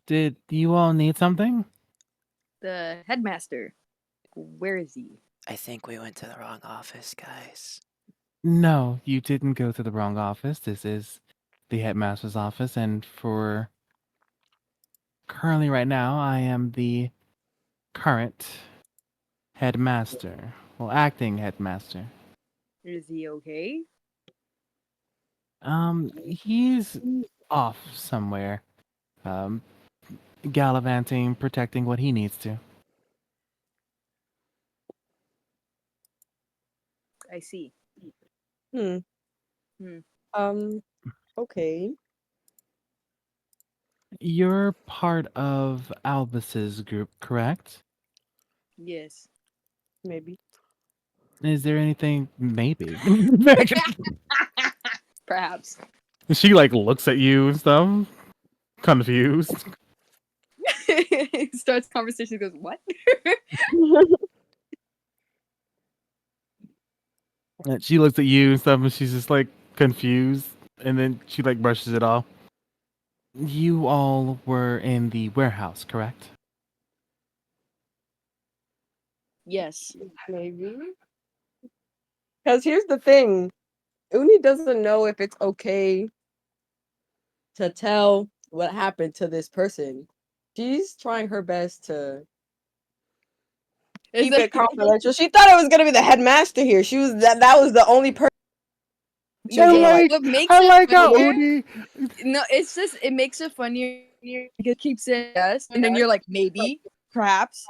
Did you all need something? the headmaster? Where is he? I think we went to the wrong office, guys. No, you didn't go to the wrong office. This is the headmaster's office, and for currently right now, I am the current headmaster. Well, acting headmaster. Is he okay? He's off somewhere. Um, gallivanting, protecting what he needs to. I see. Hmm. Hmm. Okay. You're part of Albus's group, correct? Yes. Maybe. Is there anything? Maybe. Perhaps. She like looks at you and stuff, confused. Starts conversation. Goes what? And she looks at you and stuff, and she's just like confused, and then she like brushes it off. You all were in the warehouse, correct? Yes. Maybe. Because here's the thing. Uni doesn't know if it's okay to tell what happened to this person. She's trying her best to Is keep that it confidential. She thought it was gonna be the headmaster here. She was that was the only person she was gonna like. what makes I it like how funnier? Uni. No, it's just it makes it funnier because it keeps saying yes, and then you're like maybe, perhaps.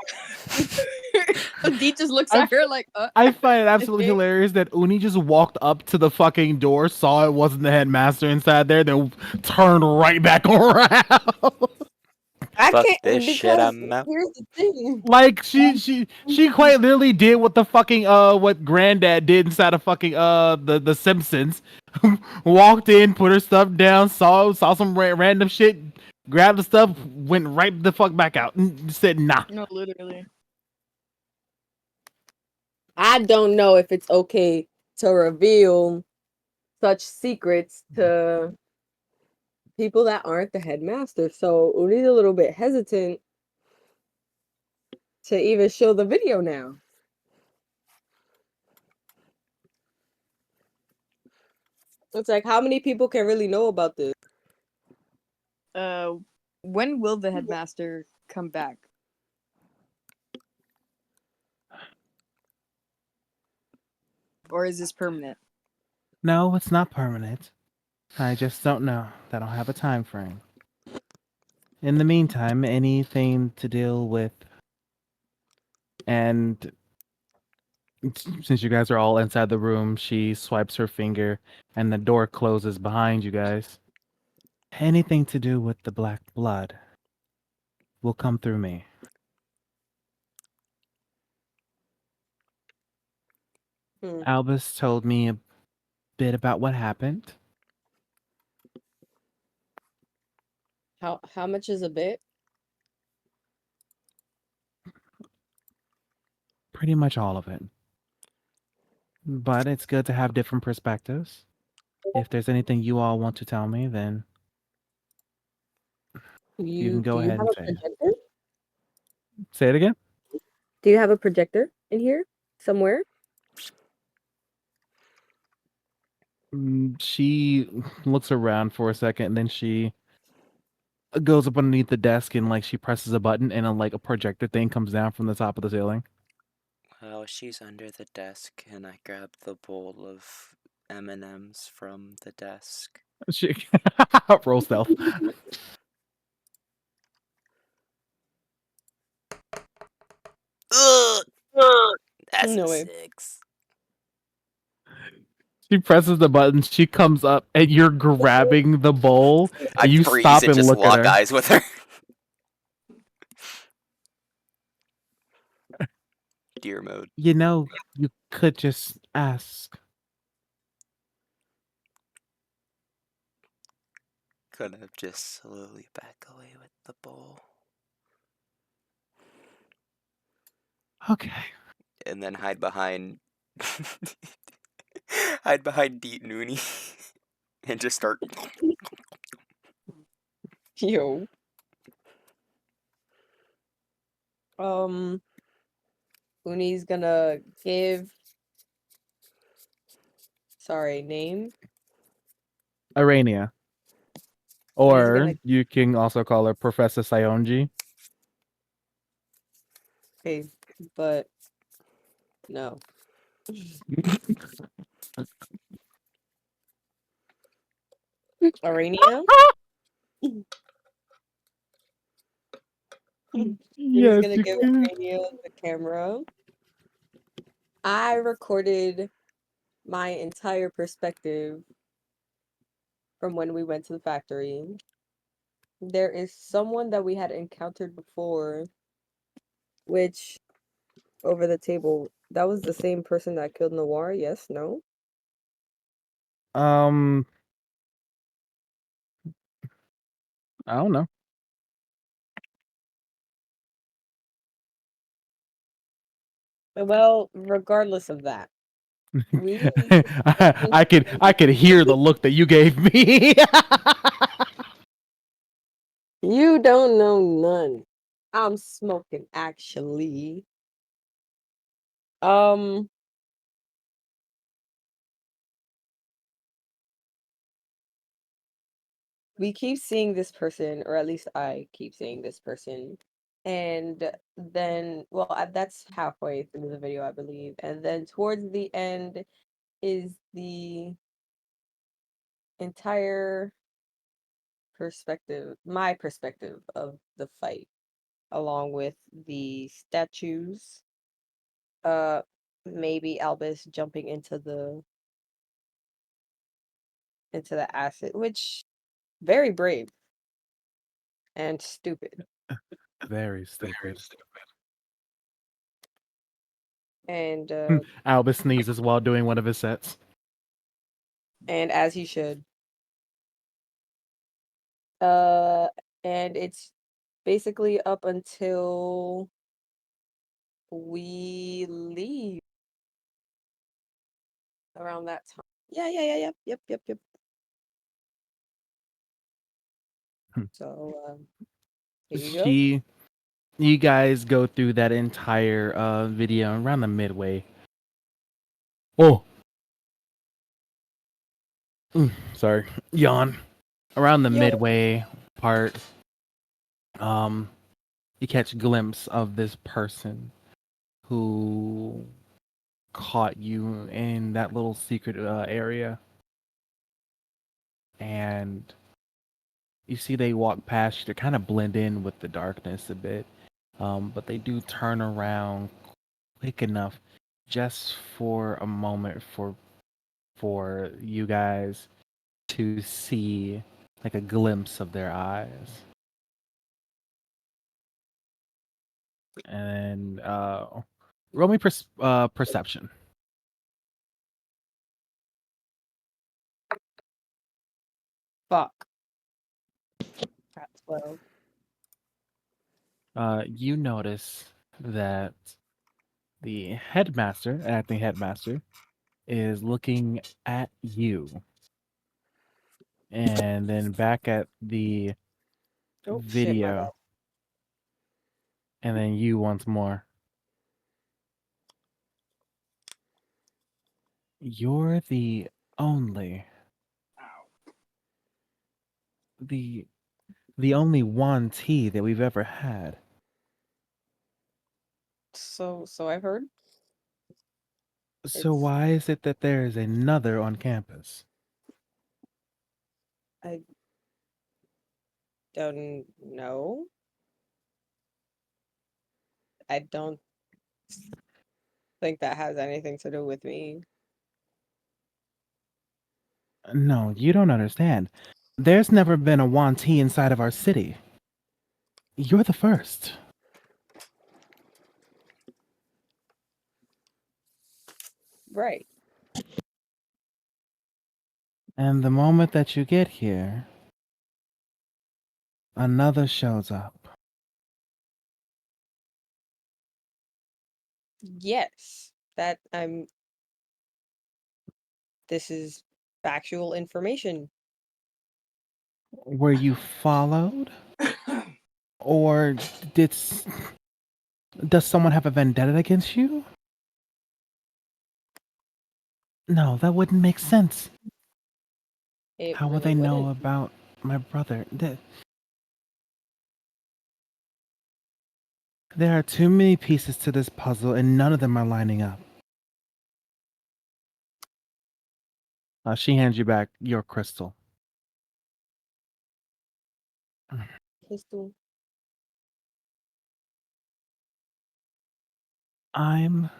Dee just looks at her like, I find it absolutely hilarious that Uni just walked up to the fucking door, saw it wasn't the headmaster inside there, then turned right back around. I Fuck can't this shit, because I'm out. here's the thing. Like she quite literally did what the fucking what Granddad did inside of fucking the Simpsons. Walked in, put her stuff down, saw some random shit, grabbed the stuff, went right the fuck back out, and said nah. no, literally. I don't know if it's okay to reveal such secrets to people that aren't the headmaster. So Uni's a little bit hesitant to even show the video now. It's like, how many people can really know about this? When will the headmaster come back? Or is this permanent? No, it's not permanent. I just don't know. I don't have a time frame. In the meantime, anything to deal with, and since you guys are all inside the room, she swipes her finger and the door closes behind you guys. Anything to do with the black blood will come through me. Hmm. Albus told me a bit about what happened. How much is a bit? Pretty much all of it. But it's good to have different perspectives. If there's anything you all want to tell me, then you can go Do you ahead have and a say it. projector? Say it again? Do you have a projector in here somewhere? She looks around for a second and then she goes up underneath the desk and like she presses a button and like a projector thing comes down from the top of the ceiling. Well, she's under the desk, and I grab the bowl of M&Ms from the desk. She roll stealth. Ugh! That's No a way. 6. She presses the button, she comes up and you're grabbing the bowl I and you freeze stop and and just look at lock her. eyes with her. Deer mode. You know, you could just ask. Could have just slowly back away with the bowl. Okay. And then hide behind... hide behind Deet Noonie. And just start... Yo. Uni's gonna give. Sorry, name. Arania. Uni's Or gonna. you can also call her Professor Sayonji. Okay, but no. Arania. Uni's Yes, gonna you give can. Arania the camera. I recorded my entire perspective from when we went to the factory. There is someone that we had encountered before, which over the table, that was the same person that killed Noir. Yes, no. I don't know. Well, regardless of that, we I could hear the look that you gave me. You don't know none. I'm smoking, actually. Um, we keep seeing this person, or at least I keep seeing this person. And then, well, that's halfway through the video, I believe. And then towards the end is the entire perspective, my perspective of the fight, along with the statues. Uh, maybe Albus jumping into the acid, which very brave and stupid. Very stupid. And Albus sneezes while doing one of his sets. as he should. Uh, and it's basically up until we leave around that time. Yep. Hmm. So here you go. You guys go through that entire video around the midway. Oh, sorry, yawn. Around the Yo, midway part, you catch a glimpse of this person who caught you in that little secret area, and you see they walk past you to kind of blend in with the darkness a bit, but they do turn around quick enough just for a moment for you guys to see like a glimpse of their eyes. And roll me perception. fuck. Cat 12. You notice that the headmaster, acting headmaster, is looking at you, and then back at the Oh shit, my bad. video, and then you once more. You're the only, the the only one tea that we've ever had. So I've heard. So It's why is it that there is another on campus? I don't know. I don't think that has anything to do with me. No, you don't understand. There's never been a Wan tea inside of our city. You're the first. Right. And the moment that you get here, another shows up. Yes. That I'm This is factual information. Were you followed? Or did does someone have a vendetta against you? No, that wouldn't make sense. It How would really they know wouldn't. about my brother? There are too many pieces to this puzzle and none of them are lining up. She hands you back your crystal. Pistol. I'm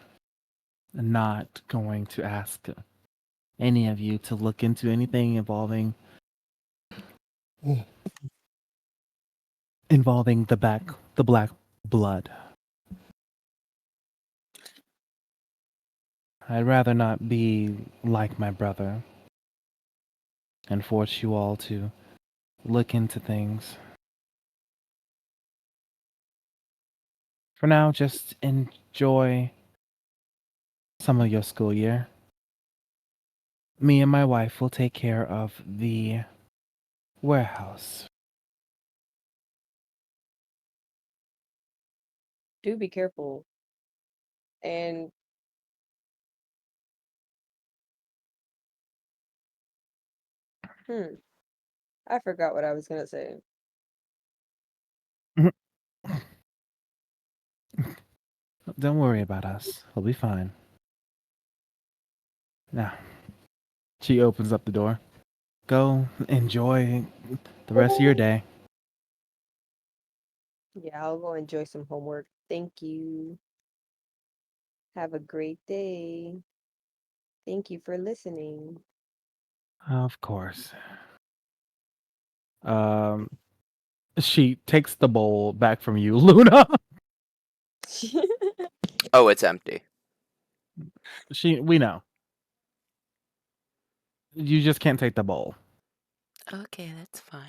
not going to ask any of you to look into anything involving the black blood. I'd rather not be like my brother and force you all to look into things. For now, just enjoy some of your school year. Me and my wife will take care of the warehouse. Do be careful. And I forgot what I was gonna say. Don't worry about us. We'll be fine. Now, she opens up the door. Go enjoy the rest of your day. Yeah, I'll go enjoy some homework. Thank you. Have a great day. Thank you for listening. Of course. She takes the bowl back from you, Luna. Oh, it's empty. We know. You just can't take the bowl. Okay, that's fine.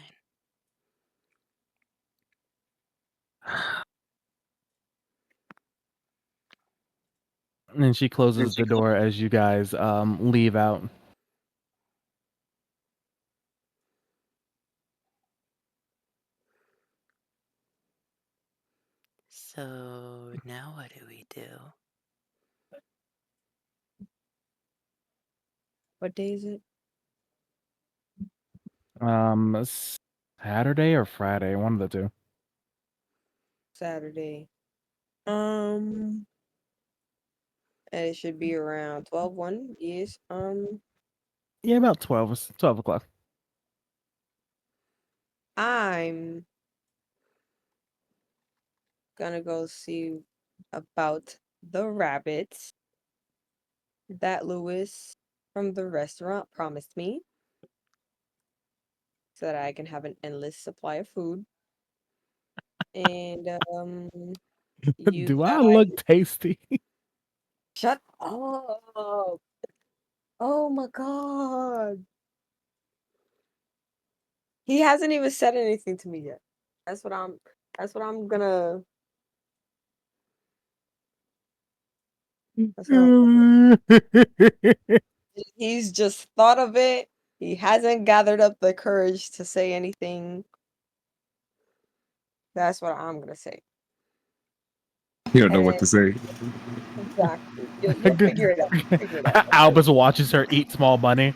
And then she closes the door as you guys leave out. So now what do we do? What day is it? Saturday or Friday, one of the two. Saturday. And it should be around 12:01. Yes. Yeah, about 12. It's 12 o'clock. I'm gonna go see about the rabbits that Lewis from the restaurant promised me so that I can have an endless supply of food. And you Do I guys look tasty? shut up. Oh my God. He hasn't even said anything to me yet. That's what I'm gonna that's what I'm he's just thought of it. He hasn't gathered up the courage to say anything. That's what I'm gonna say. You don't know what And to say. exactly. You'll figure it out. Figure it out. Albus watches her eat small bunny.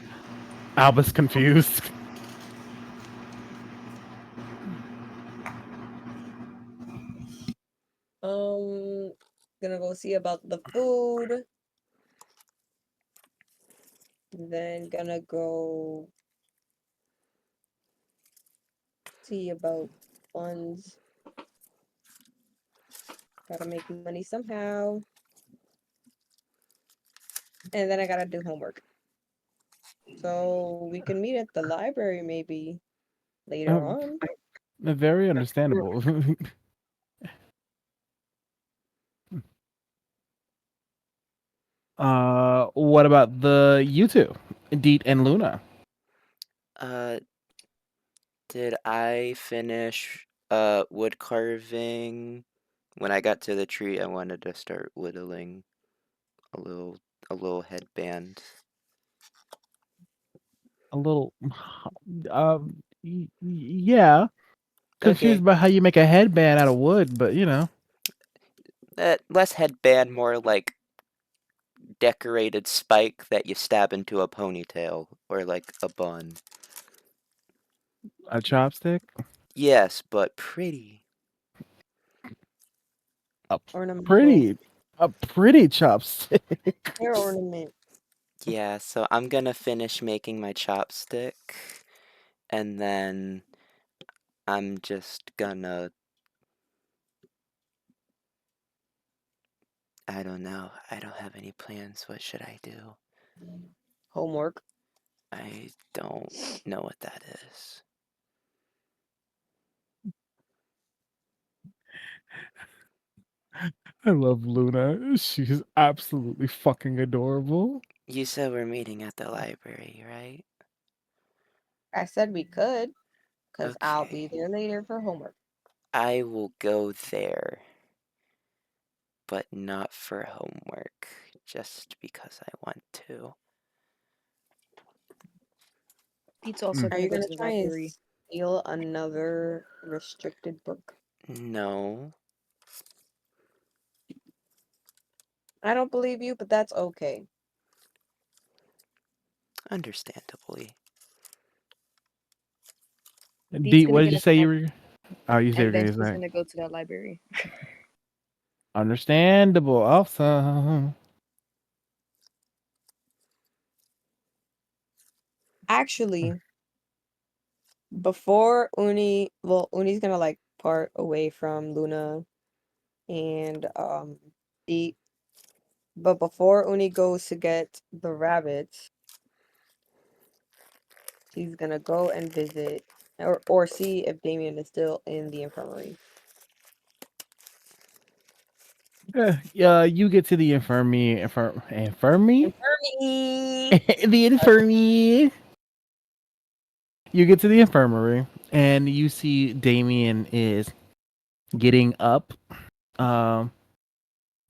Albus confused. Gonna go see about the food. Then gonna go see about funds. Gotta make money somehow. And then I gotta do homework. So we can meet at the library maybe later Oh, on. very understandable. What about you two, Deet and Luna? Uh, did I finish wood carving? When I got to the tree, I wanted to start whittling a little headband. A little, yeah. Confused Okay, about how you make a headband out of wood, but you know, less headband, more like decorated spike that you stab into a ponytail or like a bun. a chopstick, Yes, but pretty. a Ornamental pretty, a pretty chopstick. hair ornament. Yeah, so I'm gonna finish making my chopstick, and then I'm just gonna. I don't know. I don't have any plans. What should I do? Homework. I don't know what that is. I love Luna. She's absolutely fucking adorable. You said we're meeting at the library, right? I said we could, because I'll Okay. be there later for homework. I will go there, but not for homework, just because I want to. Pete's also Are gonna you go gonna to the try and library. steal another restricted book? No. I don't believe you, but that's okay. Understandably. Deet's D, gonna what did get you a say you snack, were? Oh, you said you and were then gonna she's say. gonna go to the library. Understandable. Awesome. Actually, before Uni's gonna like part away from Luna and eat. But before Uni goes to get the rabbits, she's gonna go and visit or see if Damien is still in the infirmary. Yeah, you get to the infirmary, Infirmary. the infirmary. You get to the infirmary, and you see Damien is getting up, um,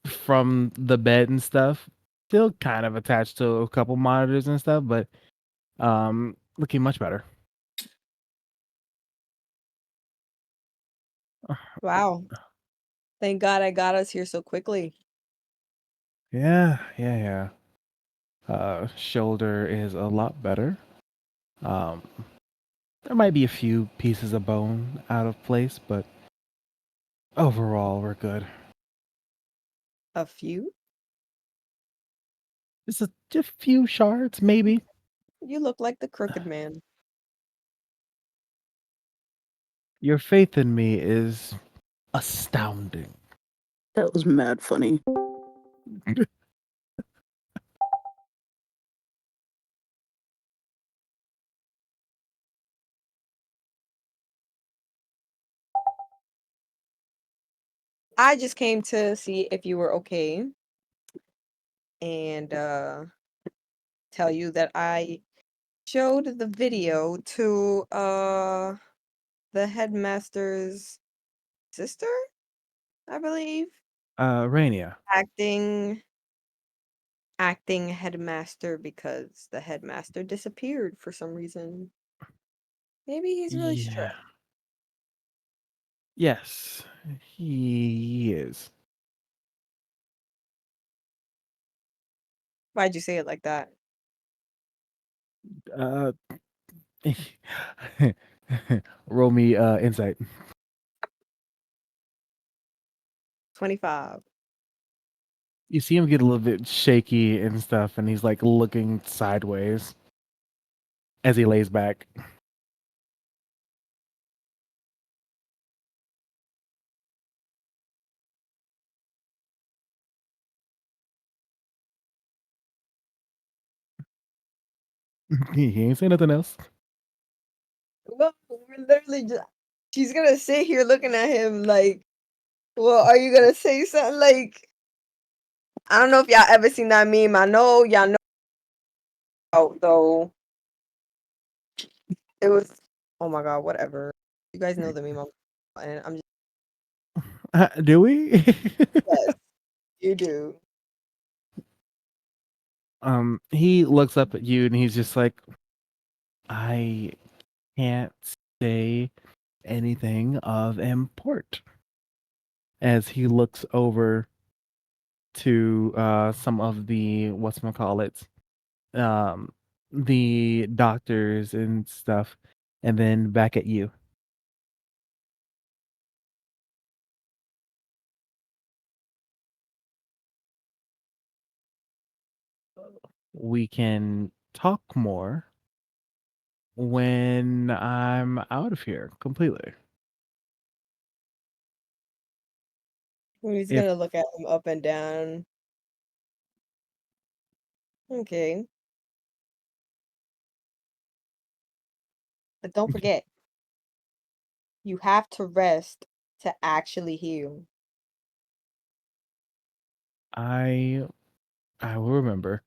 from the bed and stuff. Still kind of attached to a couple monitors and stuff, but looking much better. Wow. Thank God I got us here so quickly. Yeah. Shoulder is a lot better. Um, there might be a few pieces of bone out of place, but overall we're good. A few? Just a few shards, maybe. You look like the crooked man. Your faith in me is astounding. That was mad funny. I just came to see if you were okay and tell you that I showed the video to the headmaster's sister, I believe. Rainia. Acting headmaster because the headmaster disappeared for some reason. Maybe he's really Yeah. stressed. Yes, he is. Why'd you say it like that? Uh, roll me insight. 25. You see him get a little bit shaky and stuff, and he's like looking sideways as he lays back. He ain't say nothing else. Well, we're literally just she's gonna sit here looking at him like, well, are you gonna say something like I don't know if y'all ever seen that meme. I know y'all know though. It was oh my god, whatever. You guys know the meme and I'm just Do we? yes, you do. He looks up at you and he's just like, I can't say anything of import. As he looks over to some of the whatchamacallits, um, the doctors and stuff, and then back at you. We can talk more when I'm out of here completely. He's If gonna look at him up and down. Okay. But don't forget, you have to rest to actually heal. I I will remember.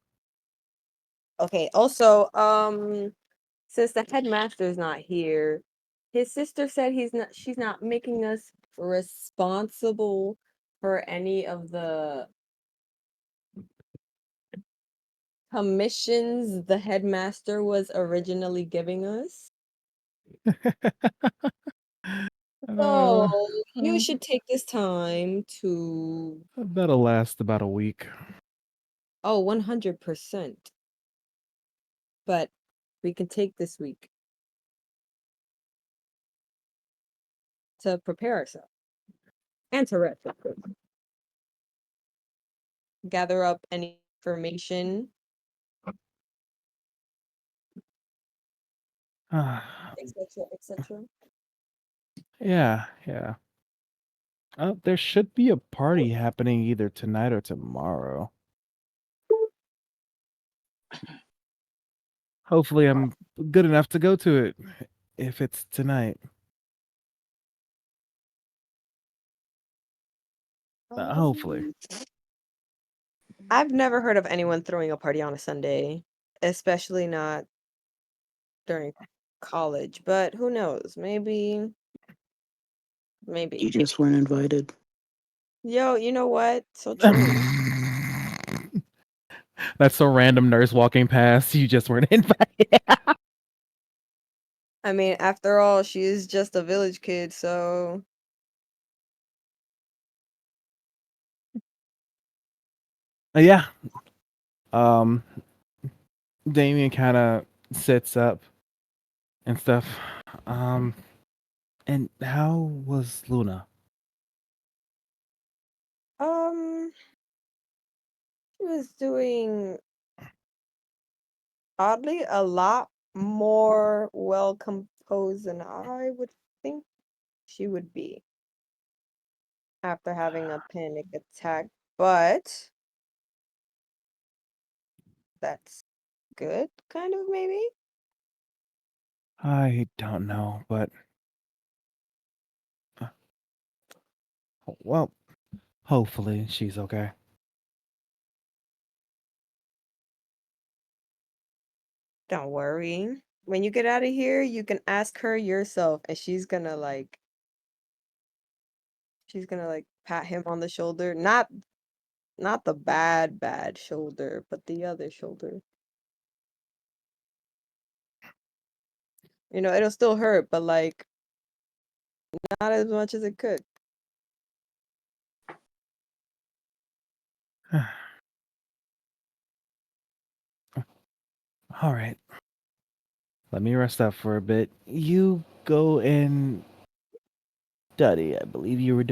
Okay, also, since the headmaster's not here, his sister said she's not making us responsible for any of the commissions the headmaster was originally giving us. So you should take this time to That'll last about a week. 100%. But we can take this week to prepare ourselves and to rest, of course. Gather up any information, etc., etc. Yeah, yeah. There should be a party happening either tonight or tomorrow. Hopefully, I'm good enough to go to it if it's tonight. Hopefully. I've never heard of anyone throwing a party on a Sunday, especially not during college, but who knows? Maybe. You just weren't invited. Yo, you know what? So true. That's so random nurse walking past. You just weren't invited. I mean, after all, she is just a village kid, so Yeah. Um, Damien kind of sits up and stuff. And how was Luna? um she was doing oddly a lot more well composed than I would think she would be after having a panic attack, but that's good, kind of maybe. I don't know, but uh, well, hopefully she's okay. Don't worry. When you get out of here, you can ask her yourself, and she's gonna like pat him on the shoulder, not the bad shoulder, but the other shoulder. You know, it'll still hurt, but like not as much as it could. All right. Let me rest up for a bit. You go and study, I believe you were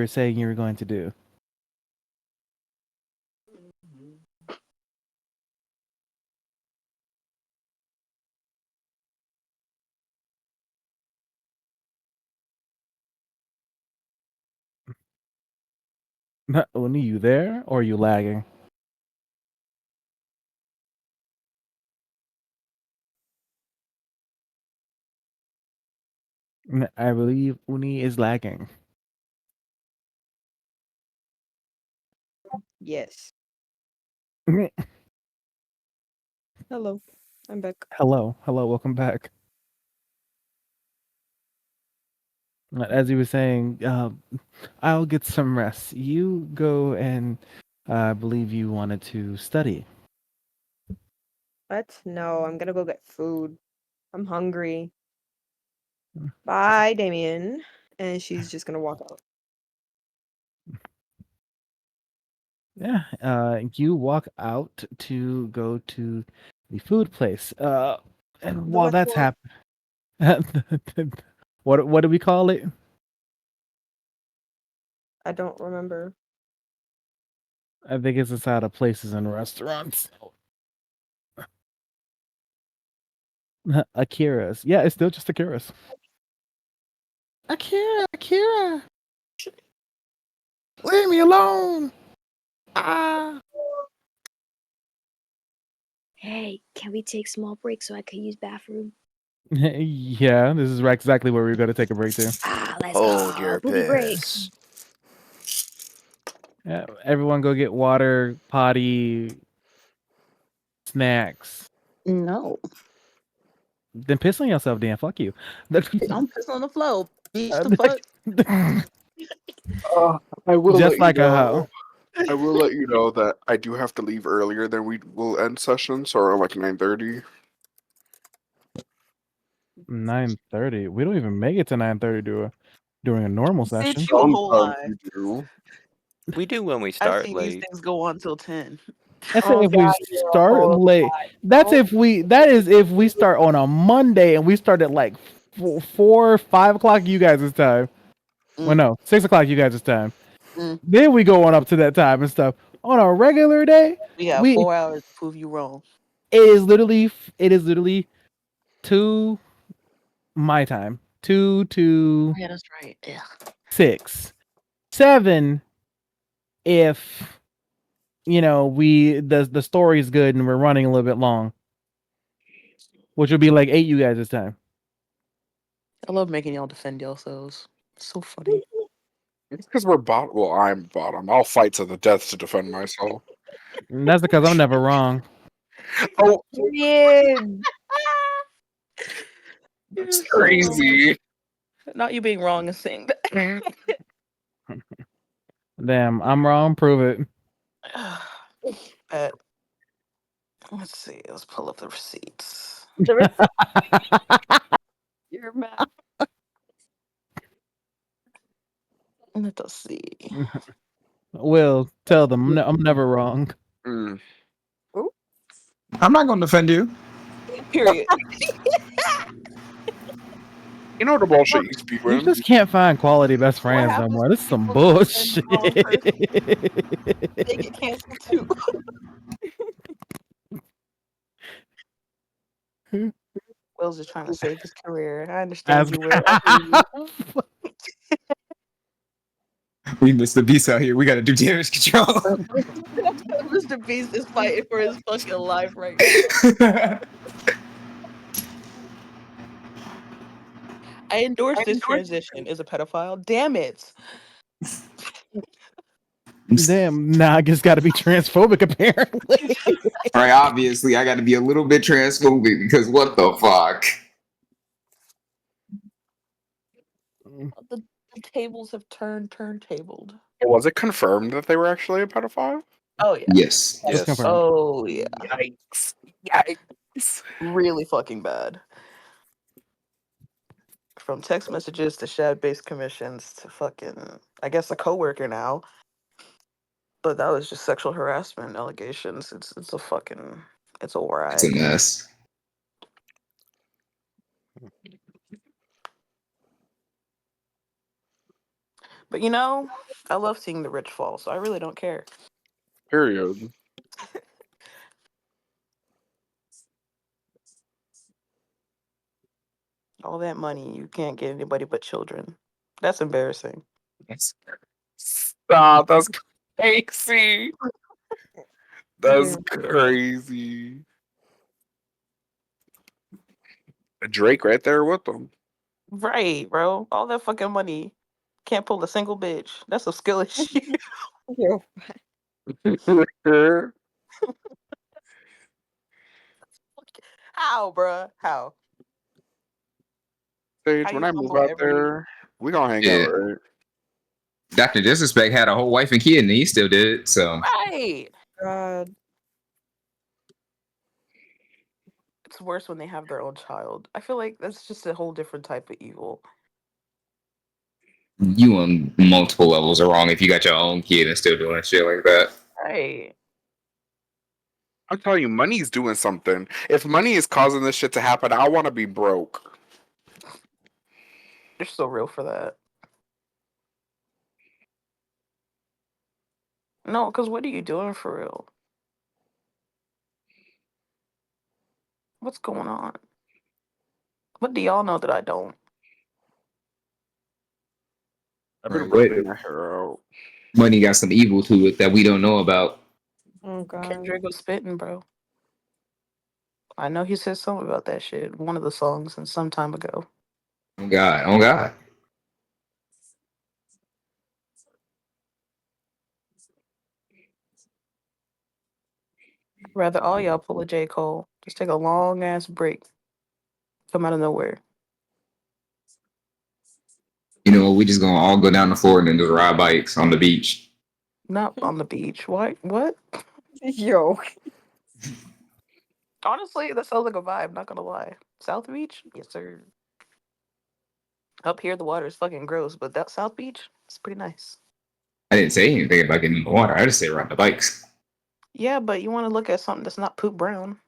saying you were going to do. Only you there or are you lagging? I believe Uni is lagging. Yes. Hello. I'm back. Hello, welcome back. As he was saying, I'll get some rest. You go and I believe you wanted to study. What? No, I'm gonna go get food. I'm hungry. Bye, Damien. And she's just gonna walk out. Yeah, you walk out to go to the food place. And The while what that's one? happening, what do we call it? I don't remember. I think it's inside of places and restaurants. Akira's. Yeah, it's still just Akira's. Akira, leave me alone. Ah. Hey, can we take small breaks so I could use bathroom? Yeah, this is exactly where we're going to take a break to. Let's Hold go. your Poopy break. piss. Yeah, everyone go get water, potty, snacks. No. Then piss on yourself, Dan. Fuck you. I'm pissing on the floor. Bitch, the fuck? I will Just let like you a know. hoe. I will let you know that I do have to leave earlier than we will end session, so around like 9:30. 9:30. We don't even make it to 9:30 during a normal session. Bitch, you a whole Sometimes lie. you do. We do when we I've start seen these late. things go on till 10. That's Oh if we God, you're a start whole late. lie. That's Oh, if we. That is if we start on a Monday and we start at like 4, 5 o'clock you guys' time. Well, Mm, no, 6 o'clock you guys' time. mm. Then we go on up to that time and stuff. On a regular day, We have we 4 hours to prove you wrong. it is literally 2 my time, 2 to Yeah, that's right. Yeah. 6, 7 if we the story is good and we're running a little bit long, which would be like 8 you guys' time. I love making y'all defend yourselves. It's so funny. It's because we're bottom. Well, I'm bottom. I'll fight to the death to defend myself. And that's because I'm never wrong. Oh, Period. You're that's so wrong. crazy. Not you being wrong and saying that. Damn, I'm wrong. Prove it. Bet. Let's see. Let's pull up the receipts. The rest you're mad. Let us see. Will tell them I'm never wrong. Mm. I'm not gonna defend you. Period. You know the bullshit you You spewing. just can't find quality best What friends no happens more. when This is some people defend the bullshit. wrong person? They get canceled too. Will's just trying to save his career. I understand As you, Will. I hear you. We missed the beast out here. We gotta do damage control. Mr. Beast is fighting for his fucking life right now. I endorse this transition. Is a pedophile. Damn it. Damn, nah, I just got to be transphobic apparently. Right, obviously, I gotta be a little bit transphobic because what the fuck? The tables have turntabled. Was it confirmed that they were actually a pedophile? Oh yeah. Yes. It's Yes. confirmed. Oh yeah. Yikes! Yikes! Really fucking bad. From text messages to chat-based commissions to fucking, I guess, a coworker now. But that was just sexual harassment allegations. It's a fucking, it's a It's a rag. mess. But I love seeing the rich fall, so I really don't care. Period. All that money, you can't get anybody but children. That's embarrassing. Stop! That's crazy. That's You're crazy. Drake right there with them. Right, bro. All that fucking money. Can't pull a single bitch. That's a skill issue. you're How, bruh? How? How Sage, when you I move fumble out every there, we gonna hang out, Yeah. right? Dr. Disrespect had a whole wife and kid, and he still did it. So right? God. It's worse when they have their own child. I feel like that's just a whole different type of evil. you on multiple levels are wrong if you got your own kid and still doing shit like that. Right. I'm telling you, money's doing something. If money is causing this shit to happen, I want to be broke. They're so real for that. No, because what are you doing for real? What's going on? What do y'all know that I don't? I've been Right. ripping my hair out. Money got some evil to it that we don't know about. Oh God. Kendrick was spitting, bro. I know he said something about that shit. One of the songs and some time ago. Oh God. Oh God. Rather all y'all pull a J. Cole. Just take a long ass break. Come out of nowhere. You know, we just gonna all go down the floor and then just ride bikes on the beach. Not on the beach. What? What? Yo. Honestly, that sounds like a vibe, not gonna lie. South Beach? Yes, sir. Up here, the water is fucking gross, but that South Beach, it's pretty nice. I didn't say anything about getting in the water. I just say ride the bikes. Yeah, but you want to look at something that's not poop brown.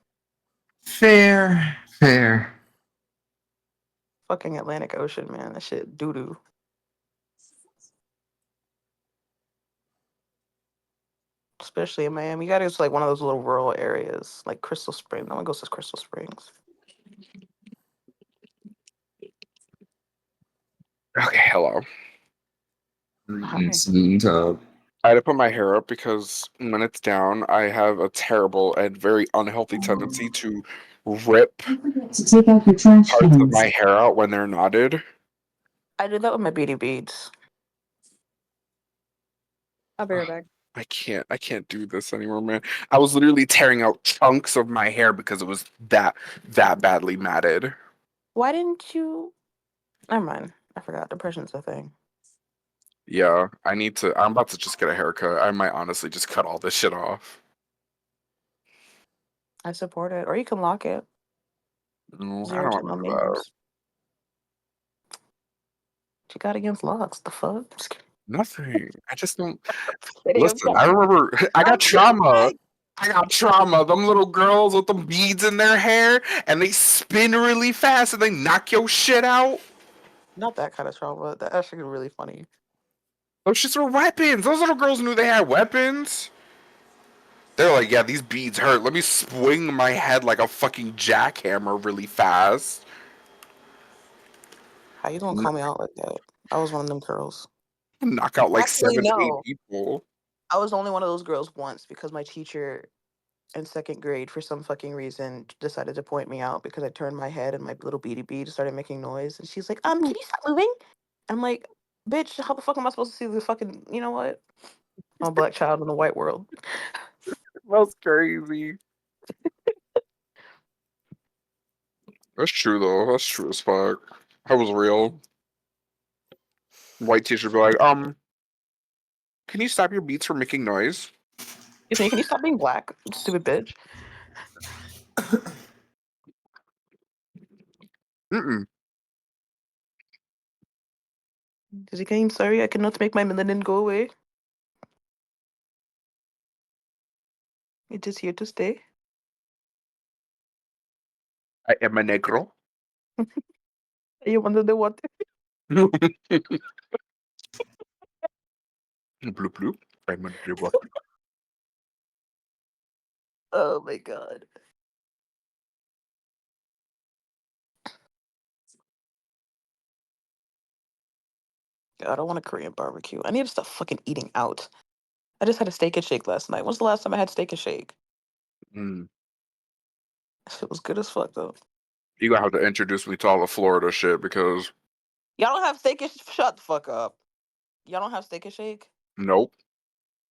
Fair, fair. Fucking Atlantic Ocean, man. That shit doo doo. Especially in Miami. You gotta go to like one of those little rural areas, like Crystal Springs. No one goes to Crystal Springs. Okay, hello. Hi. Smooth tub. I had to put my hair up because when it's down, I have a terrible and very unhealthy tendency to rip To take out your trash parts of cans. my hair out when they're knotted. I did that with my beauty beads. I'll be right back. I can't do this anymore, man. I was literally tearing out chunks of my hair because it was that badly matted. Why didn't you? Never mind. I forgot. Depression's a thing. Yeah, I'm about to just get a haircut. I might honestly just cut all this shit off. I support it. Or you can lock it. No, I Zero don't to want no to do that. names. What you got against locks? The fuck? Just kidding. Nothing. I just don't. Kidding, I'm Listen, I kidding. remember I got I'm trauma. kidding. I got trauma. Them little girls with them beads in their hair and they spin really fast and they knock your shit out. Not that kind of trauma. That actually really funny. Those shits were weapons. Those little girls knew they had weapons. They're like, yeah, these beads hurt. Let me swing my head like a fucking jackhammer really fast. How you gonna call me out like that? I was one of them girls. Knock out like Actually, 7, 8 no. people. I was only one of those girls once because my teacher in second grade, for some fucking reason, decided to point me out because I turned my head and my little beady bead started making noise. And she's like, can you stop moving? I'm like, bitch, how the fuck am I supposed to see the fucking, you know what? I'm a black child in the white world. That's crazy. That's true though. That's true as fuck. I was real. White teacher be like, can you stop your beats from making noise? Excuse me, can you stop being black, stupid bitch? Mm-mm. Is he saying sorry? I cannot make my melanin go away. It is here to stay. I am a negro. You under the water? Bloop bloop. I'm under the water. Oh my god. God, I want a Korean barbecue. I need to stop fucking eating out. I just had a steak and shake last night. When's the last time I had steak and shake? Mm. It was good as fuck though. You gonna have to introduce me to all the Florida shit because Y'all don't have steak and shut the fuck up. Y'all don't have steak and shake? nope.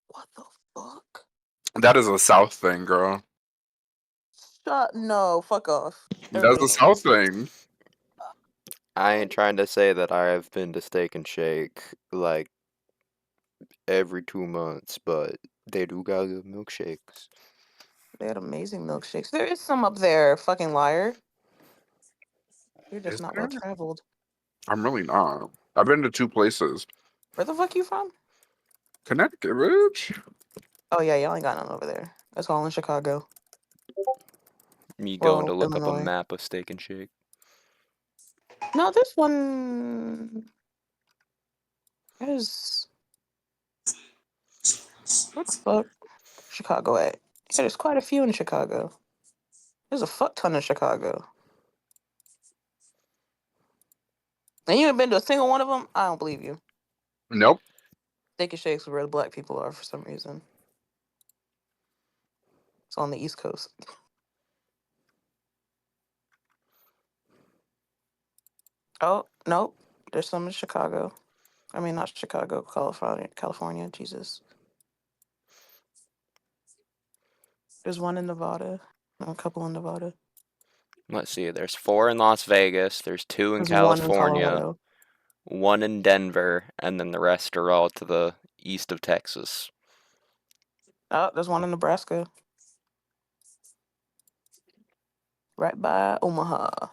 What the fuck? That is a South thing, girl. No, fuck off. That's Everybody a knows. South thing. I ain't trying to say that I have been to Steak and Shake like every 2 months, but they do got good milkshakes. They had amazing milkshakes. There is some up there, fucking liar. You're just Is not well there? traveled. I'm really not. I've been to 2 places. Where the fuck you from? Connecticut, bitch. Oh yeah, y'all ain't got none over there. That's all in Chicago. Me going to Well, look up a Illinois. map of Steak and Shake. No, this one is where the fuck Chicago at? Yeah, there's quite a few in Chicago. There's a fuck ton in Chicago. And you ain't been to a single one of them? I don't believe you. Nope. Steak and Shakes where the black people are for some reason. It's on the East Coast. Oh, nope. There's some in Chicago. I mean, not Chicago, California. California, Jesus. There's one in Nevada. A couple in Nevada. Let's see, there's 4 in Las Vegas, there's 2 in There's one in California, Colorado. 1 in Denver, and then the rest are all to the east of Texas. Oh, there's one in Nebraska. Right by Omaha.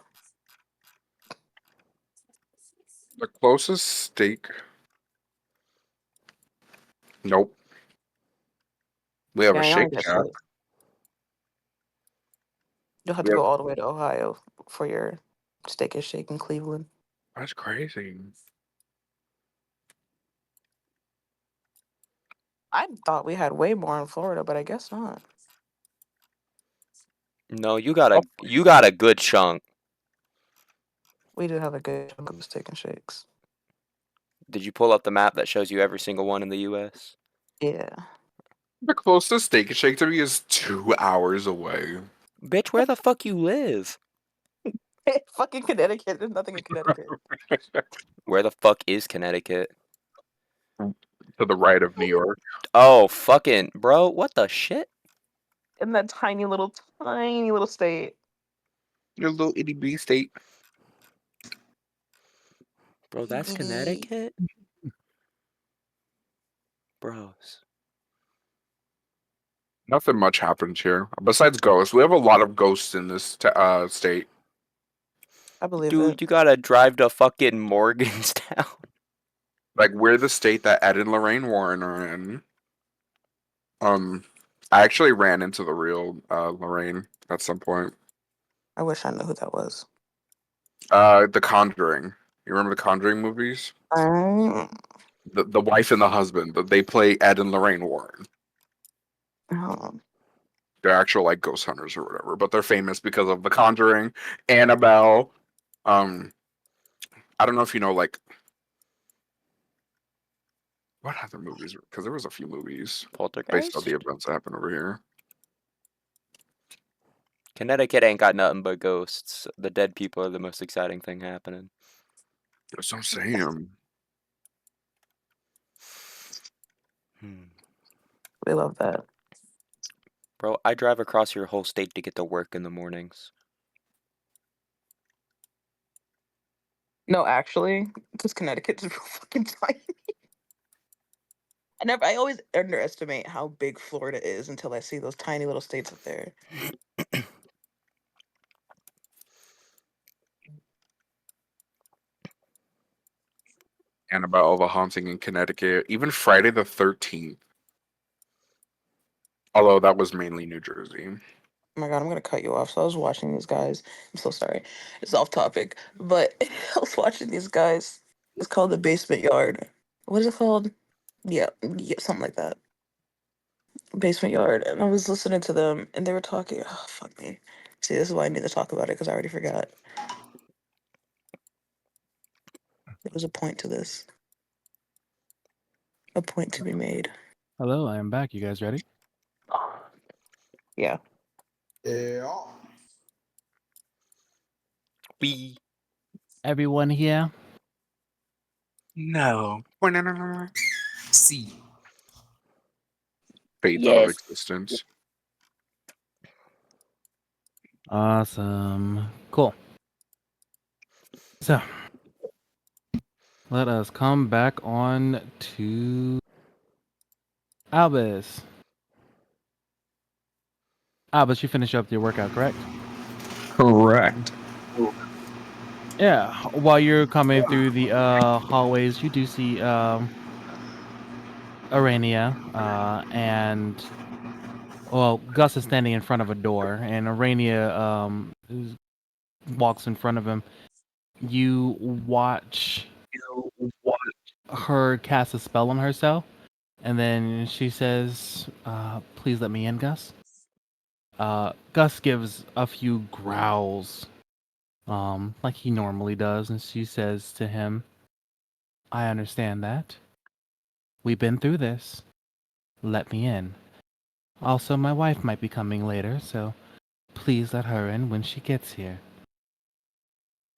The closest steak. Nope. We have a Yeah, you don't Shake get Shack. to. You'll have We to have, go all the way to Ohio for your steak and shake in Cleveland. that's crazy. I thought we had way more in Florida, but I guess not. No, you Oh, got a good chunk. We do have a good chunk of steak and shakes. Did you pull up the map that shows you every single one in the U.S.? Yeah. the closest Steak and Shake to me is 2 hours away. Bitch, where the fuck you live? Fucking Connecticut. There's nothing in Connecticut. Where the fuck is Connecticut? To the right of New York. Oh, fucking bro, what the shit? In that tiny little state. Your little itty bitty state. Bro, that's Bitty. Connecticut? Bros. Nothing much happens here besides ghosts. We have a lot of ghosts in this state. I believe it. Dude, you gotta drive to fucking Morgantown. Like we're the state that Ed and Lorraine Warren are in. I actually ran into the real Lorraine at some point. I wish I knew who that was. The Conjuring. You remember the Conjuring movies? Um, The wife and the husband. They play Ed and Lorraine Warren. oh, They're actual like ghost hunters or whatever, but they're famous because of The Conjuring, Annabelle. I don't know if you know like what other movies because there was a few movies based on Poltergeist? the events that happened over here. Connecticut ain't got nothing but ghosts. The dead people are the most exciting thing happening. That's what I'm saying. we love that. Bro, I drive across your whole state to get to work in the mornings. No, actually, because Connecticut is real fucking tiny. I always underestimate how big Florida is until I see those tiny little states up there. Annabelle the Haunting in Connecticut, even Friday the 13th. Although that was mainly New Jersey. Oh my god, I'm gonna cut you off. So I was watching these guys. I'm so sorry. It's off topic. But I was watching these guys. It's called The Basement Yard. What is it called? Yeah, something like that. Basement Yard. And I was listening to them and they were talking. Oh, fuck me. See, this is why I need to talk about it because I already forgot. There was a point to this. A point to be made. Hello, I am back. You guys ready? Yeah. Yeah. Wee. Everyone here? No. See. Fades out of Yes. existence. Awesome. Cool. So, let us come back on to Albus. Albus, you finish up your workout, correct? Correct. Yeah. While you're coming through the hallways, you do see Arania and well, Gus is standing in front of a door, and Arania walks in front of him. You watch her cast a spell on herself, and then she says, "Please let me in, Gus." Gus gives a few growls, like he normally does, and she says to him, "I understand that. We've been through this. Let me in. Also, my wife might be coming later, so please let her in when she gets here."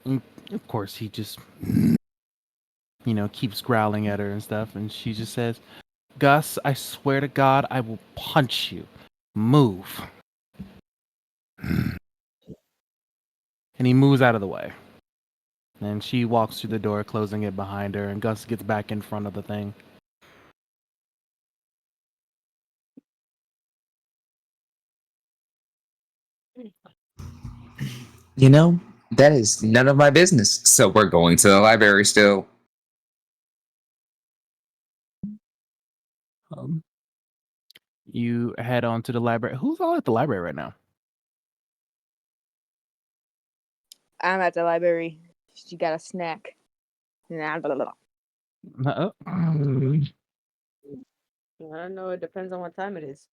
And of course, he just, keeps growling at her and stuff, and she just says, "Gus, I swear to God, I will punch you. Move." And he moves out of the way. And she walks through the door, closing it behind her, and Gus gets back in front of the thing. You know, that is none of my business. So we're going to the library still. Um, you head on to the library. Who's all at the library right now? I'm at the library. She got a snack. Nah, blah, blah, blah. Uh, I don't know. It depends on what time it is.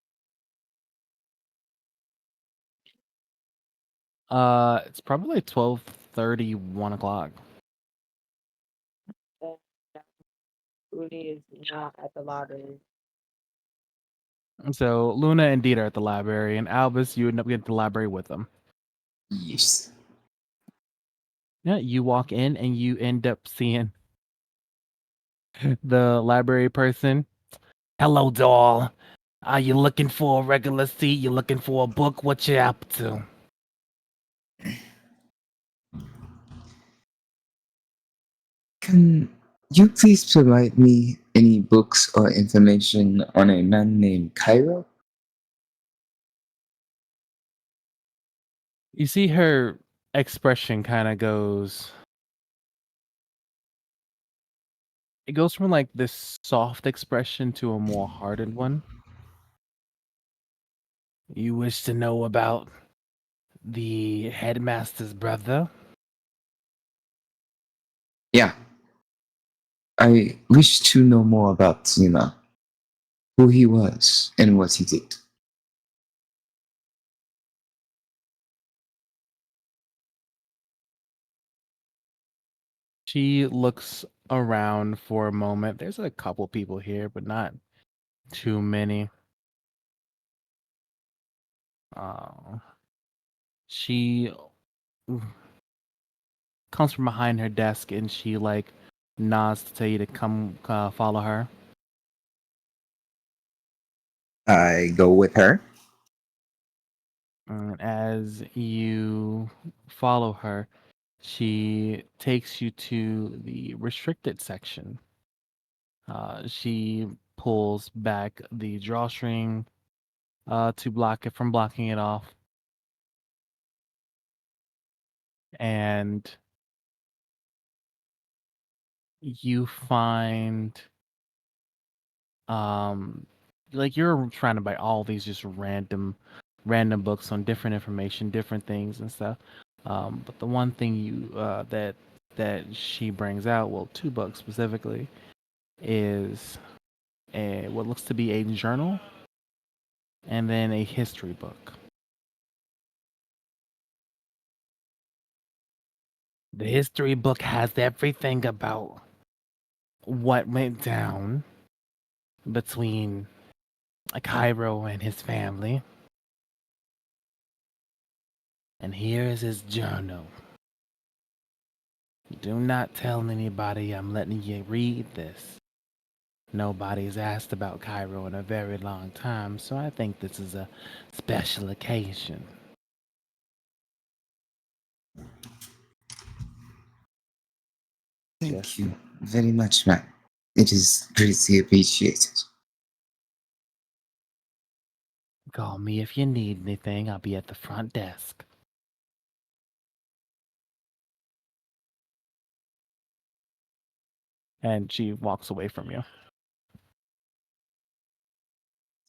It's probably like 12:30, 1 o'clock. Uh, Rudy is not at the library. So Luna and Deet are at the library, and Albus, you end up getting to the library with them. Yes. Yeah, you walk in and you end up seeing the library person. Hello, doll. Are you looking for a regular seat? You looking for a book? What you up to? Can you please provide me any books or information on a man named Cairo? You see her expression kind of goes. It goes from like this soft expression to a more hardened one. You wish to know about the headmaster's brother? Yeah, I wish to know more about, who he was and what he did. She looks around for a moment. There's a couple people here, but not too many. Uh, she comes from behind her desk and she like nods to tell you to come follow her. I go with her. And as you follow her, she takes you to the restricted section. She pulls back the drawstring to block it from blocking it off. And you find um like you're trying to buy all these just random books on different information, different things and stuff. But the one thing that she brings out, well, two books specifically, is a what looks to be a journal and then a history book. The history book has everything about what went down between Cairo and his family. And here is his journal. Do not tell anybody I'm letting you read this. Nobody's asked about Cairo in a very long time, so I think this is a special occasion. Thank Just you very much, man. It is greatly appreciated. call me if you need anything. I'll be at the front desk. And she walks away from you.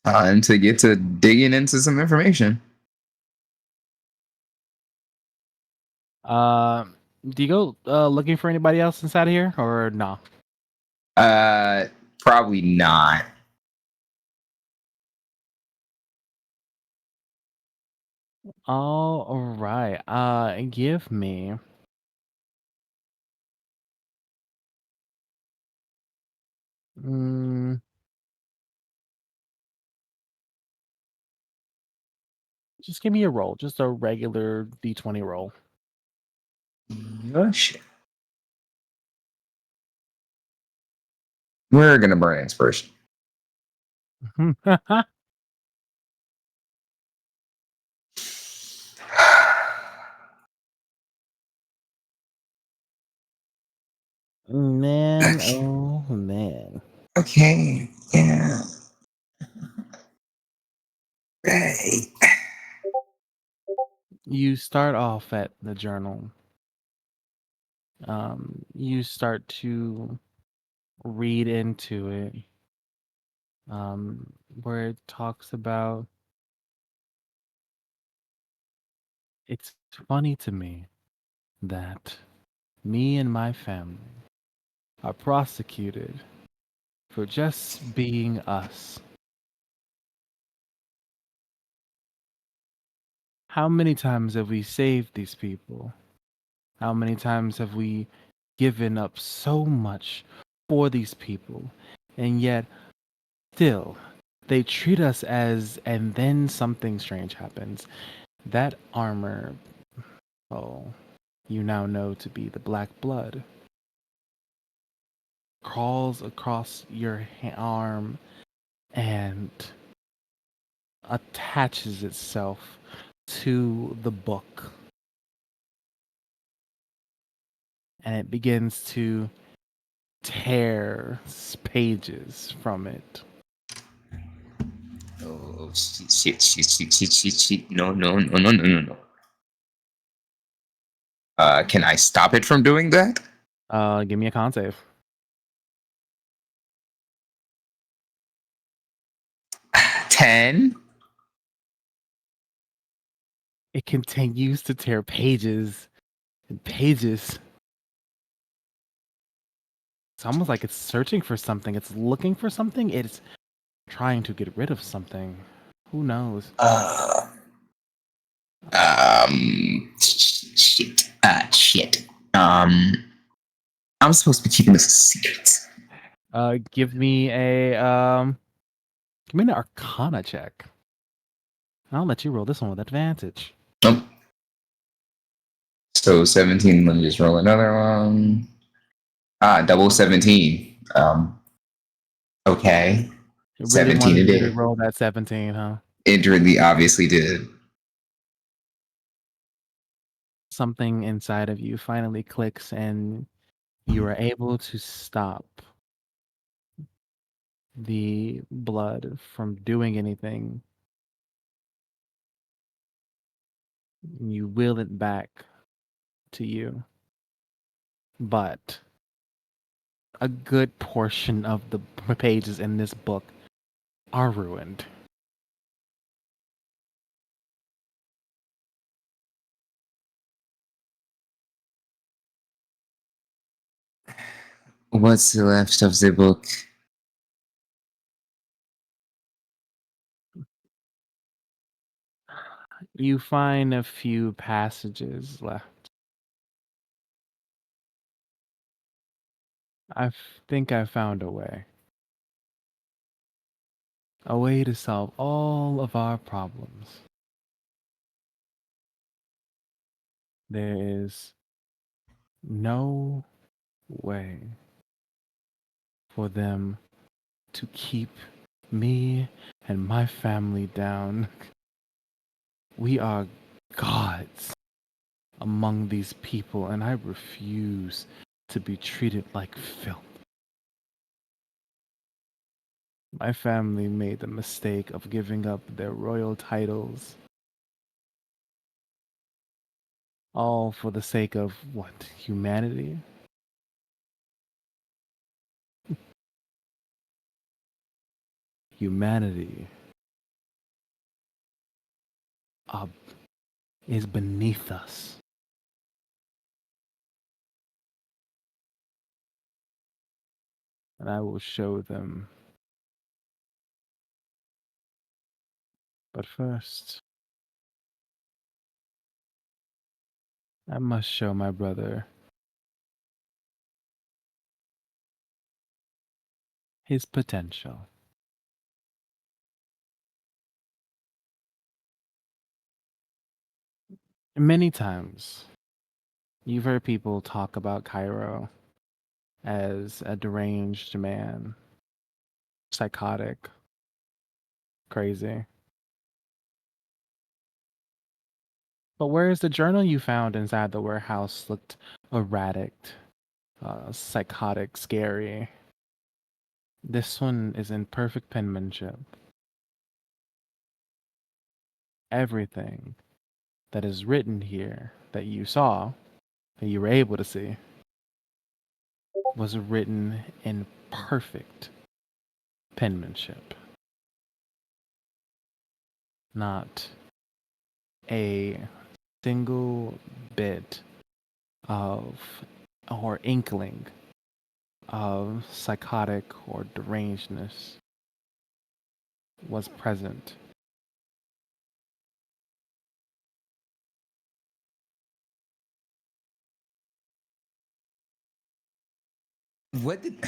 Time to get to digging into some information. Uh, do you go looking for anybody else inside of here, or no? Probably not. All right. Give me. Mm, just give me a roll, just a regular D20 roll. Gosh. We're gonna burn inspiration. Man, oh man. Okay. Yeah. Right. You start off at the journal. You start to read into it. where it talks about it's funny to me that me and my family are prosecuted for just being us. How many times have we saved these people? How many times have we given up so much for these people? And yet, still, they treat us as, and then something strange happens. That armor, oh, you now know to be the black blood, crawls across your arm and attaches itself to the book. And it begins to tear pages from it. Oh shit. No, no, no, no, no, no, no. Can I stop it from doing that? Give me a con save. 10? It continues to tear pages and pages. It's almost like it's searching for something. It's looking for something. It's trying to get rid of something. Who knows? Shit. Shit. I'm supposed to be keeping this a secret. Give me an Arcana check. I'll let you roll this one with advantage. Nope. So 17, let me just roll another one. Double 17. Okay. It really 17 wanted it you to did. roll that 17, huh? It really obviously did. Something inside of you finally clicks and you are able to stop the blood from doing anything. You will it back to you. But a good portion of the pages in this book are ruined. What's left of the book? You find a few passages left. I think I found a way. A way to solve all of our problems. There is no way for them to keep me and my family down. We are gods among these people, and I refuse to be treated like filth. My family made the mistake of giving up their royal titles, all for the sake of what? Humanity? Humanity uh, is beneath us. And I will show them. But first, I must show my brother his potential. Many times, you've heard people talk about Cairo as a deranged man, psychotic, crazy. But whereas the journal you found inside the warehouse looked erratic, psychotic, scary, this one is in perfect penmanship. Everything that is written here that you saw, that you were able to see, was written in perfect penmanship. Not a single bit of or inkling of psychotic or derangedness was present. What did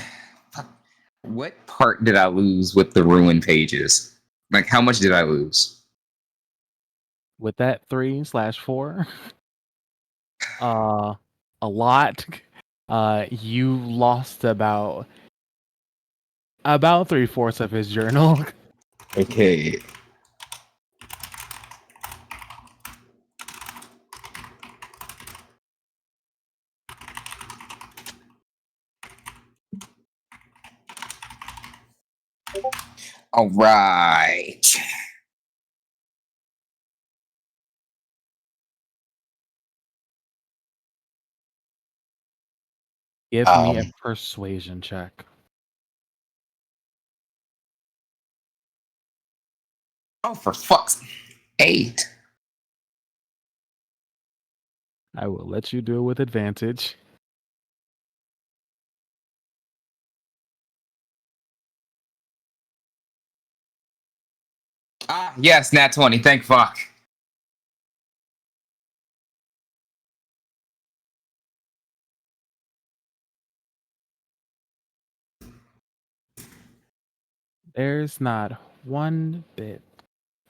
what part did I lose with the ruined pages? Like how much did I lose? With that 3/4, a lot. You lost about 3/4 of his journal. Okay. All right. Give me a persuasion check. Oh, for fuck's 8. I will let you do it with advantage. Yes, nat 20. Thank fuck. There's not one bit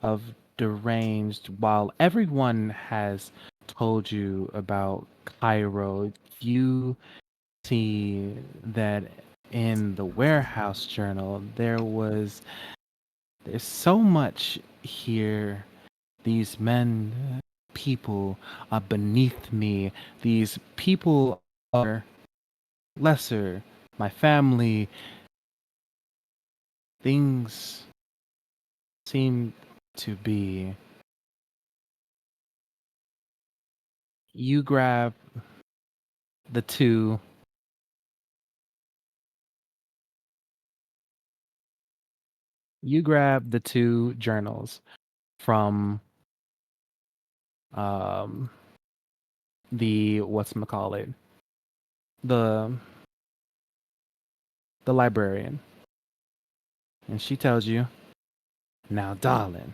of deranged. While everyone has told you about Cairo, you see that in the warehouse journal there's so much here. These men, people are beneath me. These people are lesser. My family. Things seem to be. You grab the two. You grab the two journals from um the whatchamacallit, the the librarian, and she tells you, "Now, darling,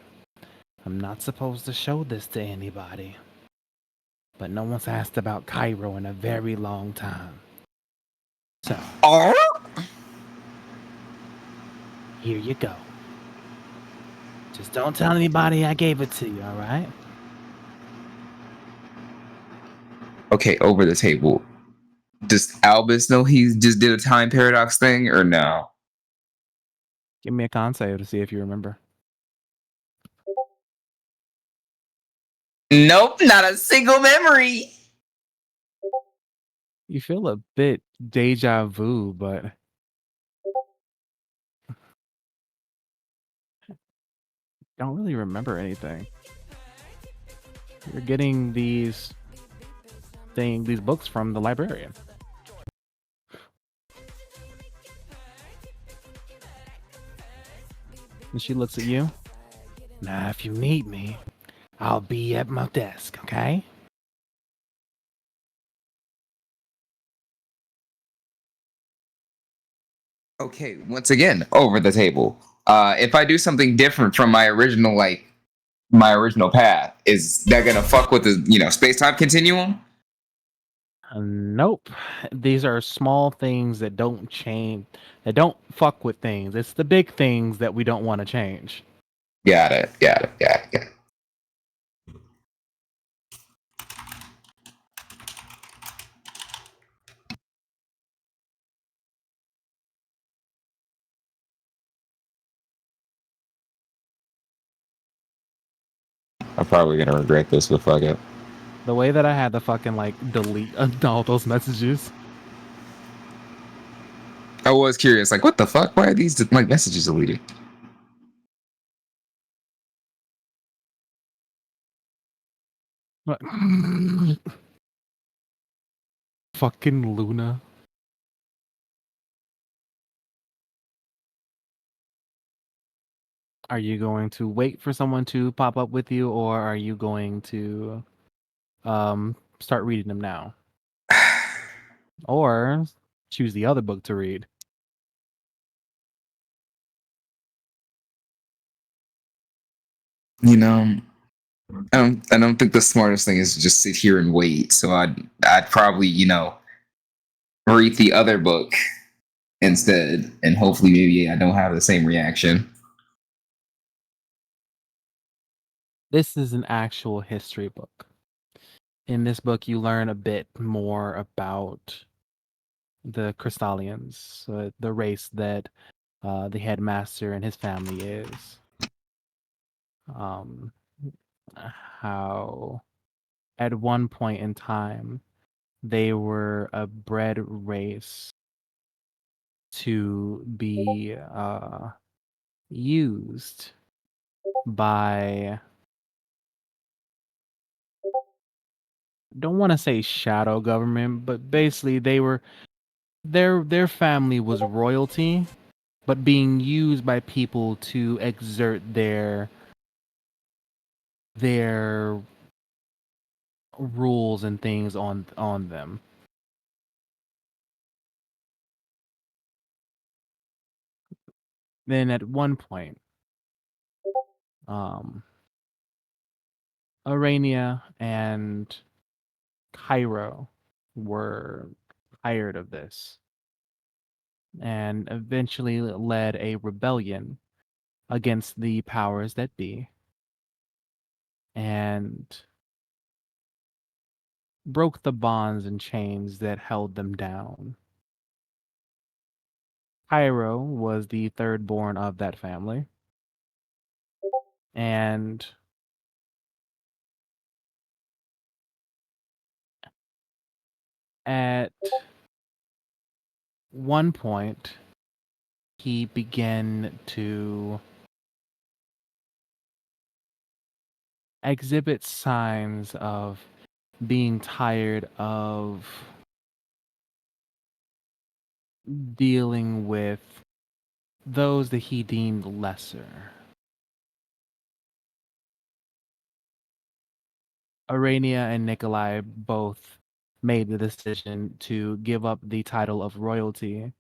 I'm not supposed to show this to anybody, but no one's asked about Cairo in a very long time. So, here you go. Just don't tell anybody I gave it to you, all right?" Okay, over the table. Does Albus know he just did a time paradox thing or no? Give me a con save to see if you remember. Nope, not a single memory. You feel a bit deja vu, but don't really remember anything. You're getting these books from the librarian. And she looks at you. Now, if you need me, I'll be at my desk, okay? Okay, once again, over the table. If I do something different from my original, my original path, is that gonna fuck with the space time continuum? Nope. These are small things that don't change, that don't fuck with things. It's the big things that we don't want to change. Got it. Got it. Got it. Got it. I'm probably gonna regret this, but fuck it. The way that I had to fucking delete all those messages. I was curious, like, what the fuck? Why are these messages deleted? But- Fucking Luna. Are you going to wait for someone to pop up with you, or are you going to start reading them now? Or choose the other book to read. You know, I don't think the smartest thing is to just sit here and wait. So I'd probably, read the other book instead, and hopefully maybe I don't have the same reaction. This is an actual history book. In this book, you learn a bit more about the Crystallians, the race that the headmaster and his family is. Um, how at one point in time they were a bred race to be used by, don't want to say shadow government, but basically they were their family was royalty, but being used by people to exert their rules and things on them. Then at one point, um, Arania and Cairo were tired of this and eventually led a rebellion against the powers that be and broke the bonds and chains that held them down. Cairo was the third born of that family, and at one point he began to exhibit signs of being tired of dealing with those that he deemed lesser. Arania and Nikolai both made the decision to give up the title of royalty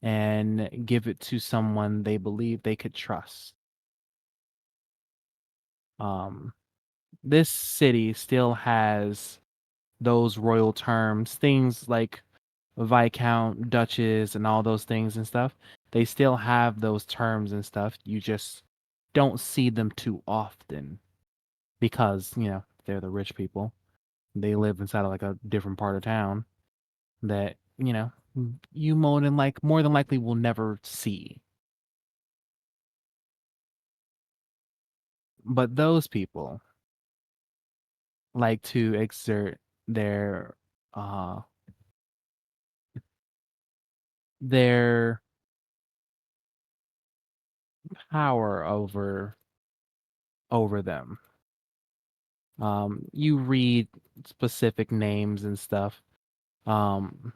and give it to someone they believed they could trust. Um, this city still has those royal terms, things like Viscount, Duchess, and all those things and stuff. They still have those terms and stuff. You just don't see them too often because, they're the rich people. They live inside of like a different part of town that, you more than likely will never see. But those people like to exert their uh their power over them. You read specific names and stuff. Um,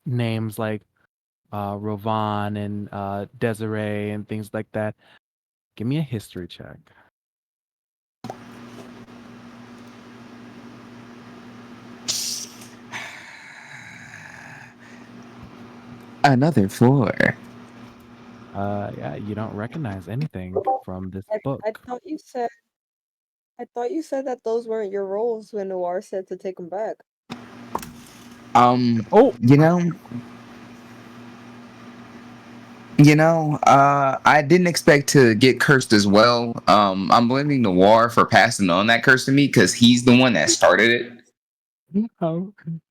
names like Rovan and Desiree and things like that. Give me a history check. Another 4. Yeah, you don't recognize anything from this I, I book. thought you said I thought you said that those weren't your roles when Noir said to take them back. Um, Oh, you know, I didn't expect to get cursed as well. I'm blaming Noir for passing on that curse to me because he's the one that started it. I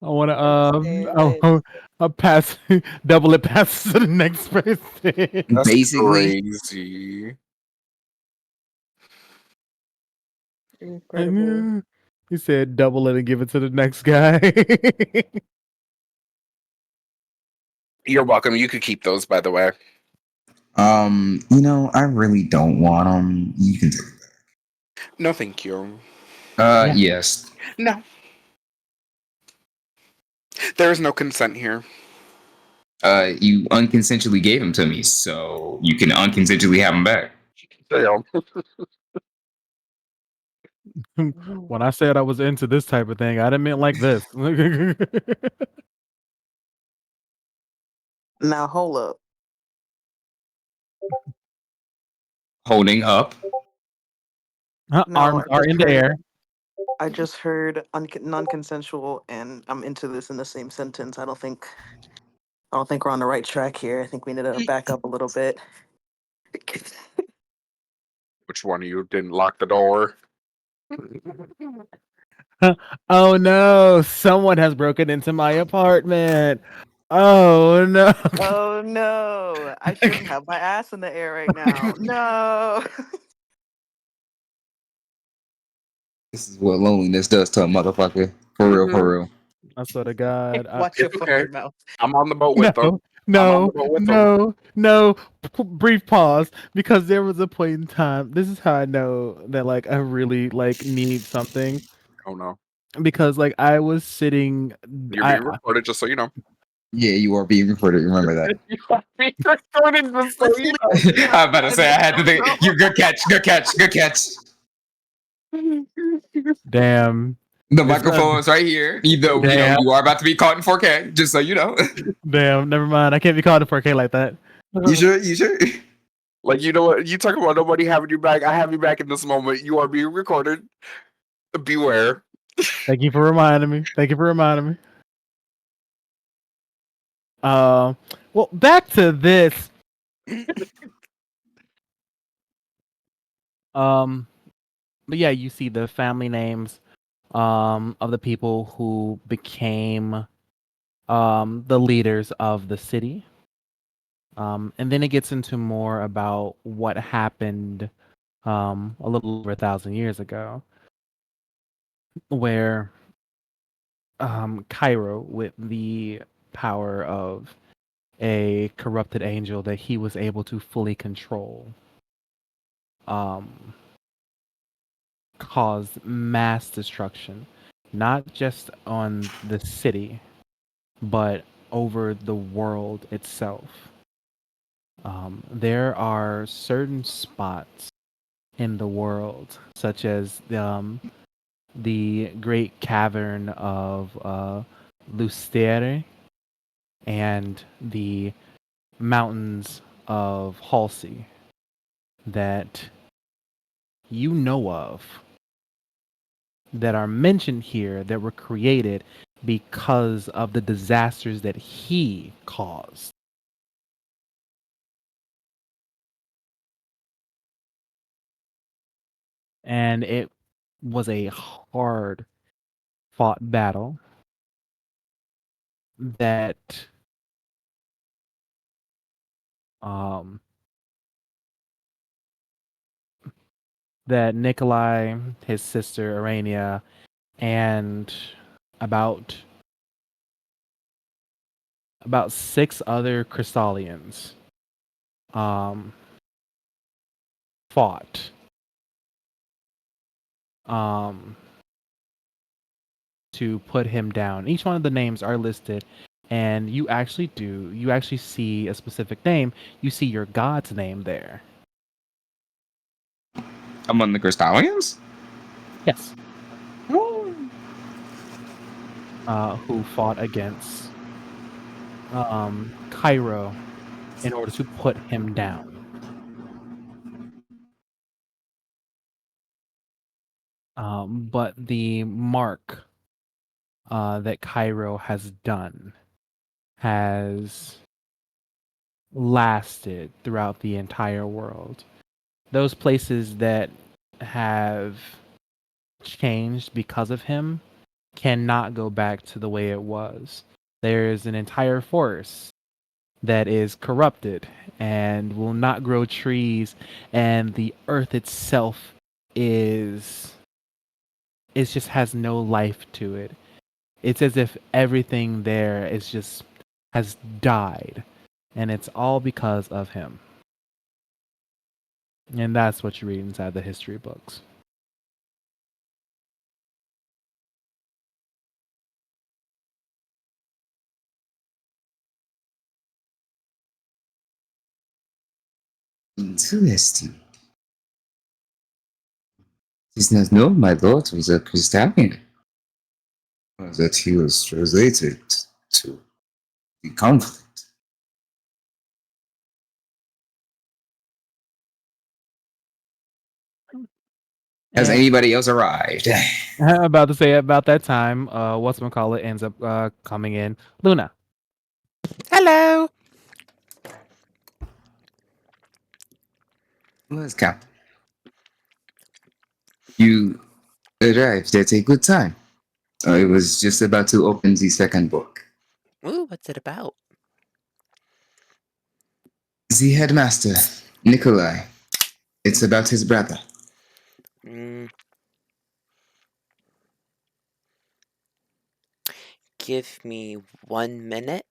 want to Understand it. pass double it passes to the next person. That's Basically, crazy. Incredible. He said double it and give it to the next guy. You're welcome. You could keep those, by the way. I really don't want them. You can take. No, thank you. Yeah. Yes. No. There is no consent here. You unconsensually gave him to me, so you can unconsensually have him back. Damn. When I said I was into this type of thing, I didn't mean like this. Now hold up. Holding up. No, Arms are in the air. I just heard non-consensual, and I'm into this in the same sentence. I don't think we're on the right track here. I think we need to back up a little bit. Which one of you didn't lock the door? Oh no, someone has broken into my apartment. Oh no. Oh no, I shouldn't have my ass in the air right now. No. This is what loneliness does to a motherfucker. For real, for real. I swear to God. Watch your It's okay. fucking mouth. I'm on the boat with them. No, I'm on no, the boat with them. no, no. Brief pause, because there was a point in time. This is how I know that like I really like need something, Oh no. because like I was sitting. You're being recorded, just so you know. Yeah, you are being recorded. Remember that. You are being recorded, just so you know. I'm about to say I had to think. You good catch, good catch, good catch. Damn. The It's not- microphone is right here. You know, Damn. you are about to be caught in 4K. Just so you know. Damn. Never mind. I can't be called a 4K like that. You sure? You sure? Like, you know what? You talk about nobody having you back. I have you back in this moment. You are being recorded. Beware. Thank you for reminding me. Thank you for reminding me. Well, back to this. But yeah, you see the family names of the people who became the leaders of the city. And then it gets into more about what happened a little over 1,000 years ago, where Cairo, with the power of a corrupted angel that he was able to fully control, caused mass destruction, not just on the city, but over the world itself. There are certain spots in the world, such as the Great Cavern of Lustere and the Mountains of Halsey, that you know of, that are mentioned here, that were created because of the disasters that he caused. And it was a hard fought battle that um, that Nikolai, his sister Arania, and about 6 other Crystallians fought to put him down. Each one of the names are listed, and you actually see a specific name. You see your god's name there. Among the Crystallians? Yes. Who fought against Cairo in order to put him down. But the mark that Cairo has done has lasted throughout the entire world. Those places that have changed because of him cannot go back to the way it was. There is an entire forest that is corrupted and will not grow trees, and the earth itself is it just has no life to it. It's as if everything there is just has died, and it's all because of him. And that's what you read inside the history books. Interesting. Did not know my lord was a Christian. That he was translated to the conflict. Has And anybody else arrived? about to say about that time, what's ends up coming in. Luna. Hello. Let's count. You arrived at a good time. I was just about to open the second book. Ooh, what's it about? The headmaster, Nikolai. It's about his brother. Mm, give me 1 minute.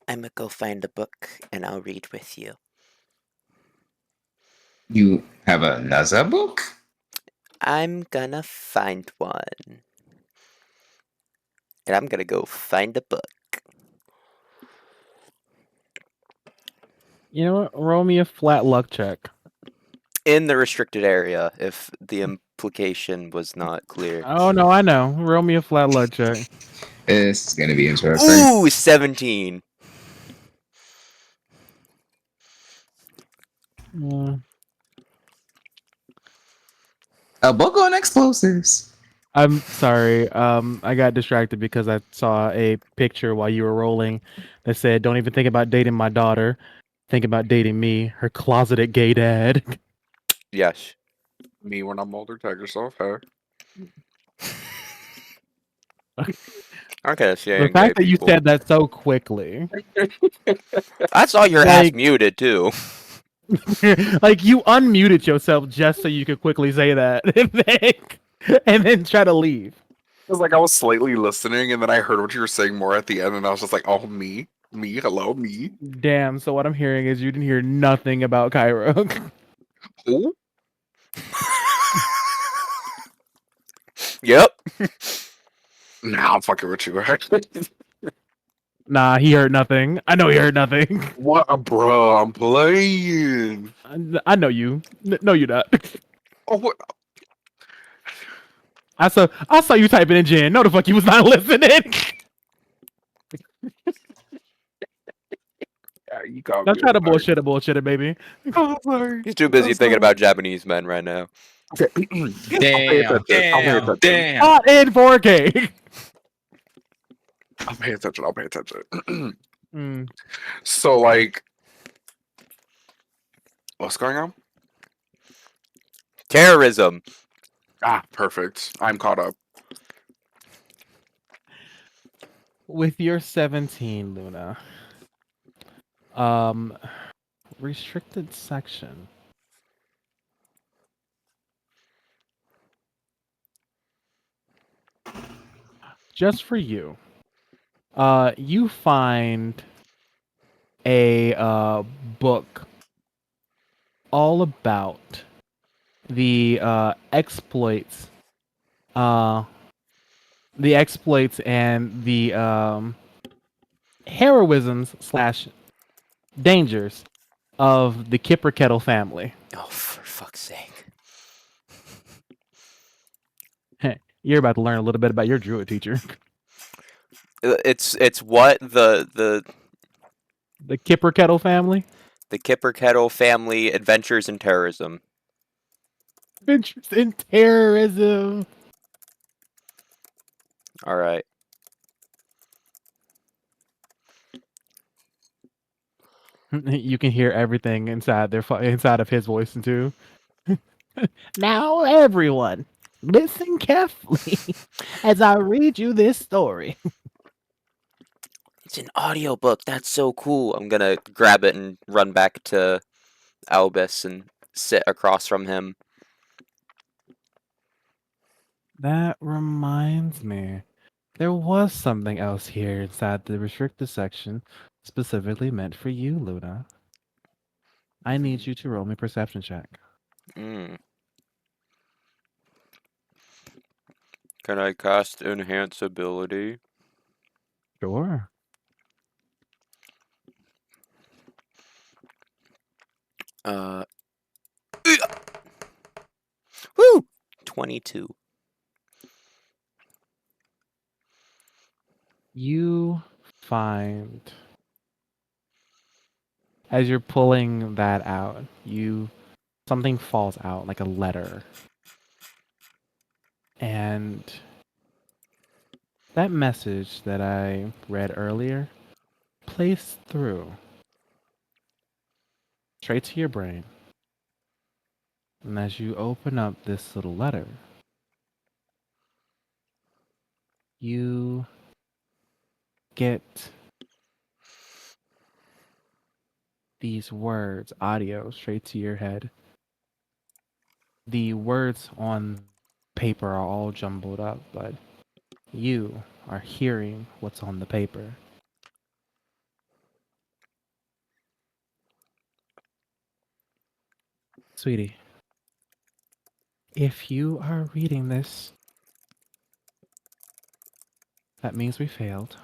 I'm gonna go find a book and I'll read with you. You have another book? I'm gonna find one. And I'm gonna go find a book. You know what? Roll me a flat luck check. In the restricted area, if the implication was not clear. Oh no, I know. Roll me a flat luck check. This is gonna be interesting. Ooh, 17. A book on explosives. I'm sorry. I got distracted because I saw a picture while you were rolling that said, "Don't even think about dating my daughter. Think about dating me, her closeted gay dad." Yes. Me when I'm older, tag yourself, hey. Okay, The seeing gay fact that you people. said that so quickly, I saw your ass like, muted too. like you unmuted yourself just so you could quickly say that, and then try to leave. It was like I was slightly listening, and then I heard what you were saying more at the end, and I was just like, "Oh, me, hello, me." Damn. So what I'm hearing is you didn't hear nothing about Cairo. Who? Yep. Nah, I'm fucking with you. Nah, he heard nothing. I know he heard nothing. What, bro? I'm playing. I know you. No, you're not. Oh, what? I saw you typing in Jen. No, the fuck, you was not listening. Yeah, you got Don't me. try to I'm bullshit it, baby. sorry. He's too busy I'm thinking sorry. about Japanese men right now. Okay. I'll pay attention. I'll pay attention. Damn. Not in 4K. I'll pay attention. I'll pay attention. Mm. So, like, what's going on? Terrorism. Ah, perfect. I'm caught up. With your 17, Luna. Restricted section. Just for you. You find a book all about the exploits and the heroisms slash dangers of the Kipper Kettle family. Oh, for fuck's sake. You're about to learn a little bit about your druid teacher. It's what The Kipper Kettle family? the Kipper Kettle family adventures in terrorism. Adventures in terrorism. All right. You can hear everything inside inside of his voice too. Now, everyone, listen carefully as I read you this story. It's an audiobook. That's so cool. I'm gonna grab it and run back to Albus and sit across from him. That reminds me. There was something else here inside the restricted section specifically meant for you, Luna. I need you to roll me a perception check. Mm. Can I cast enhance ability? Sure. 22. You find, as you're pulling that out, something falls out like a letter. And that message that I read earlier plays through straight to your brain. And as you open up this little letter, you get these words, audio, straight to your head. The words on paper are all jumbled up, but you are hearing what's on the paper. Sweetie, if you are reading this, that means we failed.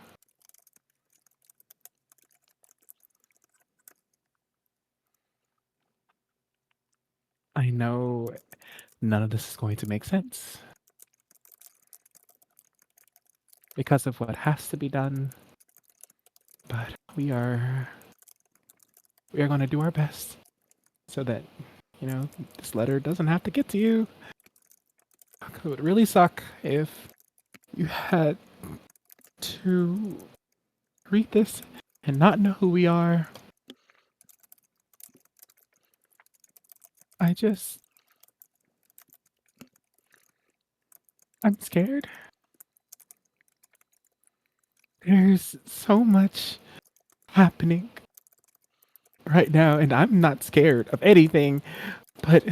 I know none of this is going to make sense because of what has to be done, but we are going to do our best so that, this letter doesn't have to get to you. It would really suck if you had to read this and not know who we are. I'm scared. There's so much happening right now, and I'm not scared of anything, but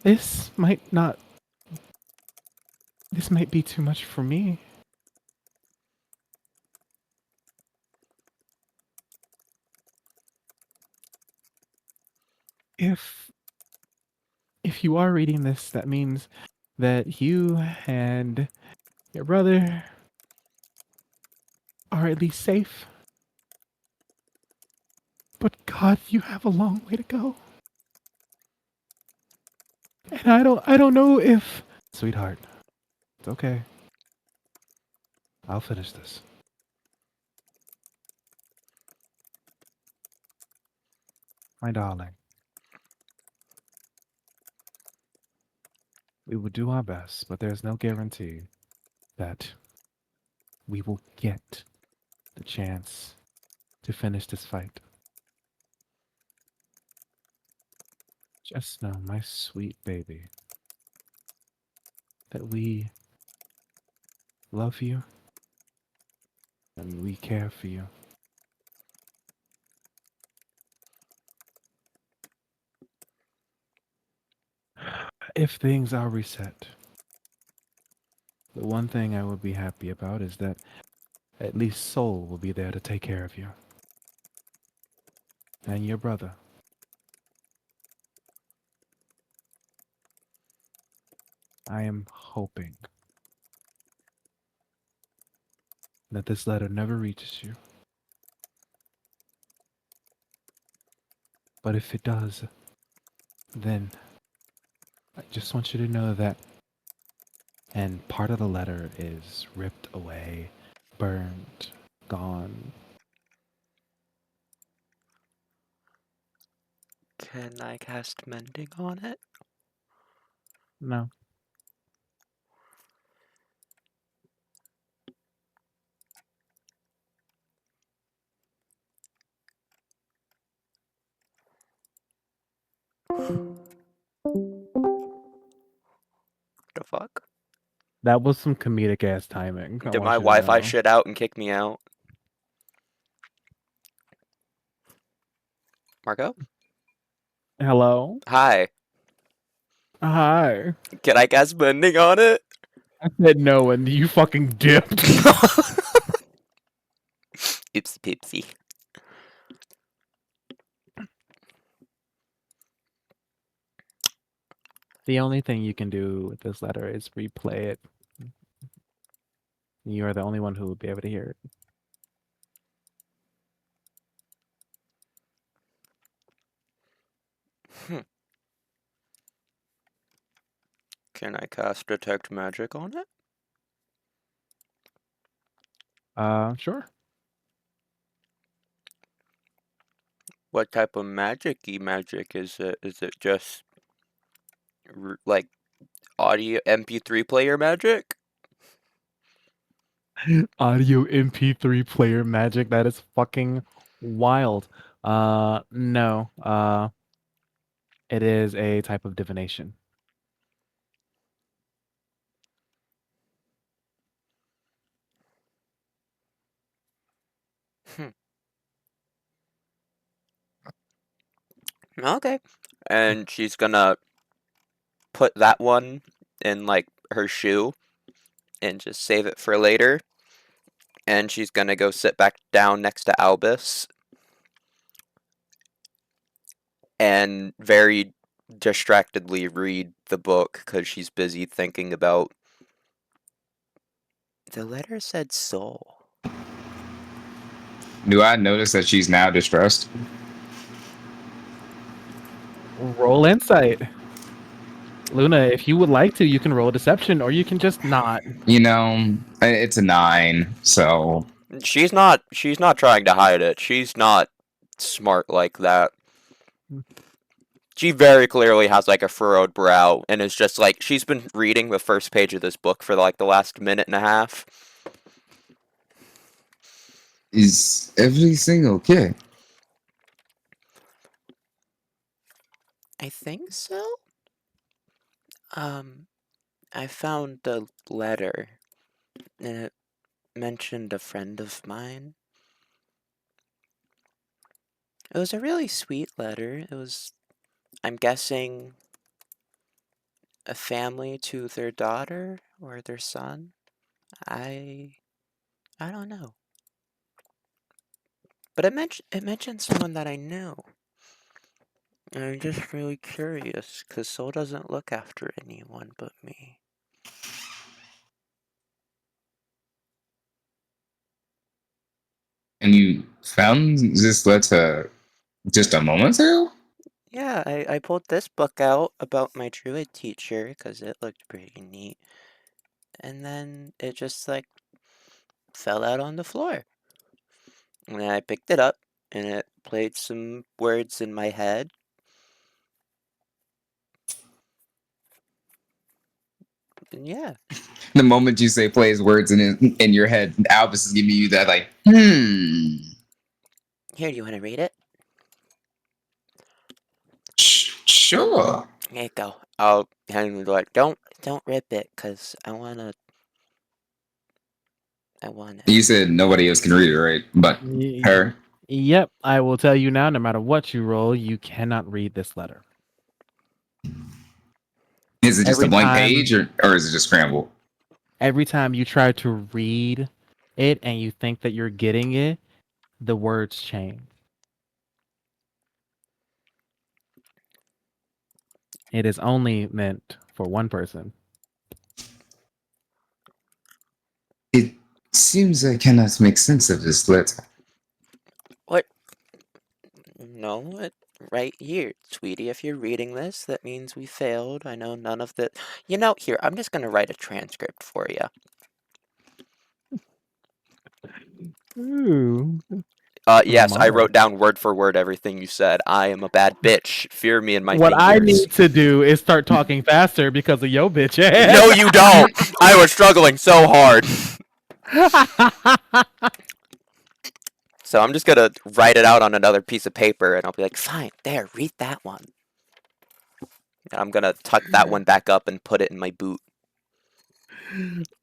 this might not, this might be too much for me. If you are reading this, that means that you and your brother are at least safe. But God, you have a long way to go. And I don't know if, sweetheart, it's okay. I'll finish this. My darling, we will do our best, but there's no guarantee that we will get the chance to finish this fight. Just know, my sweet baby, that we love you and we care for you. If things are reset, the one thing I would be happy about is that at least Soul will be there to take care of you. And your brother. I am hoping that this letter never reaches you. But if it does, then I just want you to know that, and part of the letter is ripped away, burned, gone. Can I cast mending on it? No. The fuck? That was some comedic ass timing. I Did want my you to Wi-Fi know. shit out and kick me out? Marco? Hello? Hi. Hi. Can I cast mending on it? I said no and you fucking dipped. Oopsie poopsie. The only thing you can do with this letter is replay it. You are the only one who will be able to hear it. Can I cast Detect Magic on it? Sure. What type of magic-y magic is it? Is it just like audio MP3 player magic? Audio MP3 player magic. That is fucking wild. No. It is a type of divination. Okay. And she's gonna put that one in like her shoe and just save it for later. And she's gonna go sit back down next to Albus and very distractedly read the book because she's busy thinking about the letter said soul. Do I notice that she's now distressed? Roll insight. Luna, if you would like to, you can roll deception or you can just not. You know, it's a 9, so She's not trying to hide it. She's not smart like that. She very clearly has like a furrowed brow and is just like she's been reading the first page of this book for like the last minute and a half. is everything okay? I think so. I found the letter and it mentioned a friend of mine. It was a really sweet letter. It was, I'm guessing, a family to their daughter or their son. I don't know. But it mentioned someone that I knew. And I'm just really curious, because Soul doesn't look after anyone but me. And you found this letter just a moment ago? Yeah, I pulled this book out about my druid teacher, because it looked pretty neat. And then it just, like, fell out on the floor. And I picked it up, and it played some words in my head. And yeah. The moment you say plays words in your head, Albus is giving you that like, Here, do you want to read it? Sure. Here you go. I'll hand you the like, don't rip it, cause I wanna. You said nobody else can read it, right? But her. Yep, I will tell you now, no matter what you roll, you cannot read this letter. Is it just a Every blank time- page or is it just scrambled? Every time you try to read it and you think that you're getting it, the words change. It is only meant for one person. It seems I cannot make sense of this letter. What? No, right here, sweetie. If you're reading this, that means we failed. I know none of the. You know, here, I'm just gonna write a transcript for you. Ooh. Yes, I Smart. wrote down word for word everything you said. I am a bad bitch. Fear me and my What I fingers. need to do is start talking faster because of yo bitch ass. No, you don't. I was struggling so hard. So I'm just gonna write it out on another piece of paper, and I'll be like, fine, there, read that one. And I'm gonna tuck that one back up and put it in my boot.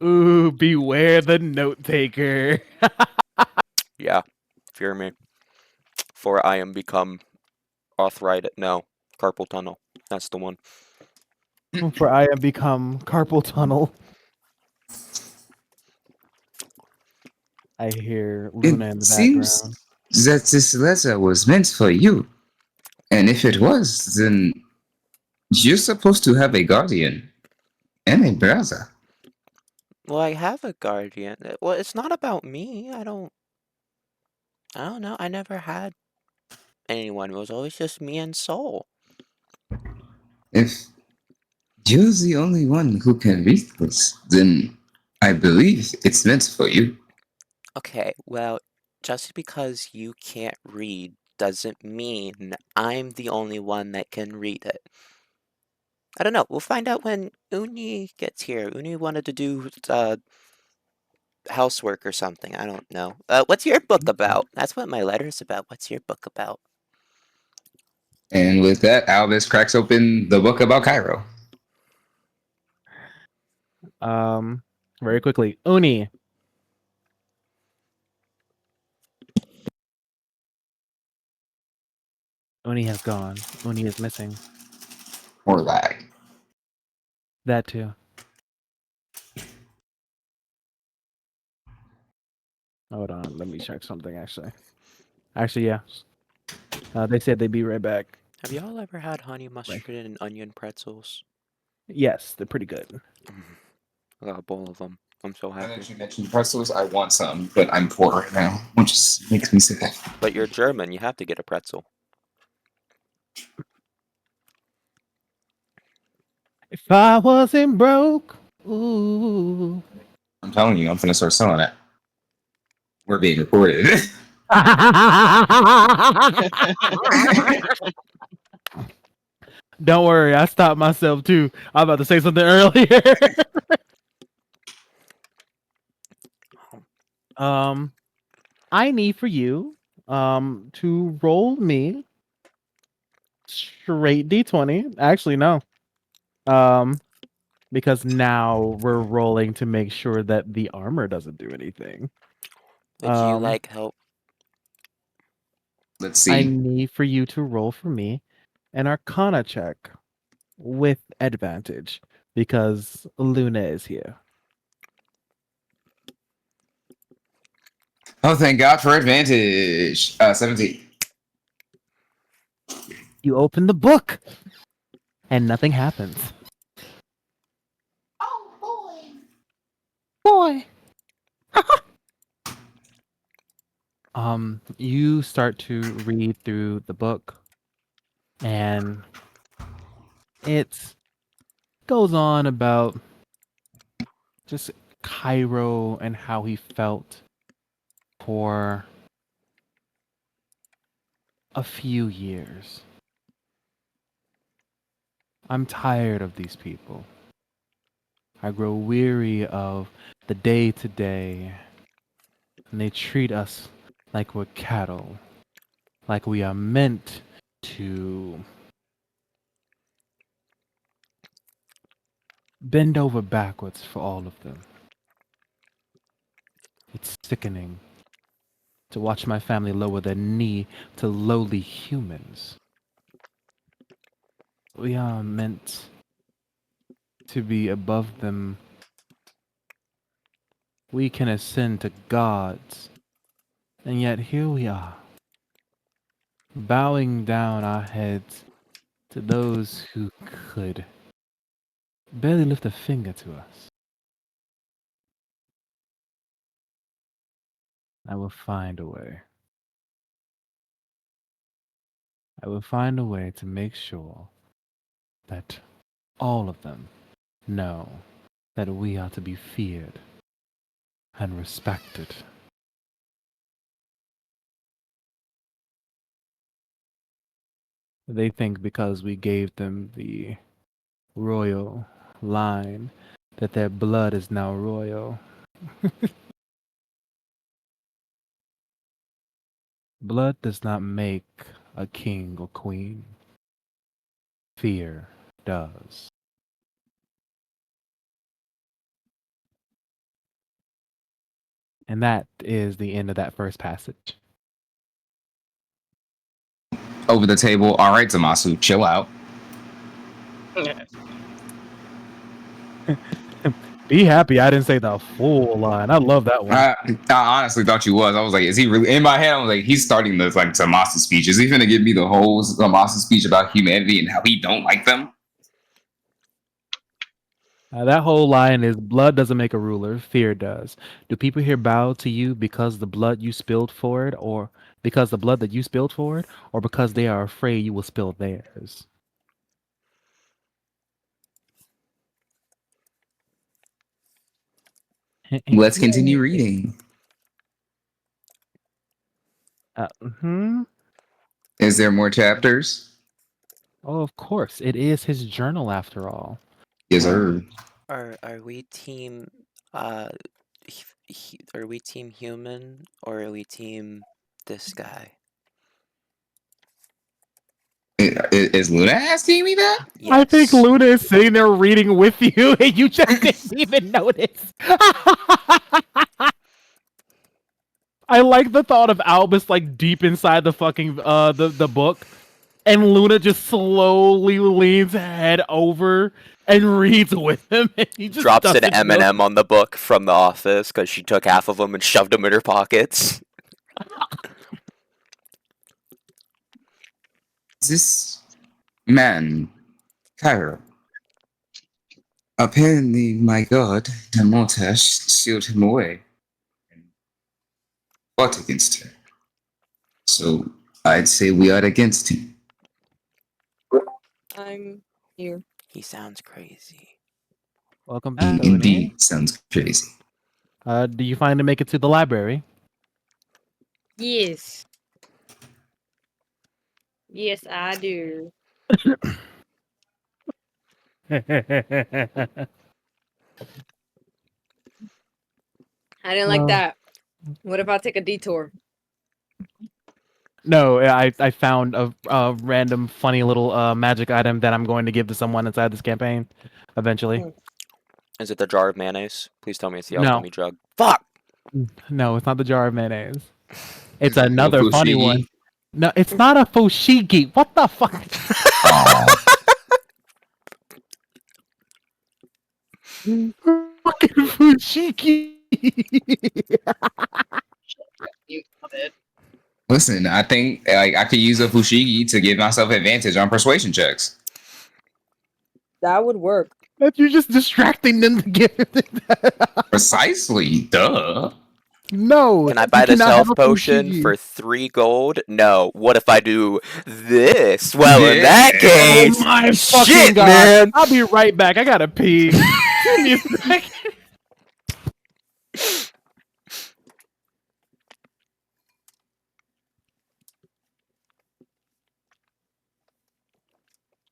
Ooh, beware the note taker. Yeah, fear me. For I am become arthritis. No, carpal tunnel. That's the one. For I have become carpal tunnel. I hear Luna in It the seems background. that this letter was meant for you. And if it was, then you're supposed to have a guardian and a brother. Well, I have a guardian. Well, it's not about me. I don't know. I never had anyone. It was always just me and Soul. If You're the only one who can read this. Then I believe it's meant for you. Okay, well, just because you can't read doesn't mean I'm the only one that can read it. I don't know. We'll find out when Uni gets here. Uni wanted to do housework or something. I don't know. What's your book about? That's what my letter's about. What's your book about? And with that, Albus cracks open the book about Cairo. Very quickly, Uni. Uni has gone. Uni is missing. Or lag. That too. Hold on, let me check something. Actually, yeah. They said they'd be right back. Have y'all ever had honey mustard and onion pretzels? Yes, they're pretty good. I got a bowl of them. I'm so Now that happy. you mentioned pretzels, I want some, but I'm poor right now, which makes me sick. But you're German. You have to get a pretzel. If I wasn't broke, ooh. I'm telling you, I'm gonna start selling it. We're being recorded. Don't worry, I stopped myself too. I was about to say something earlier. I need for you to roll me straight D20. Actually, no. Because now we're rolling to make sure that the armor doesn't do anything. Would you like help? Let's I see. need for you to roll for me an Arcana check with advantage because Luna is here. Oh, thank God for advantage. 17. You open the book and nothing happens. Boy. You start to read through the book and it goes on about just Cairo and how he felt for a few years. I'm tired of these people. I grow weary of the day to day, and they treat us like we're cattle, like we are meant to bend over backwards for all of them. It's sickening to watch my family lower their knee to lowly humans. We are meant to be above them. We can ascend to gods, and yet here we are, bowing down our heads to those who could barely lift a finger to us. I will find a way. I will find a way to make sure that all of them know that we are to be feared and respected. They think because we gave them the royal line that their blood is now royal. Blood does not make a king or queen. Fear does. And that is the end of that first passage. Over the table. All right, Zamasu, chill out. Be happy I didn't say the full line. I love that one. I honestly thought you was. I was like, is he really? In my head, I was like, he's starting this like Zamasu speech. Is he gonna give me the whole Zamasu speech about humanity and how he don't like them? That whole line is blood doesn't make a ruler, fear does. Do people here bow to you because the blood you spilled for it, or because the blood that you spilled for it, or because they are afraid you will spill theirs? Let's continue reading. Hmm. Is there more chapters? Oh, of course. It is his journal after all. Yes, sir. Are we team are we team human or are we team this guy? Is Luna asking me that? I think Yes. Luna is sitting there reading with you, and you just didn't even notice. I like the thought of Albus like deep inside the fucking the book, and Luna just slowly leans head over and reads with him, and he just Drops an doesn't know. M&M on the book from The Office because she took half of them and shoved them in her pockets. This man, Cairo. Apparently, my god, Damotash sealed him away and fought against her. So I'd say we are against him. I'm here. He sounds crazy. Welcome He back, Oni. indeed sounds crazy. Do you finally make it to the library? Yes. Yes, I do. I didn't like that. What if I take a detour? No, I found a random funny little magic item that I'm going to give to someone inside this campaign, eventually. Hmm. Is it the jar of mayonnaise? Please tell me it's the No. alchemy jug. Fuck! No, it's not the jar of mayonnaise. It's Is it no another funny fushigi? one. No, it's not a fushigi. What the fuck? Aw. Fucking fushigi. Listen, I think like I could use a fushigi to give myself advantage on persuasion checks. That would work. That you're just distracting them to give it. Precisely, duh. No, Can I you buy this cannot have health a potion fushigi. for 3 gold? No. What if I do this? Well, in that Yeah. Oh case, my fucking shit, god! man. I'll be right back. I gotta pee. Give me a second.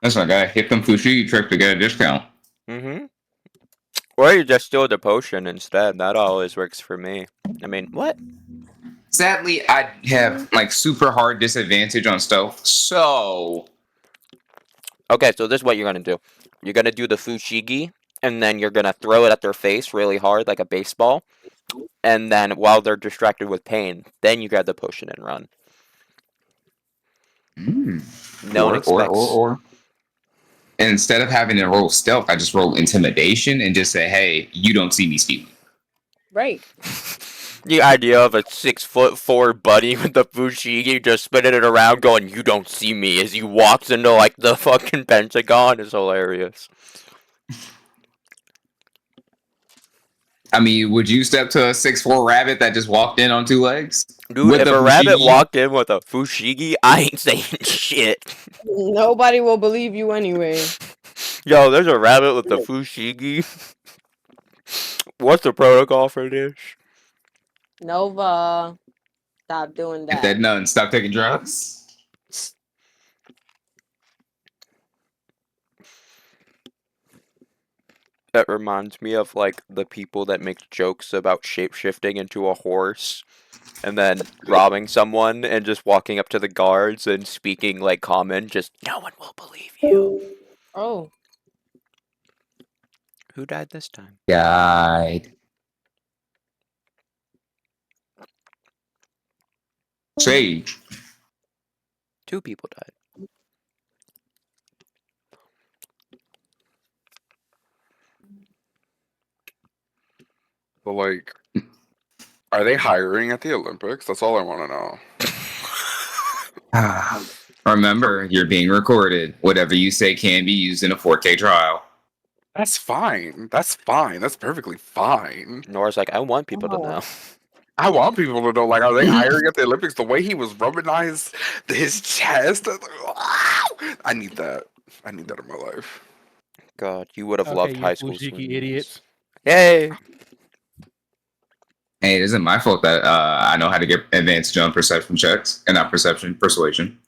That's like I hit them fushigi trick to get a discount. Mm-hmm. Or you just steal the potion instead. That always works for me. I mean, what? Sadly, I have like super hard disadvantage on stealth, so Okay, so this is what you're gonna do. You're gonna do the fushigi, and then you're gonna throw it at their face really hard, like a baseball. And then while they're distracted with pain, then you grab the potion and run. No one expects. or. And instead of having to roll stealth, I just roll intimidation and just say, "Hey, you don't see me stealing." Right. The idea of a 6'4" buddy with the fushigi just spinning it around, going, "You don't see me," as he walks into like the fucking Pentagon is hilarious. I mean, would you step to a 6'4" rabbit that just walked in on 2 legs? Dude, With if the a rabbit fushigi? walked in with a fushigi, I ain't saying shit. Nobody will believe you anyway. Yo, there's a rabbit with the fushigi. What's the protocol for this? Nova, stop doing If that. that none, stop taking drugs. That reminds me of like the people that make jokes about shapeshifting into a horse and then robbing someone and just walking up to the guards and speaking like common, just no one will believe you. Oh, Who died this time? Guide. Sage. 2 people died. But like, are they hiring at the Olympics? That's all I want to know. Remember, you're being recorded. Whatever you say can be used in a 4K trial. That's fine. That's fine. That's perfectly fine. Nora's like, I want people to know. I want people to know, like, are they hiring at the Olympics? The way he was rubbing his chest, I was like, wow! I need that. I need that in my life. God, you would have Okay, loved you high school fushigi swimming. idiots. Yay! Hey, it isn't my fault that I know how to get advanced jump perception checks and not persuasion.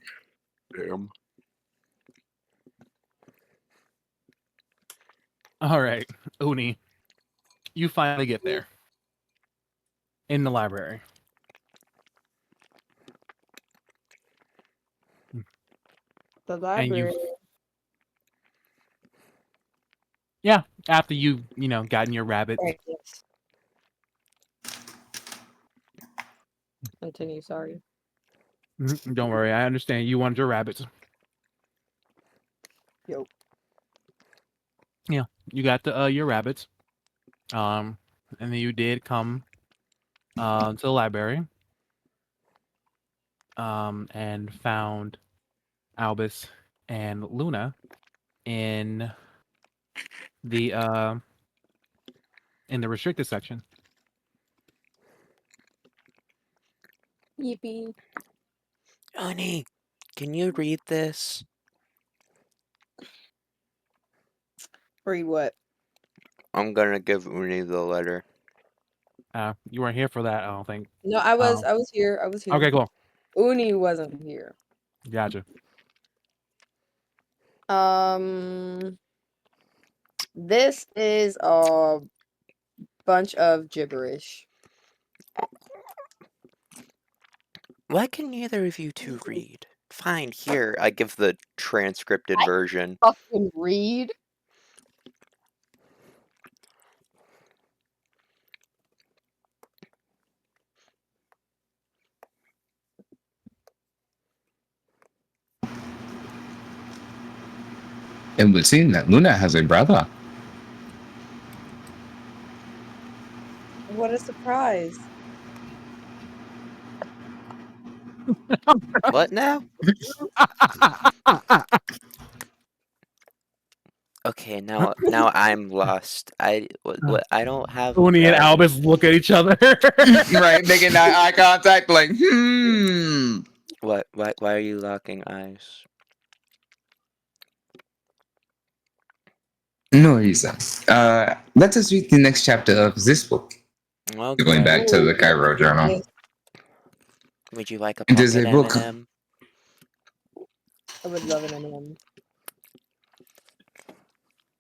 Damn. All right, Uni, you finally get there in the library. The And library. yeah, after you gotten your rabbit. Right, yes. Continue, sorry. Don't worry, I understand. You wanted your rabbits. Yo. Yeah, you got your rabbits. And then you did come to the library. And found Albus and Luna in the restricted section. Yippee. Honey, can you read this? Free what? I'm gonna give Uni the letter. You weren't here for that, I don't think. No, I was here. I was here. Okay, cool. Uni wasn't here. Gotcha. This is a bunch of gibberish. Why can neither of you two read? Fine, here, I give the transcripted version. Fucking read. It would seem that Luna has a brother. What a surprise. What now? Okay, now I'm lost. What I don't have a Uni and brother. Albus look at each other. Right, making eye contact, like, What? Why are you locking eyes? No reason. Let us read the next chapter of this book. Okay. Going back to the Cairo journal. Yes, Would you like a It is pocket a book. M&M? I would love an M&M.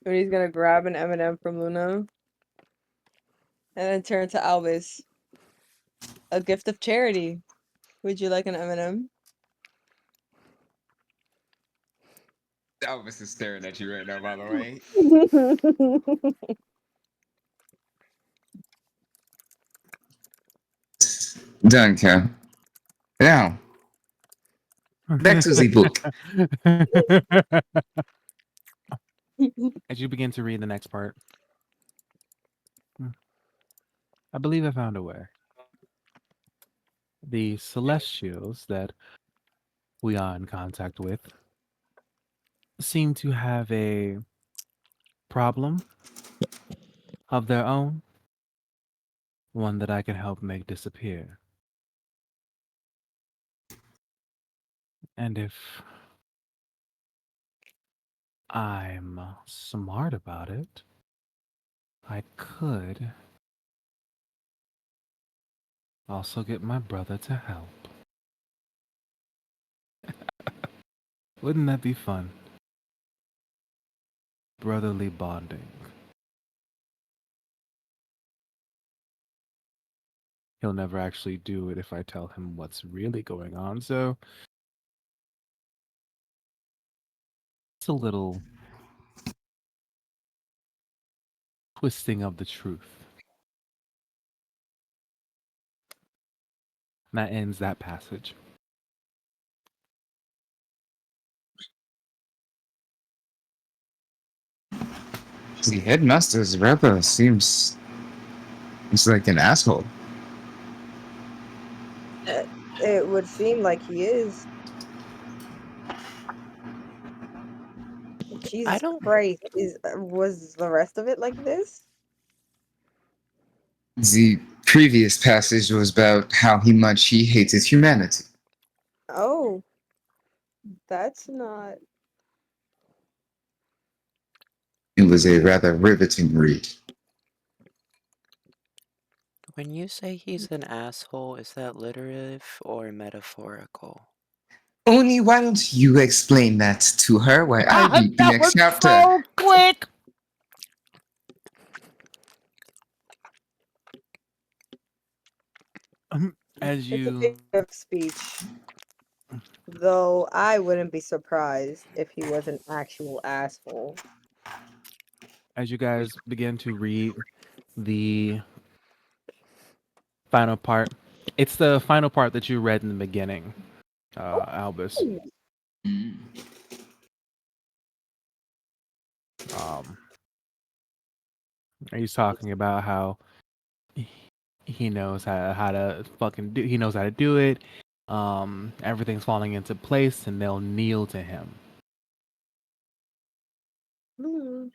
Uni's gonna grab an M&M from Luna. And then turn to Albus. A gift of charity. Would you like an M&M? Elvis is staring at you right now, by the way. Danke. Now, back to the book. As you begin to read the next part, I believe I found a way. The celestials that we are in contact with seem to have a problem of their own, one that I can help make disappear. And if I'm smart about it, I could also get my brother to help. Wouldn't that be fun? Brotherly bonding. He'll never actually do it if I tell him what's really going on, so it's a little twisting of the truth. And that ends that passage. The headmaster's brother seems like an asshole. It would seem like he is. Jesus don't- Christ. Was the rest of it like this? The previous passage was about how much he hated humanity. Oh. That's not... It was a rather riveting read. When you say he's an asshole, is that literal or metaphorical? Oni, why don't you explain that to her while I read the That next was chapter? so quick. As It's a you figure of speech. Though I wouldn't be surprised if he was an actual asshole. guys begin to read the final part, it's the final part that you read in the beginning, Albus. Mm. Um, he's talking about how he knows how to fucking do. He knows how to do it. Everything's falling into place, and they'll kneel to him. Hmm.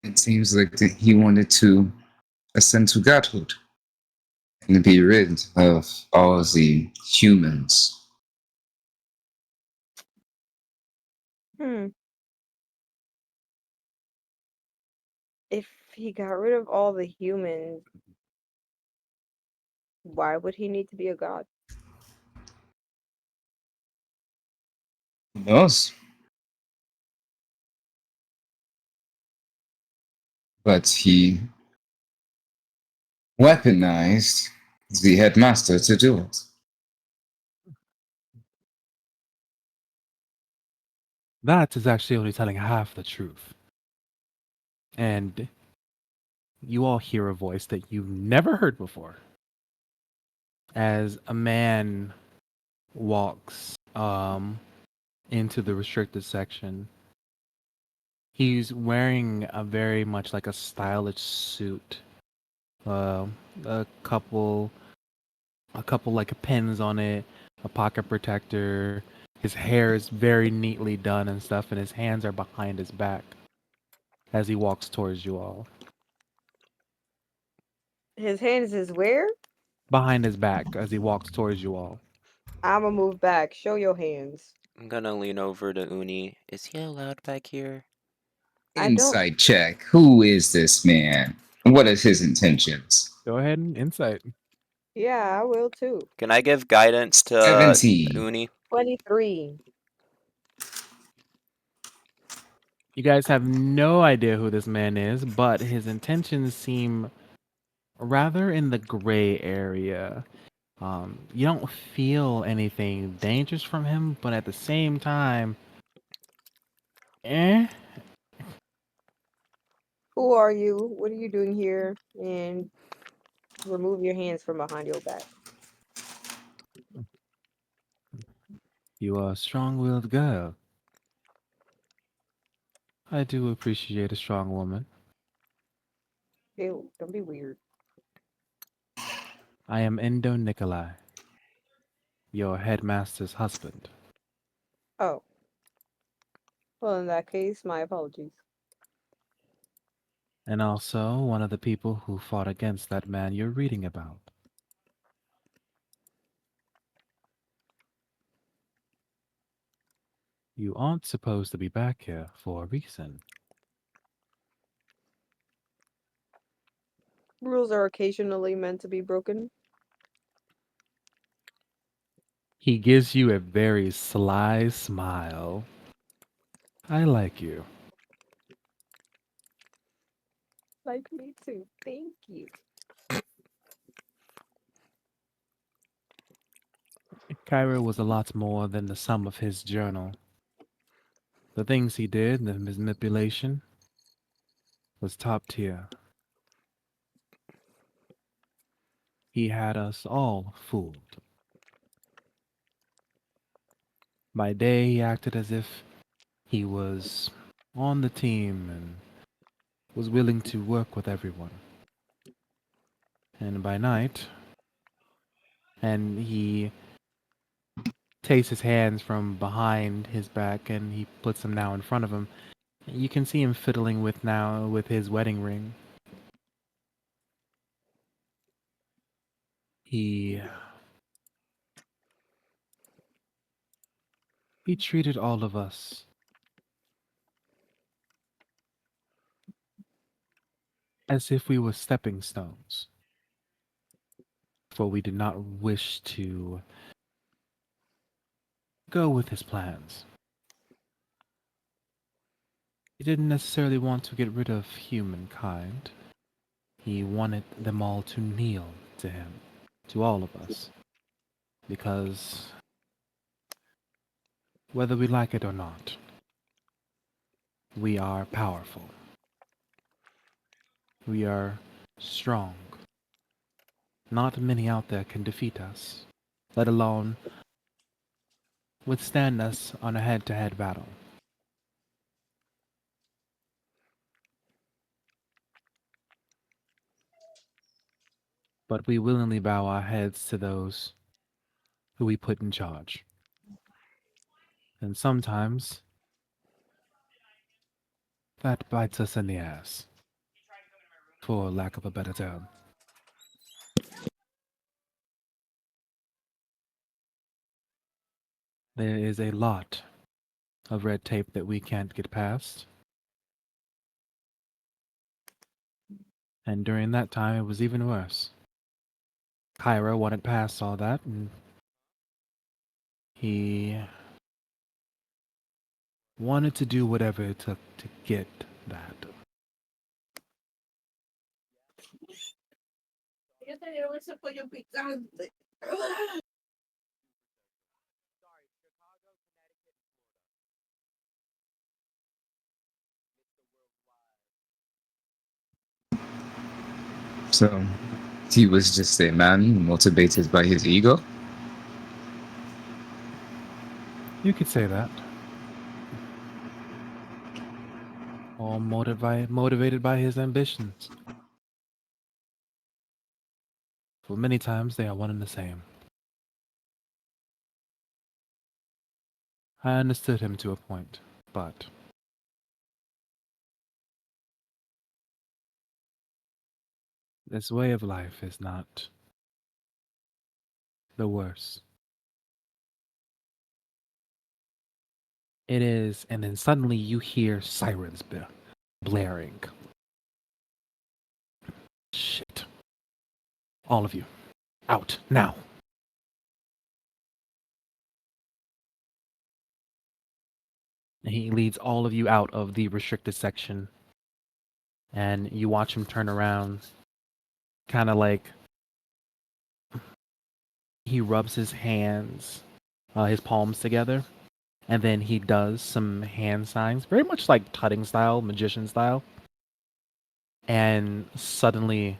It seems like he wanted to ascend to godhood and be rid of all the humans. Hmm. If he got rid of all the humans, why would he need to be a god? Who knows? But he weaponized the headmaster to do it. That is actually only telling half the truth. And you all hear a voice that you've never heard before. As a man walks into the restricted section, he's wearing a very much like a stylish suit. Uh, a couple like pins on it, a pocket protector. His hair is very neatly done and stuff, and his hands are behind his back as he walks towards you all. His hands is where? Behind his back as he walks towards you all. I'ma move back. Show your hands. I'm gonna lean over to Uni. Is he allowed back here? I don't. Insight check. Who is this man? What is his intentions? Go ahead and insight. Yeah, I will too. Can I give guidance to 17. Uni? 23. You guys have no idea who this man is, but his intentions seem rather in the gray area. You don't feel anything dangerous from him, but at the same time, eh? Who are you? What are you doing here? And remove your hands from behind your back. You are a strong-willed girl. I do appreciate a strong woman. Ew, don't be weird. I am Endo Nikolai, your headmaster's husband. Oh, well, in that case, my apologies. And also one of the people who fought against that man you're reading about. You aren't supposed to be back here for a reason. Rules are occasionally meant to be broken. He gives you a very sly smile. I like you. Like me too. Thank you. Cairo was a lot more than the sum of his journal. The things he did, the manipulation, was top tier. He had us all fooled. By day, he acted as if he was on the team and was willing to work with everyone. And by night, and he takes his hands from behind his back and he puts them now in front of him. You can see him fiddling with his wedding ring. He he treated all of us as if we were stepping stones. For we did not wish to go with his plans. He didn't necessarily want to get rid of humankind. He wanted them all to kneel to him, to all of us. Because whether we like it or not, we are powerful. We are strong. Not many out there can defeat us, let alone withstand us on a head-to-head battle. But we willingly bow our heads to those who we put in charge. And sometimes that bites us in the ass, for lack of a better term. There is a lot of red tape that we can't get past. And during that time, it was even worse. Kyra wanted past all that, and he wanted to do whatever it took to get that. So he was just a man motivated by his ego. You could say that. All motivated by his ambitions. For many times they are one and the same. I understood him to a point, but this way of life is not the worst. It is, and then suddenly you hear sirens blaring. Shit. All of you, out, now. He leads all of you out of the restricted section, and you watch him turn around, kind of like he rubs his hands, his palms together, and then he does some hand signs, very much like tutting style, magician style. And suddenly,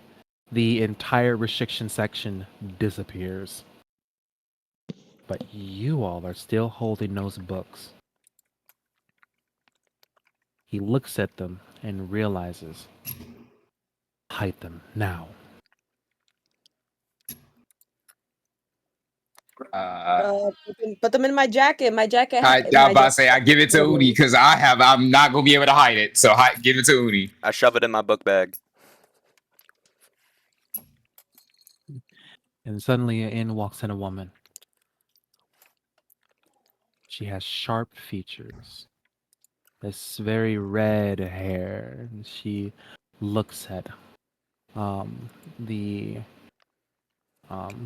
the entire restriction section disappears. But you all are still holding those books. He looks at them and realizes, hide them now. Put them in my jacket. My jacket. I My about to jacket. say I give it to Uni because I'm not gonna be able to hide it. So give it to Uni. I shove it in my book bag. And suddenly in walks in a woman. She has sharp features, this very red hair. She looks at the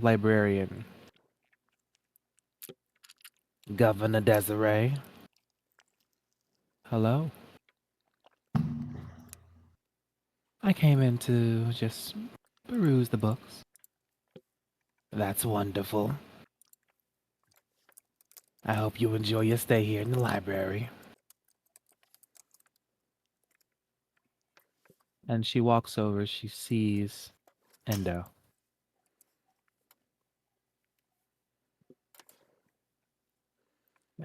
librarian, Governor Desiree. Hello. I came in to just peruse the books. That's wonderful. I hope you enjoy your stay here in the library. And she walks over, she sees Endo.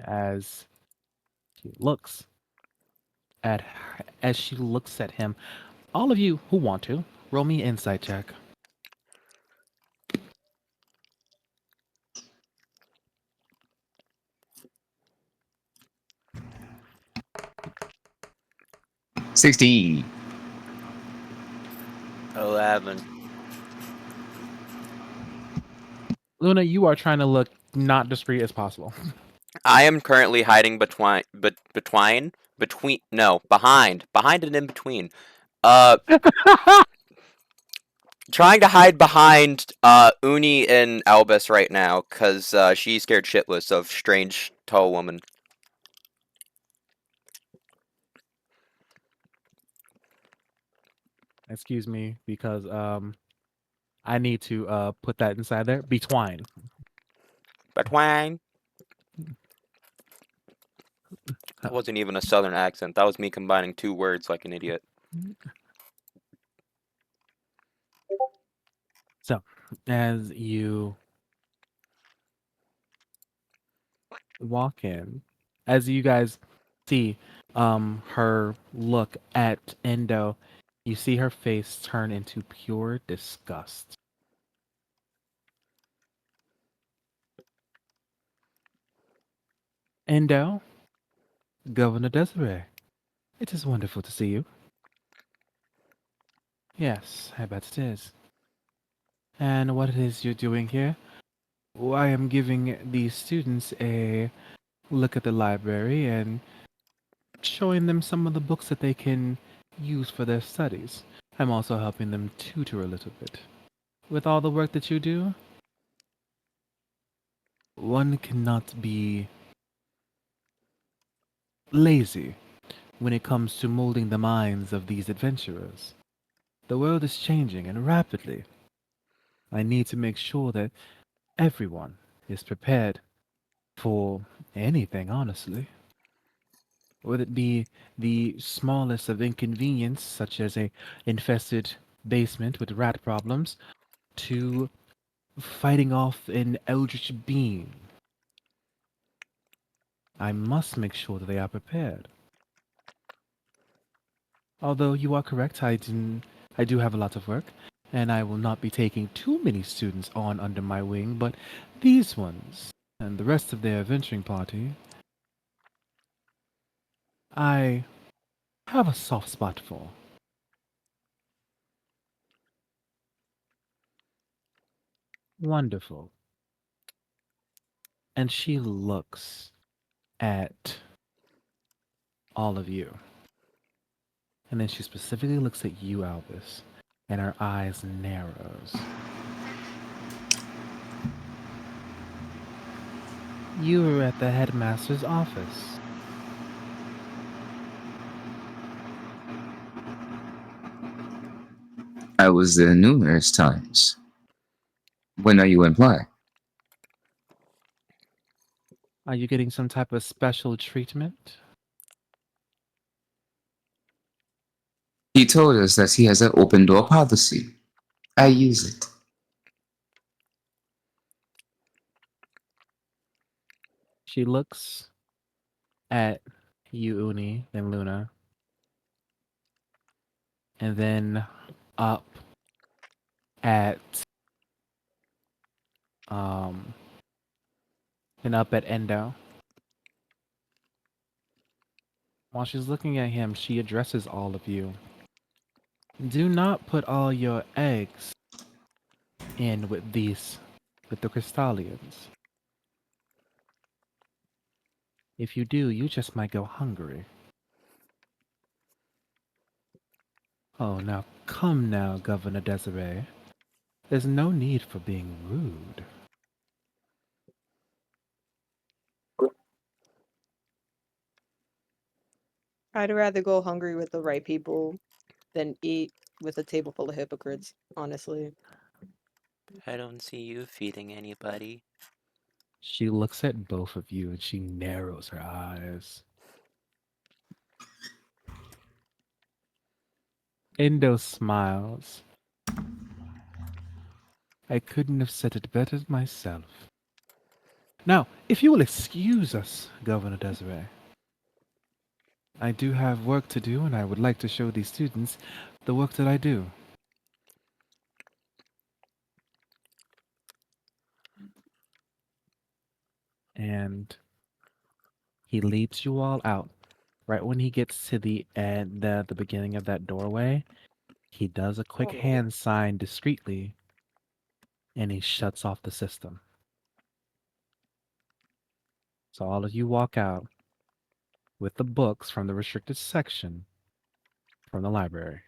As she looks as she looks at him, all of you who want to, roll me an insight check. 16. 11. Luna, you are trying to look not discreet as possible. I am currently hiding behind and in between. Uh, trying to hide behind Uni and Albus right now, cause she's scared shitless of strange tall woman. Excuse me, because I need to put that inside there. Betwine. But wang. That Uh, wasn't even a southern accent. That was me combining two words like an idiot. So, as you walk in, as you guys see her look at Endo, you see her face turn into pure disgust. Endo, Governor Desiree, it is wonderful to see you. Yes, I bet it is. And what it is you're doing here? Well, I am giving the students a look at the library and showing them some of the books that they can use for their studies. I'm also helping them tutor a little bit. With all the work that you do, one cannot be lazy when it comes to molding the minds of these adventurers. The world is changing and rapidly. I need to make sure that everyone is prepared for anything, honestly. Whether it be the smallest of inconvenience, such as a infested basement with rat problems, to fighting off an eldritch being. I must make sure that they are prepared. Although you are correct, I do have a lot of work, and I will not be taking too many students on under my wing, but these ones, and the rest of their adventuring party, I have a soft spot for. Wonderful. And she looks at all of you. And then she specifically looks at you, Albus, and her eyes narrows. You were at the headmaster's office. I was there numerous times. When are you in play? Are you getting some type of special treatment? He told us that he has an open door policy. I use it. She looks at you, Uni, then Luna, and then up at um and up at Endo. While she's looking at him, she addresses all of you. Do not put all your eggs in with the Crystallians. If you do, you just might go hungry. Oh, now come now, Governor Desiree. There's no need for being rude. I'd rather go hungry with the right people than eat with a table full of hypocrites, honestly. I don't see you feeding anybody. She looks at both of you and she narrows her eyes. Endo smiles. I couldn't have said it better myself. Now, if you will excuse us, Governor Desiree, I do have work to do and I would like to show these students the work that I do. And he leads you all out. Right when he gets to the end, the beginning of that doorway, he does a quick hand sign discreetly and he shuts off the system. So all of you walk out with the books from the restricted section from the library.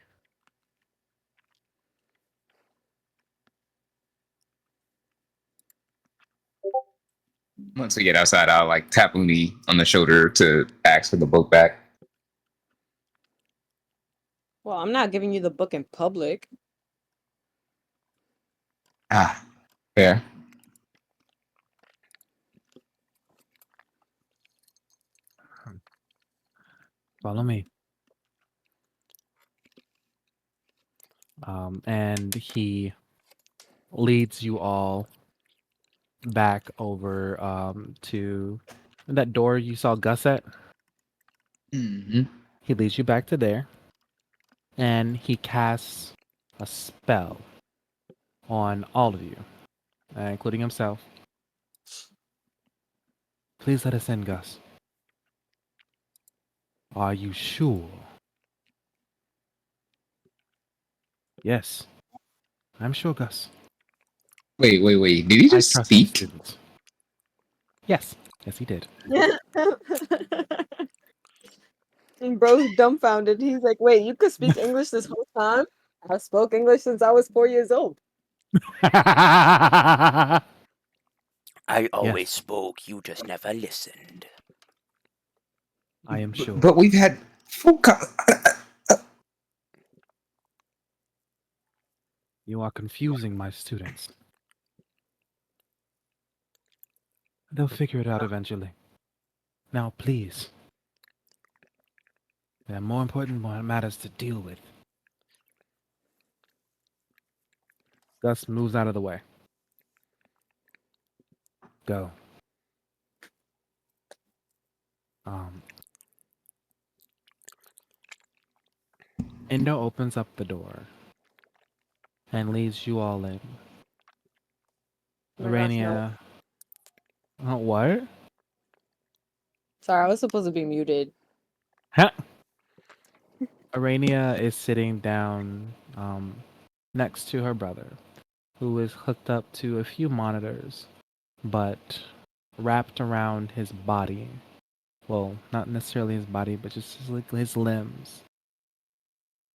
Once we get outside, I'll like tap Uni on the shoulder to ask for the book back. Well, I'm not giving you the book in public. Ah, fair. Follow me. And he leads you all back over to that door you saw Gus at. Mm-hmm. He leads you back to there, and he casts a spell on all of you, including himself. Please let us in, Gus. Are you sure? Yes, I'm sure, Gus. Wait. Did he I just trust my speak? students. Yes, yes, he did. And bro's dumbfounded. He's like, wait, you could speak English this whole time? I spoke English since I was 4 years old. I always Yes, spoke, you just never listened. I am sure. But we've had full. You are confusing my students. They'll figure it out eventually. Now, please. There are more important matters to deal with. Gus moves out of the way. Go. Indo opens up the door and leads you all in. Oh my gosh, no. Urania. What? Sorry, I was supposed to be muted. Huh? Urania is sitting down next to her brother, who is hooked up to a few monitors, but wrapped around his body. Well, not necessarily his body, but just his limbs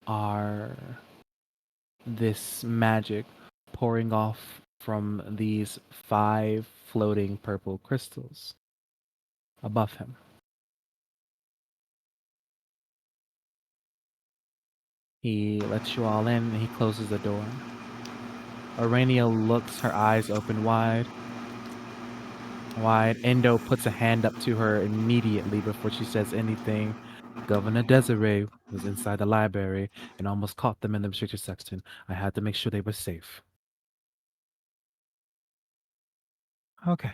are this magic pouring off from these 5 floating purple crystals above him. He lets you all in and he closes the door. Urania looks, her eyes open wide. Endo puts a hand up to her immediately before she says anything. Governor Desiree was inside the library and almost caught them in the restricted section. I had to make sure they were safe. Okay.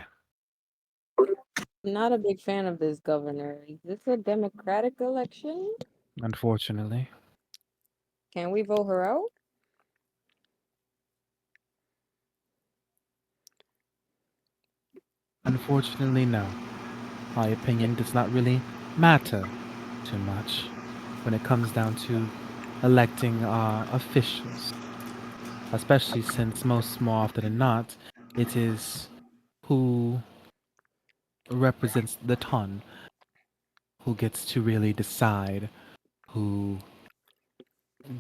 I'm not a big fan of this governor. Is this a democratic election? Unfortunately. Can we vote her out? Unfortunately, no. My opinion does not really matter too much when it comes down to electing officials, especially since more often than not, it is who represents the ton who gets to really decide who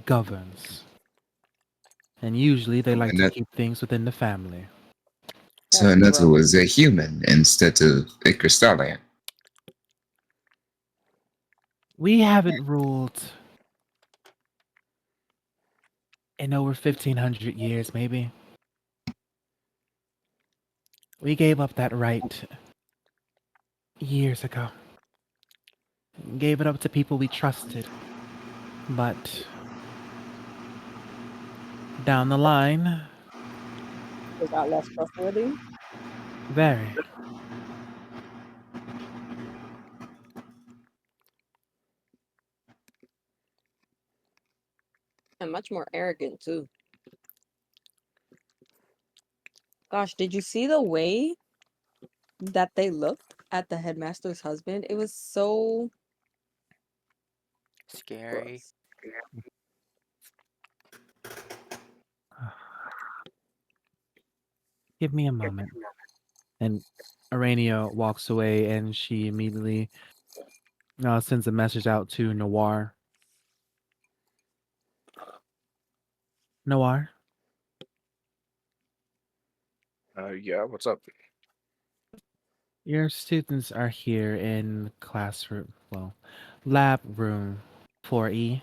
governs. And usually they like And to that keep things within the family. so That's another gross. was a human instead of a crystallian. We haven't ruled in over 1500 years, maybe. We gave up that right years ago. Gave it up to people we trusted. But down the line, They got less trustworthy. very. And much more arrogant too. Gosh, did you see the way that they looked at the headmaster's husband? It was so Scary. gross. Give me a moment. And Arania walks away and she immediately sends a message out to Noir. Noir, Yeah, what's up? Your students are here in classroom, well, lab room 4E.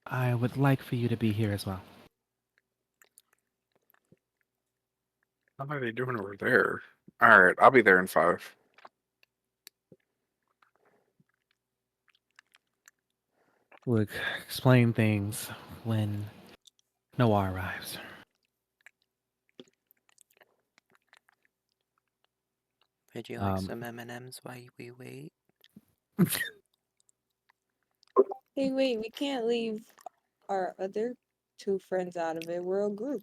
I would like for you to be here as well. What are they doing over there? All right, I'll be there in 5. We'll explain things when Noah arrives. Would you like some M&Ms while we wait? Hey, wait, we can't leave our other two friends out of it. We're a group.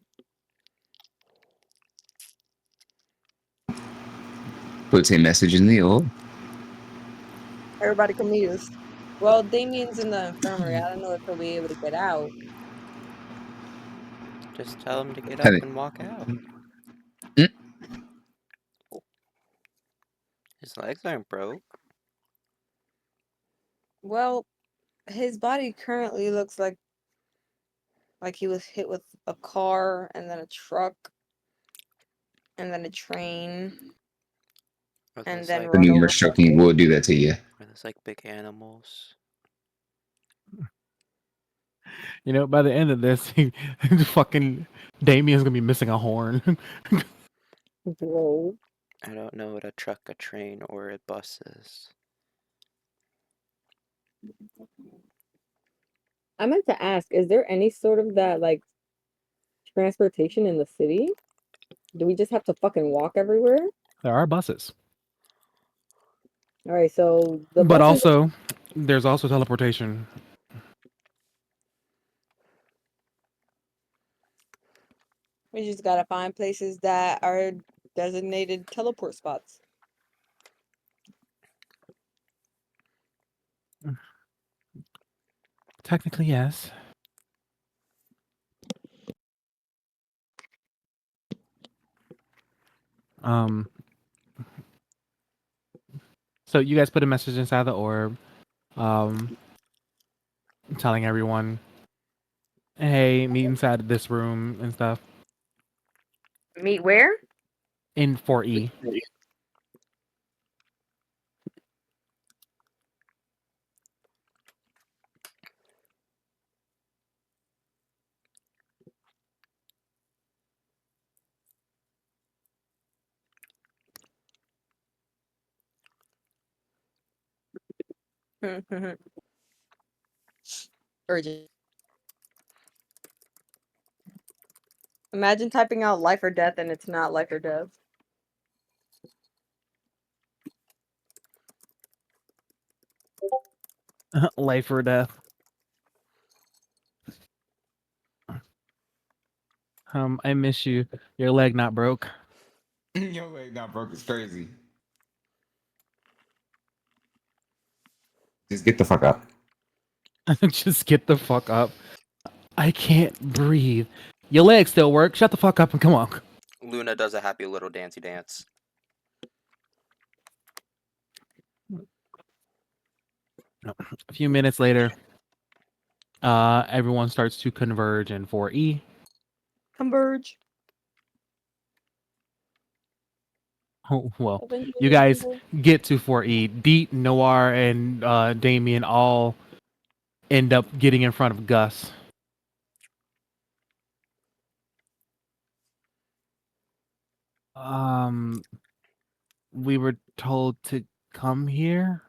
Puts a message in the old. Everybody come meet us. Well, Damien's in the infirmary. I don't know if he'll be able to get out. Just tell him to get up Kinda- and walk out. Mm. His legs aren't broke. Well, his body currently looks like he was hit with a car and then a truck and then a train Or and those then like The run over. numerous choking will do that to you. or those like big animals. You know, by the end of this, fucking Damien's gonna be missing a horn. Whoa. I don't know what a truck, a train, or a bus is. I meant to ask, is there any sort of that like transportation in the city? Do we just have to fucking walk everywhere? There are buses, All right, so the but buses, also there's also teleportation. we just gotta find places that are designated teleport spots. Technically, yes. Um. So you guys put a message inside the orb, um, telling everyone, "Hey, meet inside this room and stuff." Meet where? In 4E. Urgent. Imagine typing out life or death and it's not life or death. Life or death. I miss you. Your leg not broke. Your leg not broke is crazy. Just get the fuck up. Just get the fuck up. I can't breathe. Your legs still work. Shut the fuck up and come on. Luna does a happy little dancey dance. A few minutes later, everyone starts to converge in 4E. Converge. Oh, well, you guys get to 4E. Deet, Noir, and Damien all end up getting in front of Gus. We were told to come here.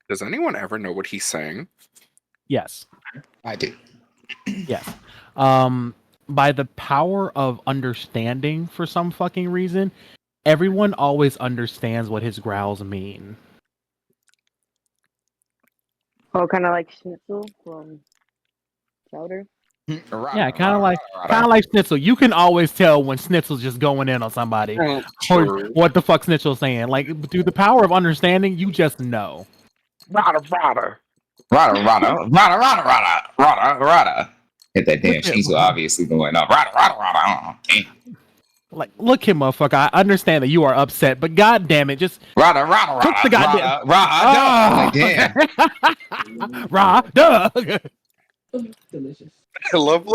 Does anyone ever know what he's saying? Yes. I do. Yes. By the power of understanding, for some fucking reason, everyone always understands what his growls mean. Oh, kind of like Schnitzel from Chowder. Yeah, kind of like Schnitzel. You can always tell when Schnitzel's just going in on somebody, or True. what the fuck Schnitzel's saying. Like through the power of understanding, you just know. Rada, rada. Rada, rada, rada, rada, rada, rada, rada. Hit that damn Shizu obviously going up. Rada, rada, rada. Damn. Like, look here, motherfucker. I understand that you are upset, but god damn it, just Rada, rada, cook the rada, goddamn rada, rada. Like, damn. Rada. Delicious. I love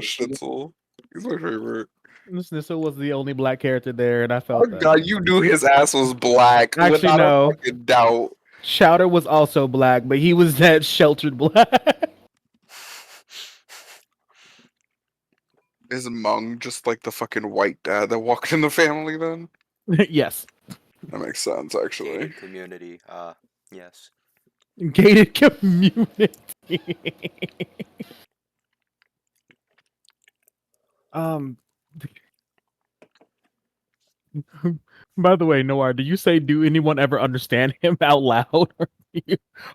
Schnitzel. He's my favorite. Snissel was the only black character there, and I Oh felt that. god, you knew his ass was black Actually, without a no. fucking doubt. Chowder was also black, but he was that sheltered black. Is Mung just like the fucking white dad that walked in the family then? Yes. That makes sense, actually. Gated community. Yes. Gated community. um. By the way, Noir, did you say do anyone ever understand him out loud,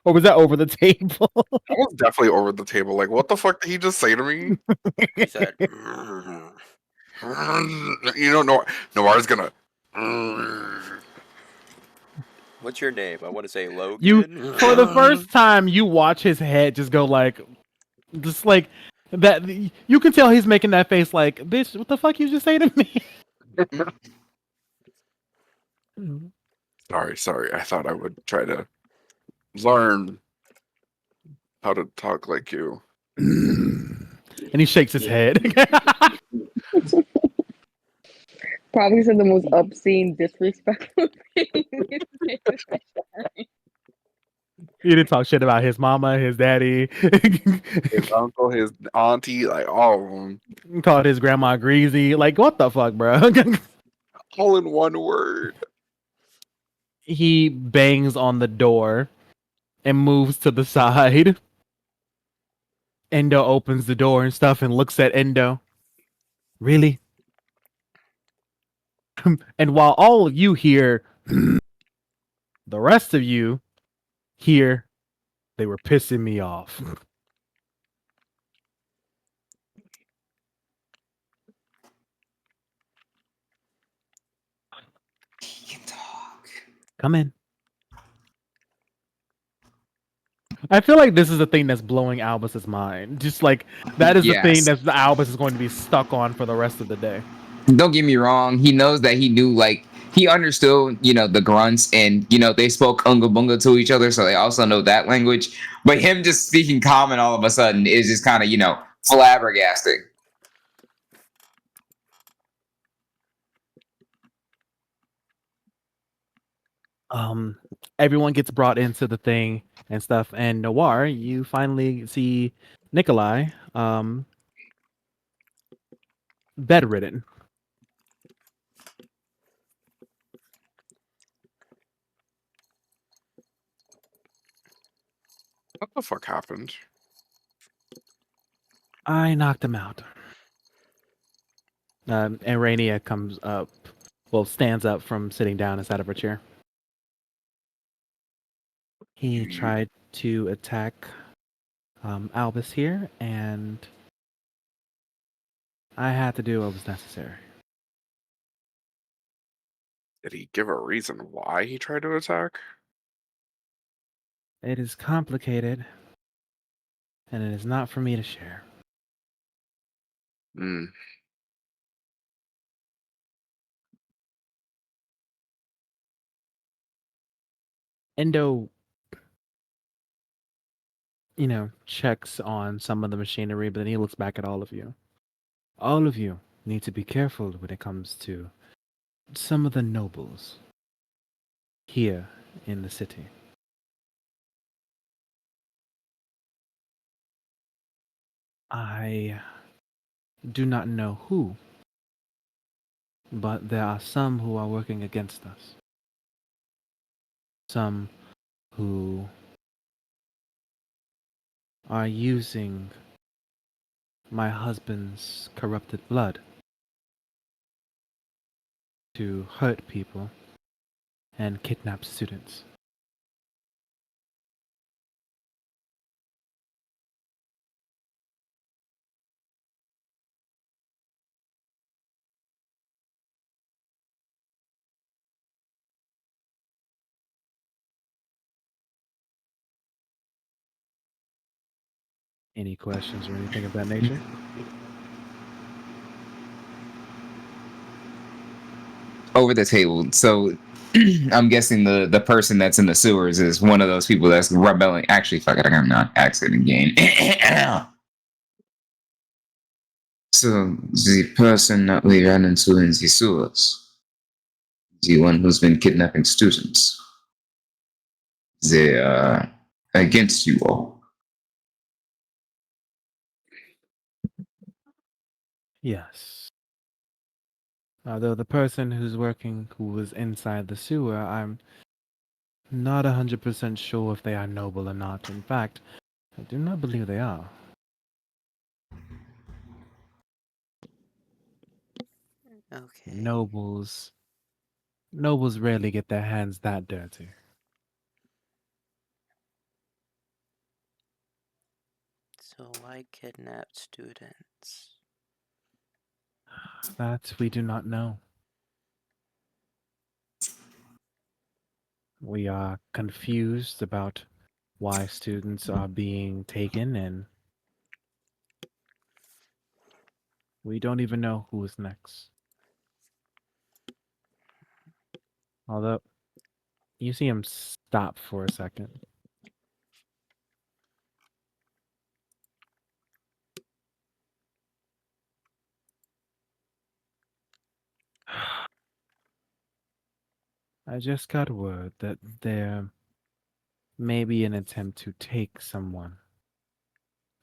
or was that over the table? That was definitely over the table. Like, what the fuck did he just say to me? He said, Noir's gonna. "What's your name?" I want to say You Logan. for the first time you watch his head just go just like that. You can tell he's making that face like, bitch, what the fuck you just say to me? Sorry. I thought I would try to learn how to talk like you. And he shakes his head. Probably said the most obscene, disrespectful thing. He didn't talk shit about his mama, his daddy. His uncle, his auntie, like all of them. Called his grandma greasy. Like, what the fuck, bro? All in one word. He bangs on the door and moves to the side. Endo opens the door and stuff and looks at Endo. Really? And while all of you hear, the rest of you hear, they were pissing me off. He can talk. Come in. I feel like this is the thing that's blowing Albus's mind. Just like that is the thing Yes. that Albus is going to be stuck on for the rest of the day. Don't get me wrong. He knows that he knew, like, he understood, the grunts, and they spoke unga bunga to each other, so they also know that language. But him just speaking common all of a sudden is just kind of, flabbergasting. Everyone gets brought into the thing and stuff, and Noir, you finally see Nikolai bedridden. What the fuck happened? I knocked him out. And Rainia comes up, stands up from sitting down inside of her chair. He tried to attack Albus here, and I had to do what was necessary. Did he give a reason why he tried to attack? It is complicated, and it is not for me to share. Hmm. Endo, checks on some of the machinery, but then he looks back at all of you. All of you need to be careful when it comes to some of the nobles here in the city. I do not know who, but there are some who are working against us. Some who are using my husband's corrupted blood to hurt people and kidnap students. Any questions or anything of that nature? Over the table. So I'm guessing the person that's in the sewers is one of those people that's rebelling. Actually, fuck it, I'm not accident again. So the person that we ran into in the sewers, the one who's been kidnapping students, they are against you all. Yes. Although the person who was inside the sewer, I'm not 100% sure if they are noble or not. In fact, I do not believe they are. Okay. Nobles rarely get their hands that dirty. So why kidnap students? That we do not know. We are confused about why students are being taken, and we don't even know who is next. Although, you see him stop for a second. I just got word that there may be an attempt to take someone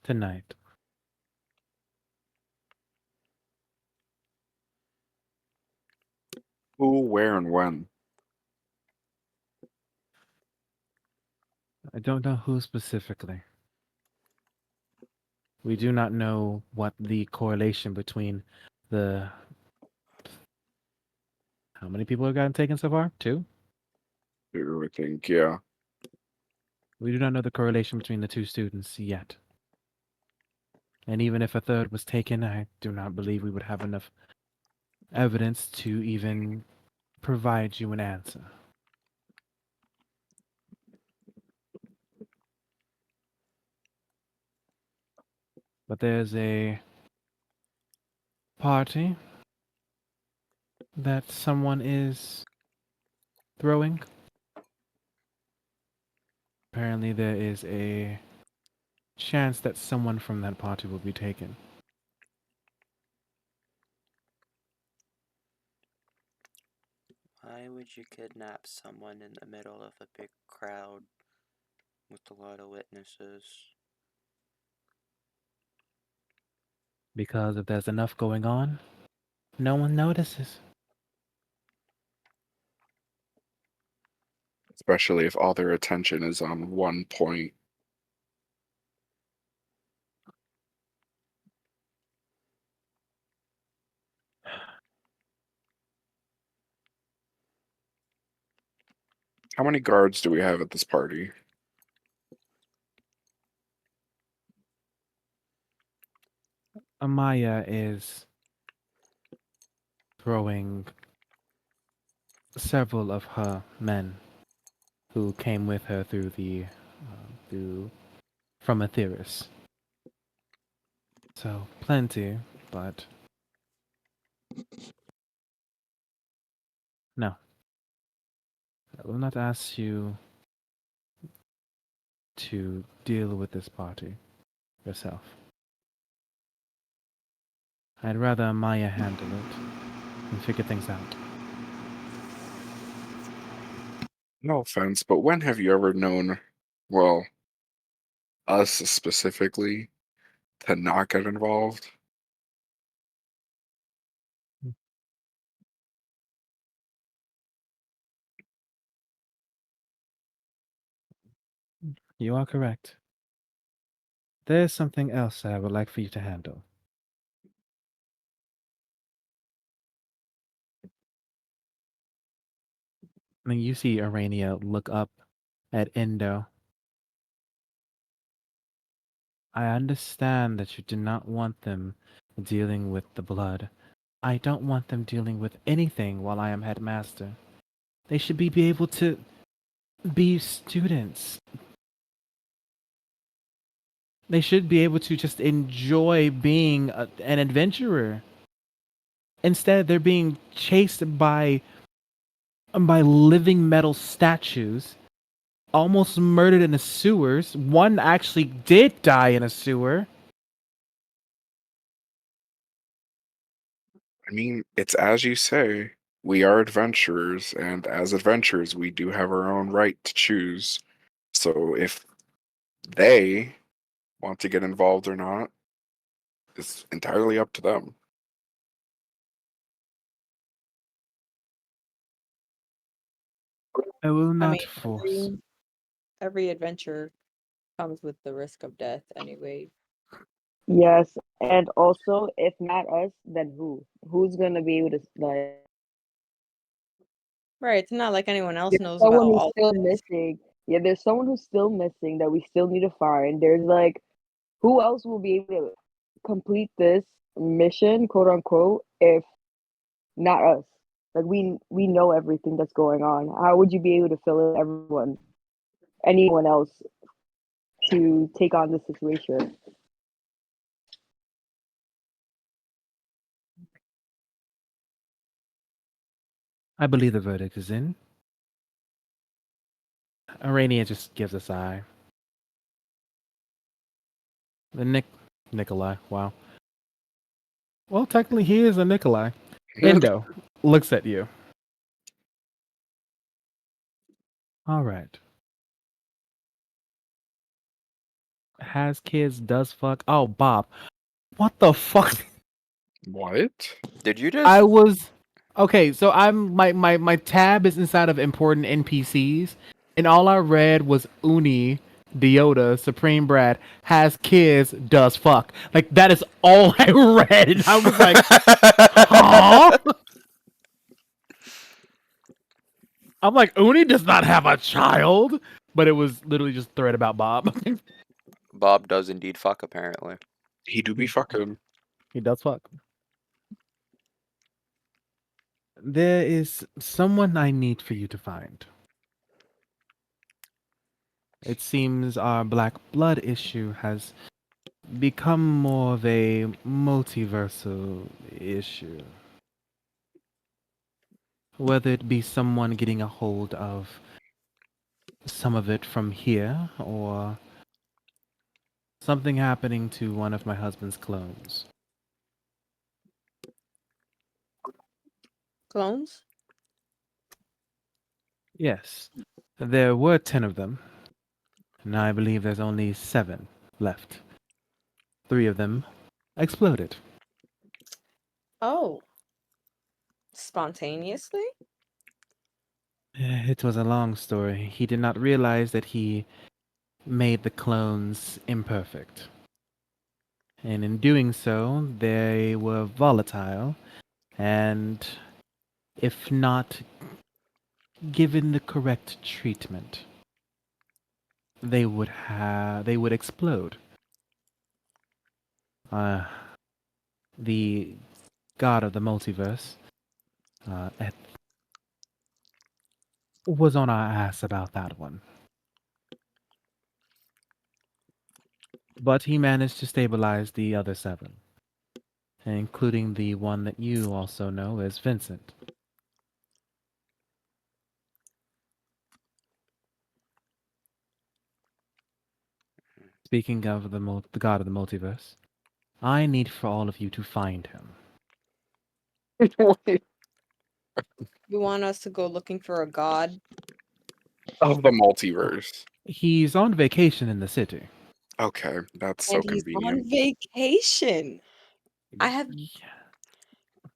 tonight. Who, where, and when? I don't know who specifically. We do not know what the correlation between the... How many people have gotten taken so far? 2? I think, yeah. We do not know the correlation between the 2 students yet. And even if a third was taken, I do not believe we would have enough evidence to even provide you an answer. But there's a party that someone is throwing. Apparently there is a chance that someone from that party will be taken. Why would you kidnap someone in the middle of a big crowd with a lot of witnesses? Because if there's enough going on, no one notices. Especially if all their attention is on one point. How many guards do we have at this party? Amaya is throwing several of her men who came with her through from Aetheris. So plenty, but no. I will not ask you to deal with this party yourself. I'd rather Amaya handle it and figure things out. No offense, but when have you ever known, well, us specifically, to not get involved? You are correct. There's something else I would like for you to handle. And you see Arania look up at Endo. I understand that you do not want them dealing with the blood. I don't want them dealing with anything while I am headmaster. They should be able to be students. They should be able to just enjoy being an adventurer. Instead, they're being chased by by living metal statues, almost murdered in the sewers. One actually did die in a sewer. I mean, it's as you say. We are adventurers, and as adventurers, we do have our own right to choose. So if they want to get involved or not, it's entirely up to them. I will I not mean, force. every adventure comes with the risk of death anyway. Yes, and also, if not us, then who? Who's gonna be able to like? Right, it's not like anyone else There's knows about someone who's all still of this. missing. Yeah, there's someone who's still missing that we still need to find. There's like, who else will be able to complete this mission, quote unquote, if not us? Like we know everything that's going on. How would you be able to fill in anyone else to take on this situation? I believe the verdict is in. Arania just gives a sigh. The Nikolai, wow. Well, technically, he is a Nikolai. Indo looks at you. All right. Has kids, does fuck. Oh, Bob. What the fuck? What? Did you just? I was okay. So I'm my tab is inside of important NPCs, and all I read was Uni, Deoda, Supreme Brad has kids, does fuck. Like that is all I read, and I was like, huh? I'm like, Uni does not have a child, but it was literally just a thread about Bob. Bob does indeed fuck, apparently. He do be fucking. He does fuck. There is someone I need for you to find. It seems our black blood issue has become more of a multiversal issue. Whether it be someone getting a hold of some of it from here, or something happening to one of my husband's clones. Clones? Yes, there were 10 of them, and I believe there's only 7 left. 3 of them exploded. Oh, spontaneously? It was a long story. He did not realize that he made the clones imperfect. And in doing so, they were volatile, and if not given the correct treatment, they would explode. Uh, the god of the multiverse was on our ass about that one. But he managed to stabilize the other 7, including the one that you also know as Vincent. Speaking of the god of the multiverse, I need for all of you to find him. You want us to go looking for a god? Of the multiverse. He's on vacation in the city. Okay, that's so And he's on convenient. vacation. I have.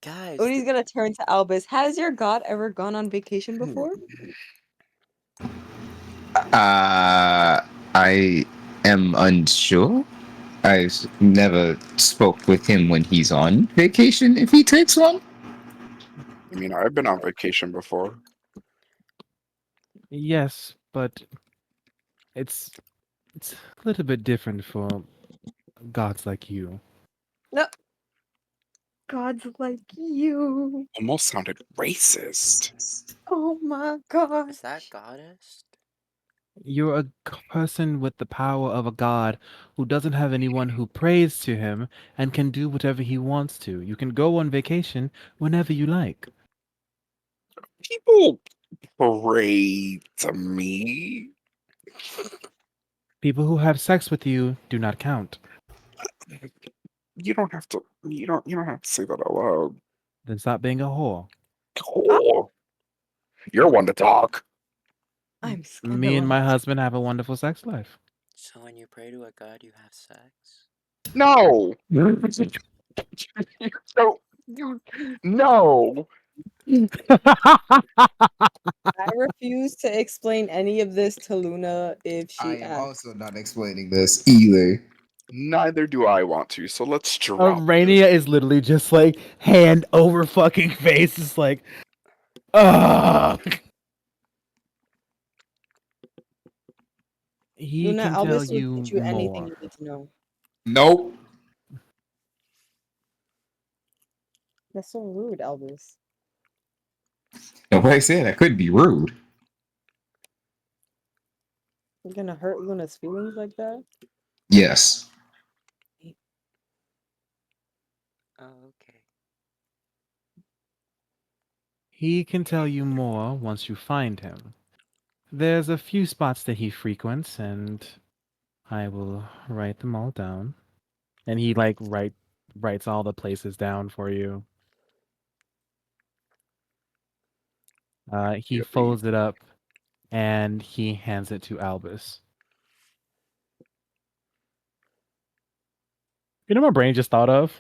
Guys, Udi's gonna turn to Albus. Has your god ever gone on vacation before? I am unsure. I've never spoke with him when he's on vacation, if he takes one. I mean, I've been on vacation before. Yes, but it's it's a little bit different for gods like you. No. Gods like you. Almost sounded racist. Oh my god. is that goddess? You're a person with the power of a god who doesn't have anyone who prays to him and can do whatever he wants to. You can go on vacation whenever you like. People Pray to me. People who have sex with you do not count. You don't have to. You don't have to say that out loud. Then stop being a whore. Oh, you're one to talk. I'm Me and my scandalized. husband have a wonderful sex life. So when you pray to a god, you have sex? No. So you no. I refuse to explain any of this to Luna if I she am asks. also not explaining this either. Neither do I want to. So let's drop this. Rainier is literally just like hand over fucking face. It's like, ugh. He Luna, can tell Albus will you teach you anything more. you need to know. Nope. That's so rude, Albus. The way I said that could be rude. You're gonna hurt Luna's feelings like that? Yes. Oh, okay. He can tell you more once you find him. There's a few spots that he frequents, and I will write them all down. And he like writes all the places down for you. He Yippee. folds it up and he hands it to Albus. You know what my brain just thought of?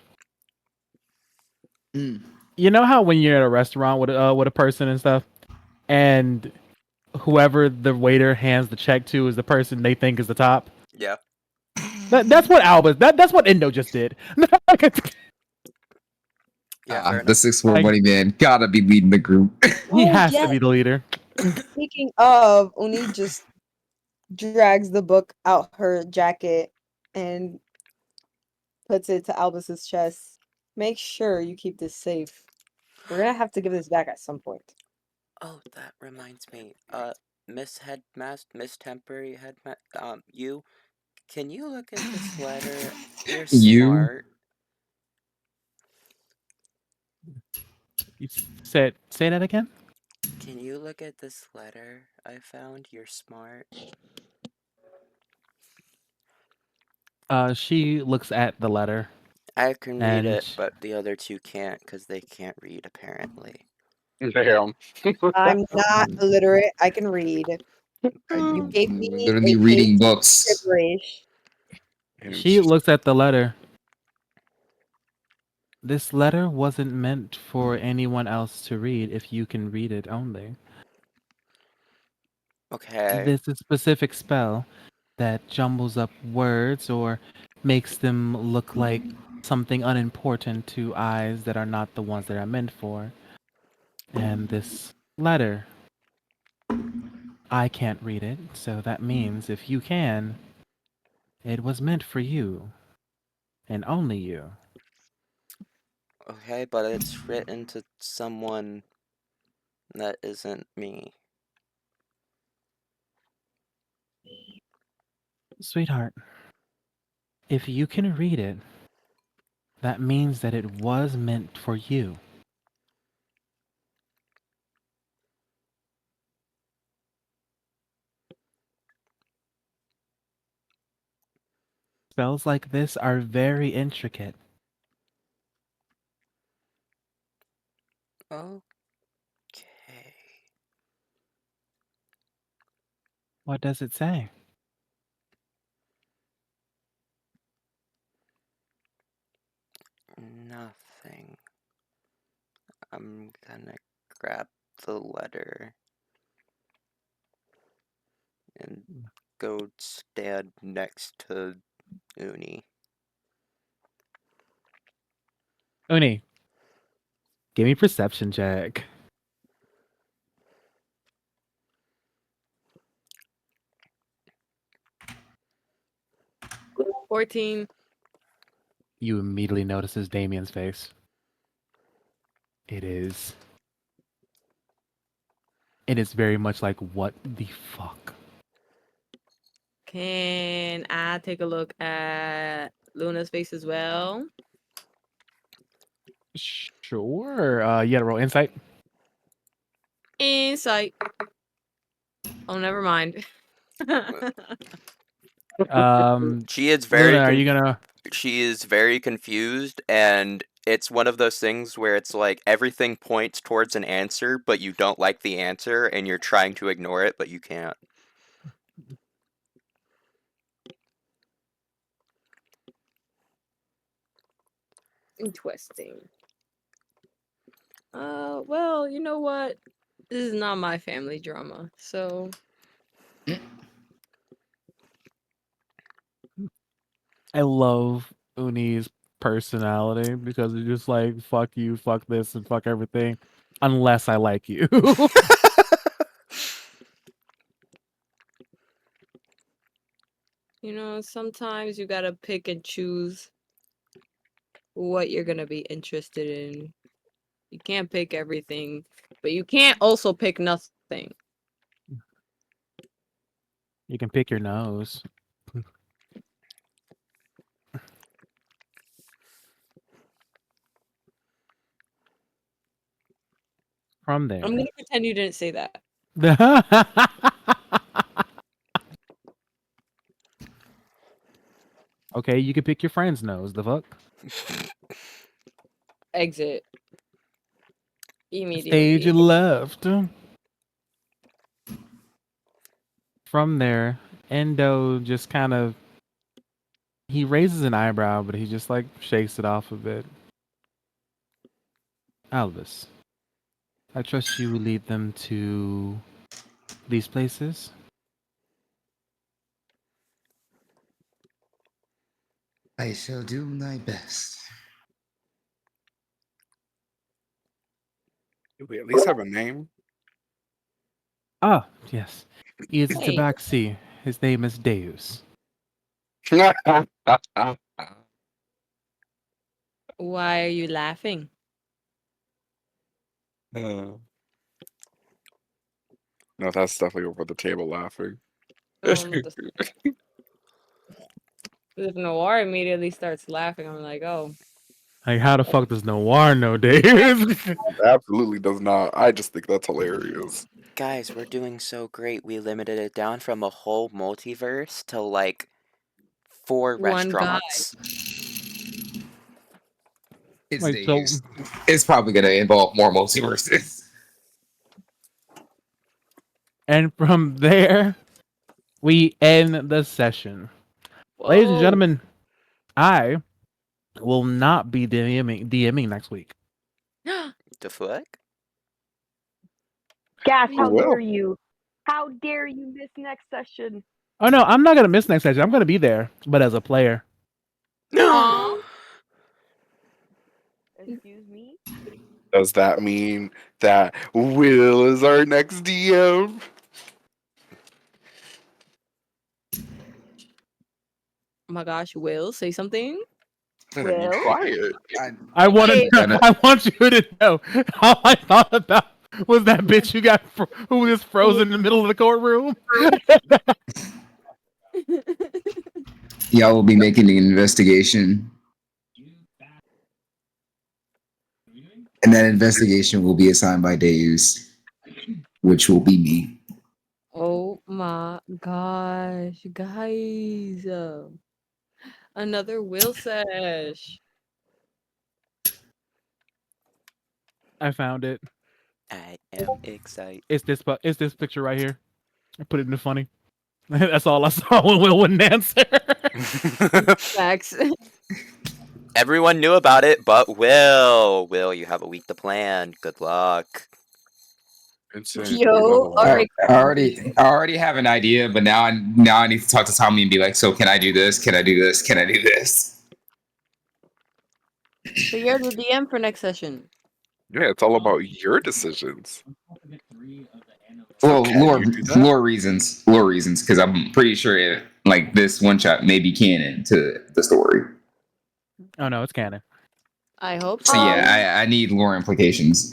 Mm. You know how when you're at a restaurant with a person and stuff, and whoever the waiter hands the check to is the person they think is the top. Yeah. That's what Albus. That's what Indo just did. Yeah, fair The enough. 6'4" money man gotta be leading the group. He Oh, has to yes. be the leader. Speaking of, Uni just drags the book out her jacket and puts it to Albus's chest. Make sure you keep this safe. We're gonna have to give this back at some point. Oh, that reminds me. Miss Temporary you, can you look at this letter? You're You smart. You say that again. Can you look at this letter I found? You're smart. She looks at the letter I can read and it, but the other two can't because they can't read, apparently. Damn. I'm not illiterate. I can read. You gave me literally a page reading of books. gibberish. she looks at the letter. This letter wasn't meant for anyone else to read if you can read it only. Okay. There's a specific spell that jumbles up words or makes them look like something unimportant to eyes that are not the ones that are meant for. And this letter, I can't read it, so that means if you can, it was meant for you. And only you. Okay, but it's written to someone that isn't me. Sweetheart, if you can read it, that means that it was meant for you. Spells like this are very intricate. Okay. What does it say? Nothing. I'm gonna grab the letter and go stand next to Uni. Uni, give me perception check. 14. You immediately notices Damien's face. It is. It is very much like, what the fuck? Can I take a look at Luna's face as well? Sure. You gotta roll insight. Insight. Oh, never mind. She is Luna, very are you gonna? she is very confused, and it's one of those things where it's like everything points towards an answer, but you don't like the answer, and you're trying to ignore it, but you can't. Interesting. Well, you know what? This is not my family drama, so I love Uni's personality because it's just like fuck you, fuck this, and fuck everything, unless I like you. sometimes you gotta pick and choose what you're gonna be interested in. You can't pick everything, but you can't also pick nothing. You can pick your nose. From there. I'm gonna pretend you didn't say that. Okay, you can pick your friend's nose. The fuck? Exit Stage immediately. left. From there, Endo just kind of he raises an eyebrow, but he just like shakes it off a bit. Albus, I trust you will lead them to these places. I shall do my best. Do we at least have a name? Ah, yes. He is a Hey. tabaxi. His name is Deus. Why are you laughing? No, that's definitely over the table laughing. The If Noir immediately starts laughing, I'm like, oh. Like, how the fuck does Noir know Deus? Absolutely does not. I just think that's hilarious. Guys, we're doing so great. We limited it down from a whole multiverse to like 4 One guy. restaurants. It's Like, so Deus. It's probably going to involve more multiverses. and from there, we end the session. Ladies and Whoa. gentlemen, I will not be DMing next week. The fuck? Gas, how Well. dare you? How dare you miss next session? Oh no, I'm not gonna miss next session. I'm gonna be there, but as a player. Aw. Excuse me? Does that mean that Will is our next DM? Oh my gosh, Will, say something. Be Will? quiet. I want Hey. I want you to know all I thought about was that bitch who was frozen in the middle of the courtroom. Y'all will be making the investigation. And that investigation will be assigned by Deus, which will be me. Oh my gosh, guys. Another Will sesh. I found it. I am excited. It's this picture right here. I put it in the funny. That's all I saw when Will wouldn't answer. Facts. Everyone knew about it, but Will. Will, you have a week to plan. Good luck. Insane. Yo, alright. I already have an idea, but now I need to talk to Tommy and be like, so can I do this? Can I do this? Can I do this? So you're the DM for next session. Yeah, it's all about your decisions. Well, can you do that? lore reasons, because I'm pretty sure like this one shot may be canon to the story. Oh no, it's canon. I hope So so. yeah, I need lore implications,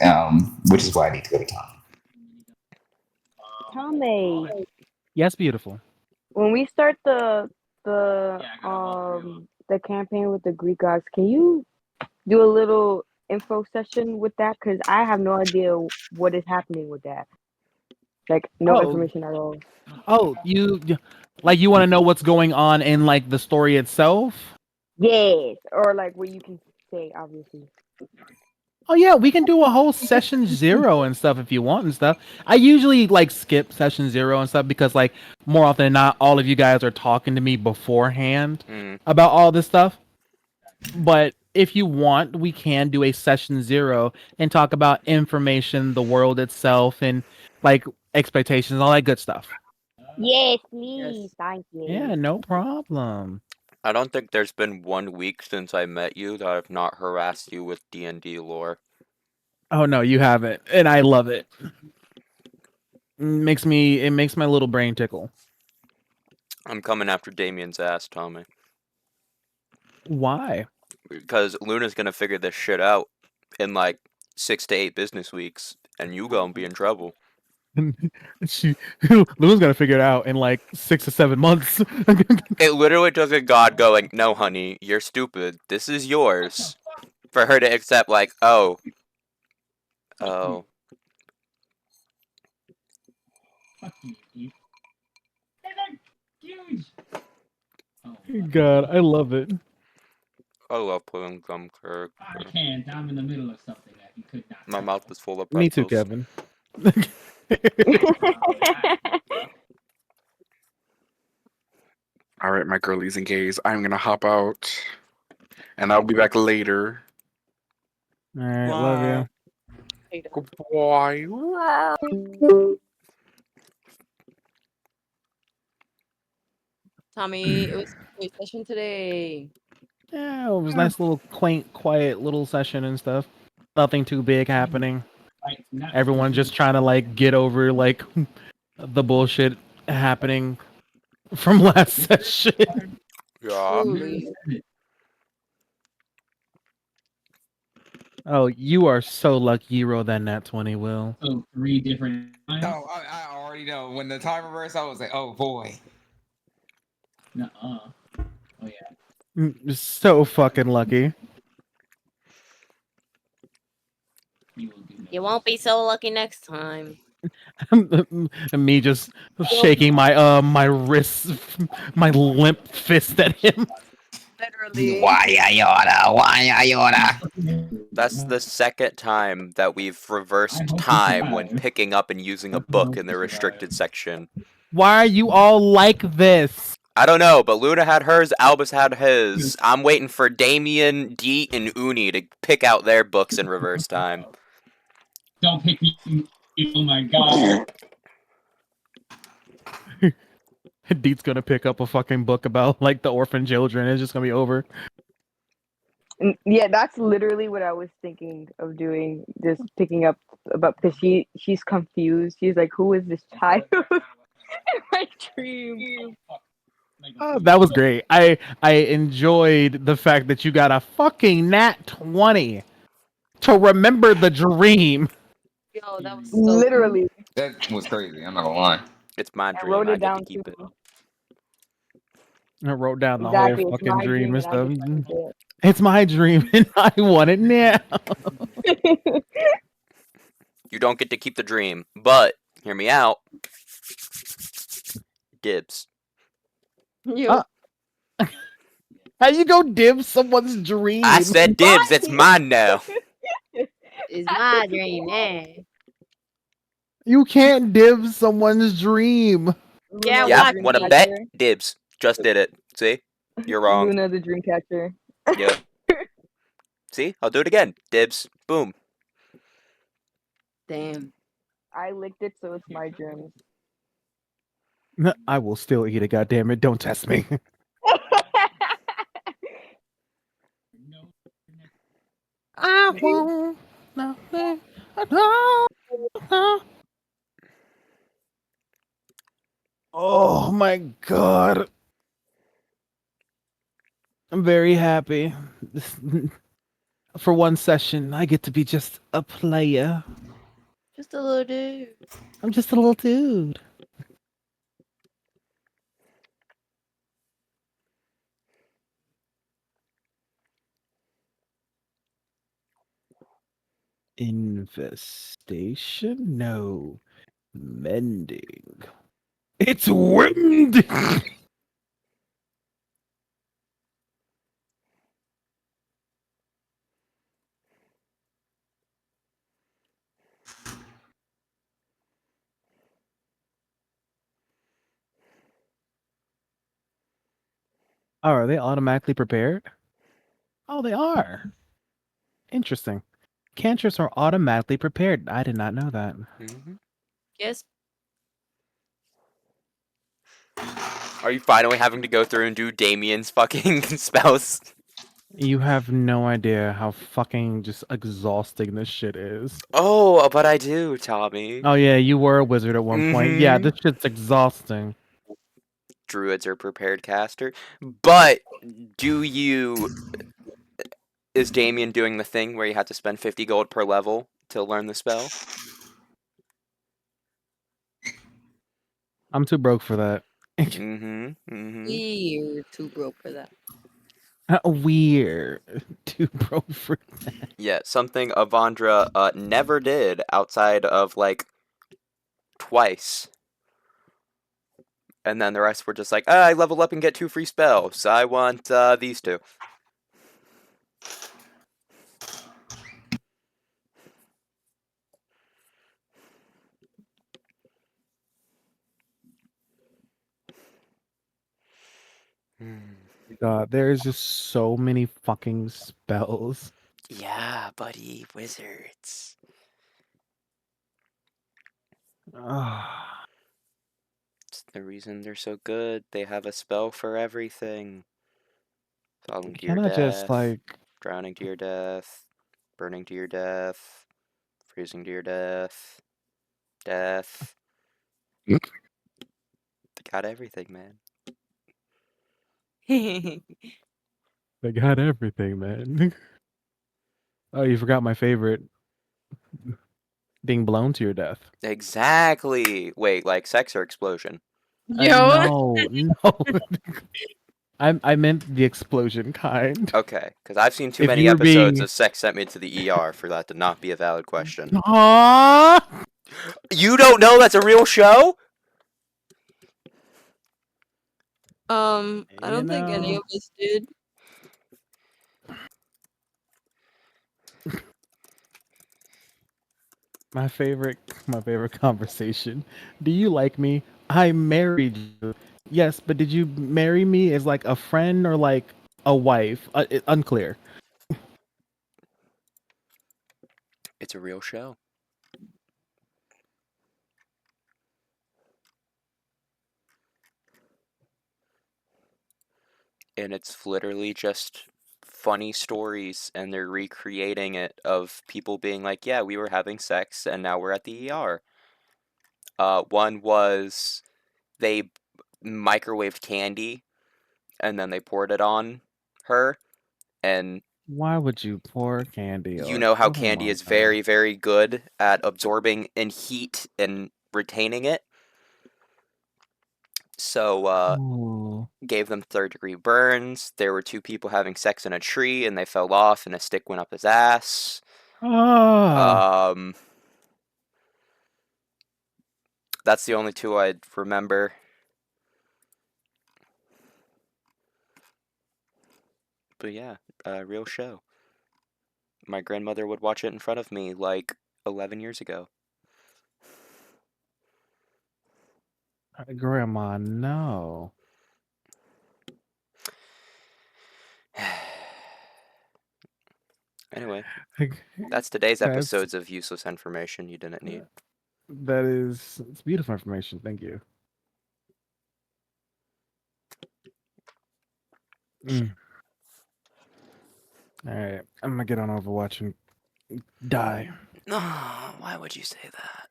which is why I need to go to Tommy. Tommy, Yes, beautiful. when we start the campaign with the Greek gods, can you do a little info session with that? Because I have no idea what is happening with that. Like no Oh. information at all. Oh, like you want to know what's going on in like the story itself? Yes, or like what you can say, obviously. Oh yeah, we can do a whole session 0 and stuff if you want and stuff. I usually like skip session 0 and stuff because like more often than not, all of you guys are talking to me beforehand Mm. about all this stuff. But if you want, we can do a session 0 and talk about information, the world itself, and like expectations, all that good stuff. Yes, please. Thank you. Yeah, no problem. I don't think there's been 1 week since I met you that I've not harassed you with D&D lore. Oh no, you haven't, and I love it. It makes my little brain tickle. I'm coming after Damien's ass, Tommy. Why? Because Luna's gonna figure this shit out in like 6 to 8 business weeks, and you gonna be in trouble. Lou's gonna figure it out in like 6 to 7 months. It literally took a god going, no, honey, you're stupid. This is yours. For her to accept, like, oh. God, I love it. I love playing dumb character. I can't. I'm in the middle of something that you could not. My mouth is full of Me too, pretzels. Kevin. All right, my girlies and gays, I'm gonna hop out, and I'll be back later. All right, love you. Goodbye. Tommy, it was a great session today. Yeah, it was a nice little quaint, quiet little session and stuff. Nothing too big happening. Everyone just trying to like get over like the bullshit happening from last session. Yeah. Truly. Oh, you are so lucky you rolled that nat 20, Will. So 3 different times. Oh, I already know. When the time reversed, I was like, oh boy. Nuh-uh. Oh yeah. So fucking lucky. You won't be so lucky next time. Me just shaking my my wrist, my limp fist at him. Literally. Why I oughta? Why I oughta? That's the second time that we've reversed time when picking up and using a book in the restricted section. Why are you all like this? I don't know, but Luna had hers, Albus had his. I'm waiting for Damien, Deet, and Uni to pick out their books in reverse time. Don't pick me. Oh my god. Deet's gonna pick up a fucking book about like the orphan children. It's just gonna be over. Yeah, that's literally what I was thinking of doing. Just picking up about because she's confused. She's like, "Who is this child?" In my dream. That was great. I enjoyed the fact that you got a fucking nat 20 to remember the dream. Yo, that was so Literally. That was crazy. I'm not gonna lie. It's my I dream. wrote I it get to down keep too. it. I wrote down the Exactly, whole it's fucking my dream dream and and I stuff. get to It's my dream and I want it now. it. You don't get to keep the dream, but hear me out. Dibs. You. How you go dim someone's dream? I said dibs. It's mine now. It's my dream now. You can't dim someone's dream. Yeah, Yeah, watch wanna me. bet? Dibs. Just did it. See? You're wrong. Luna the dream catcher. Yep. See? I'll do it again. Dibs. Boom. Damn. I licked it, so it's my germs. I will still eat it, goddammit. Don't test me. I won't. Nothing. Oh my god. I'm very happy. For one session, I get to be just a player. Just a little dude. I'm just a little dude. Infestation? No. Mending. It's wind. Oh, are they automatically prepared? Oh, they are. Interesting. Cantrips are automatically prepared. I did not know that. Mhm. Yes. Are you finally having to go through and do Damien's fucking spells? You have no idea how fucking just exhausting this shit is. Oh, but I do, Tommy. Oh yeah, you were a wizard at one point. Yeah, Mhm. this shit's exhausting. Druids are prepared caster. But do you is Damien doing the thing where you have to spend 50 gold per level to learn the spell? I'm too broke for that. Mm-hmm. Mm-hmm. We're too broke for that. We're too broke for Yeah, something Avandra never did outside of like twice. And then the rest were just like, I level up and get 2 free spells. I want these 2. God, there's just so many fucking spells. Yeah, buddy, wizards. Ah, It's the reason they're so good. They have a spell for everything. Falling to your Can I just death, like drowning to your death, burning to your death, freezing to your death, death. They got everything, man. they got everything, man. Oh, you forgot my favorite. Being blown to your death. Exactly. Wait, like sex or explosion? Yo. No, no. I meant the explosion kind. Okay, because I've seen too If many you're episodes being of Sex Sent Me to the ER for that to not be a valid question. Aww! You don't know that's a real show? I You don't think any know, of us did. my favorite conversation. Do you like me? I married you. Yes, but did you marry me as like a friend or like a wife? Unclear. It's a real show. And it's literally just funny stories, and they're recreating it of people being like, yeah, we were having sex and now we're at the ER. One was they microwaved candy and then they poured it on her, and Why would you pour candy you on? know how Oh candy my is god. very, very good at absorbing in heat and retaining it. So, Ooh. gave them third-degree burns. There were 2 people having sex in a tree, and they fell off, and a stick went up his ass. Ah. Um, that's the only 2 I'd remember. But yeah, real show. My grandmother would watch it in front of me like 11 years ago. Grandma, no. Anyway, that's today's That's episodes of useless information you didn't need. it's beautiful information. Thank you. Mm. All right, I'm gonna get on Overwatch and die. Why would you say that?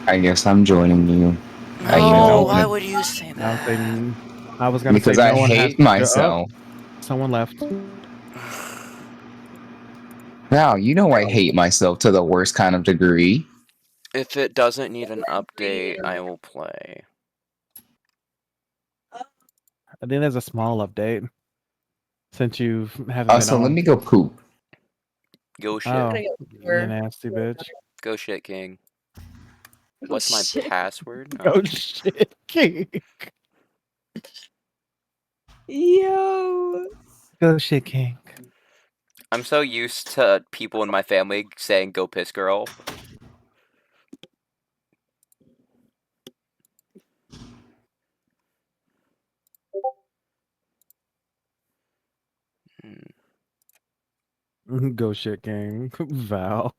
I guess I'm joining you. You know, No, No, why would you say I was that? saying, I was gonna say because I no one has hate to show up. myself. Someone left. Now, you know I hate myself to the worst kind of degree. If it doesn't need an update, I will play. I think there's a small update since you haven't been So let on. me go poop. Go shit. Oh, you nasty bitch. Go shit, King. What's my shit. password? Oh shit, King. Yo. Go shit, King. I'm so used to people in my family saying "Go piss, girl." Go shit, King. Val.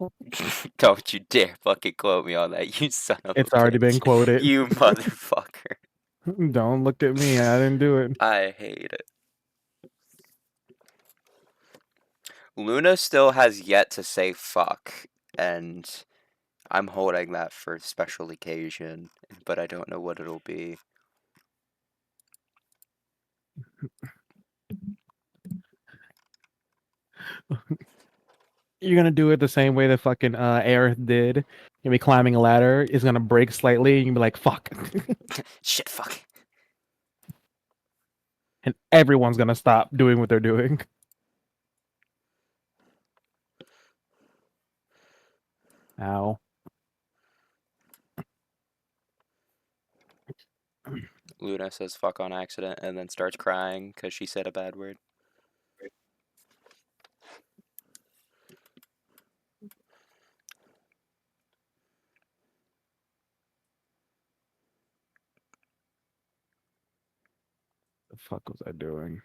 Don't you dare fucking quote me on that, you son of a It's already been bitch. quoted. You motherfucker. Don't look at me. I didn't do it. I hate it. Luna still has yet to say fuck, and I'm holding that for a special occasion, but I don't know what it'll be. You're gonna do it the same way that fucking Aerith did. You'll be climbing a ladder. It's gonna break slightly. And you'll be like, "Fuck," Shit, fuck. and everyone's gonna stop doing what they're doing. Ow. Luna says fuck on accident and then starts crying because she said a bad word. The fuck was I doing?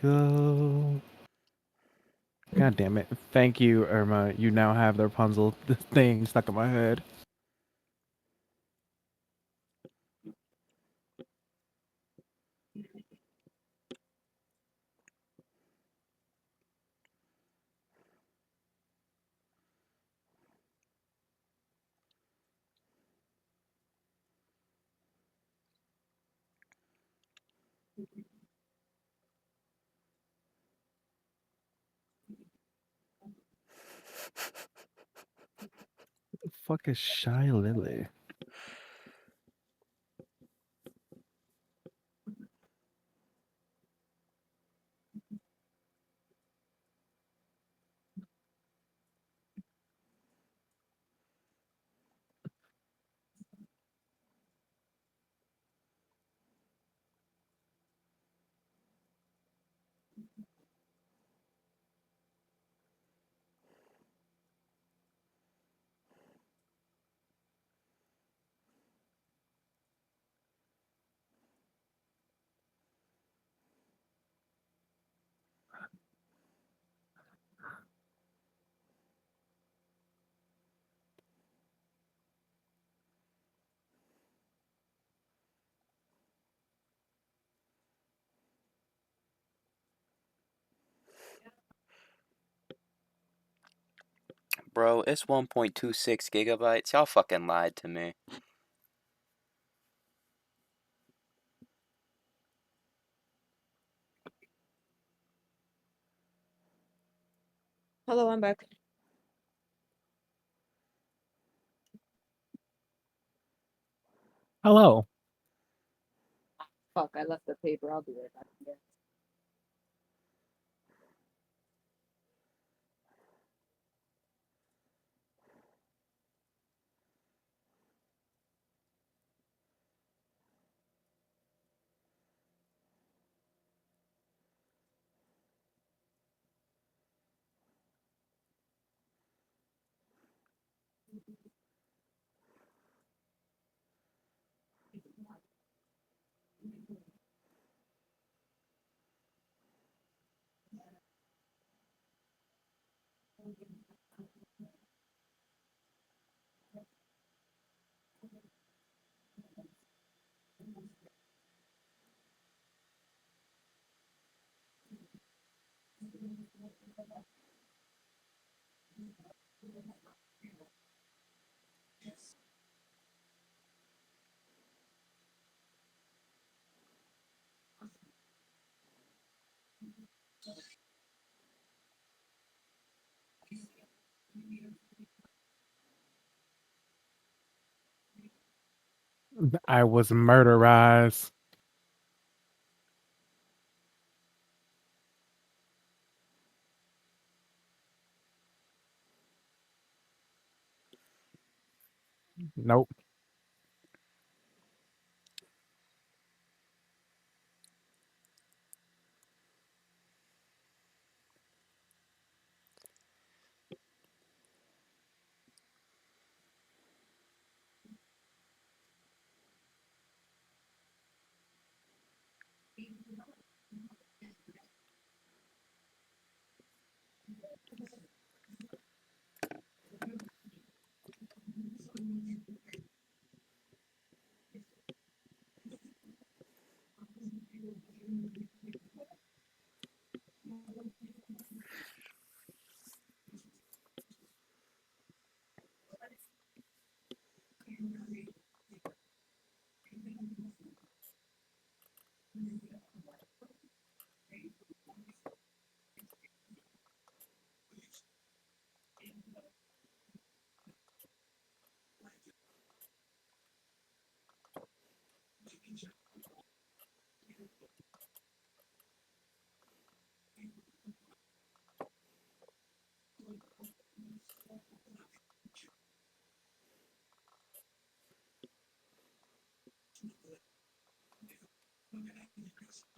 Go. God damn it. Thank you, Irma. You now have the Rapunzel thing stuck in my head. What the fuck is Shy Lily? Bro, it's 1.26 gigabytes. Y'all fucking lied to me. Hello, I'm back. Hello. Fuck, I left the paper. I'll be right back. Yeah. I was murderized. Nope.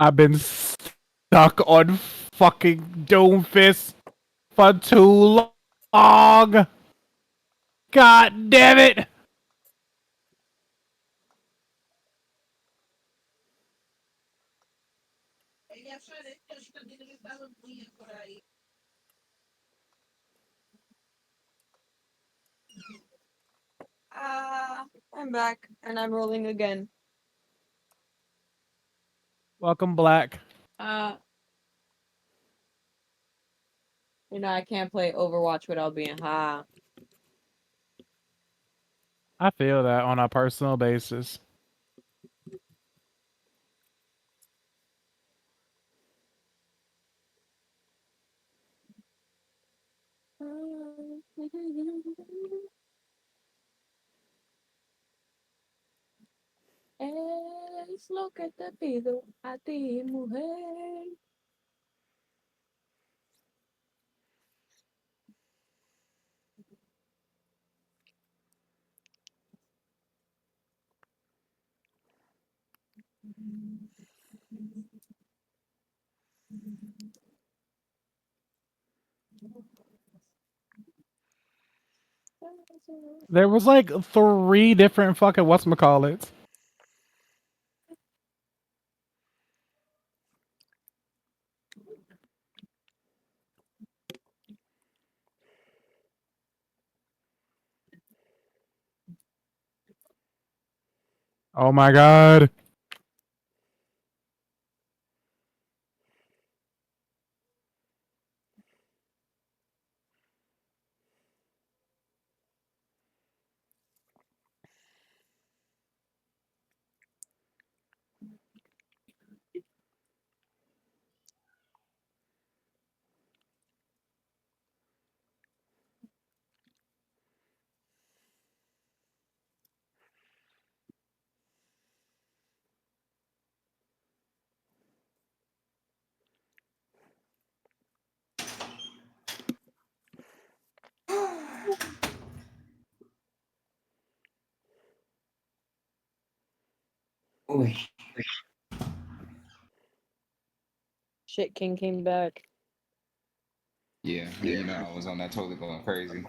I've been stuck on fucking Doomfist for too long. God damn it! I'm back and I'm rolling again. Welcome, Black. Uh, I can't play Overwatch without being high. I feel that on a personal basis. Es lo que te pido a ti, mujer. There was like 3 different fucking whatchamacallits. Oh my god. Ooh. Shit King came back. Yeah, you know, I was on that totally going crazy.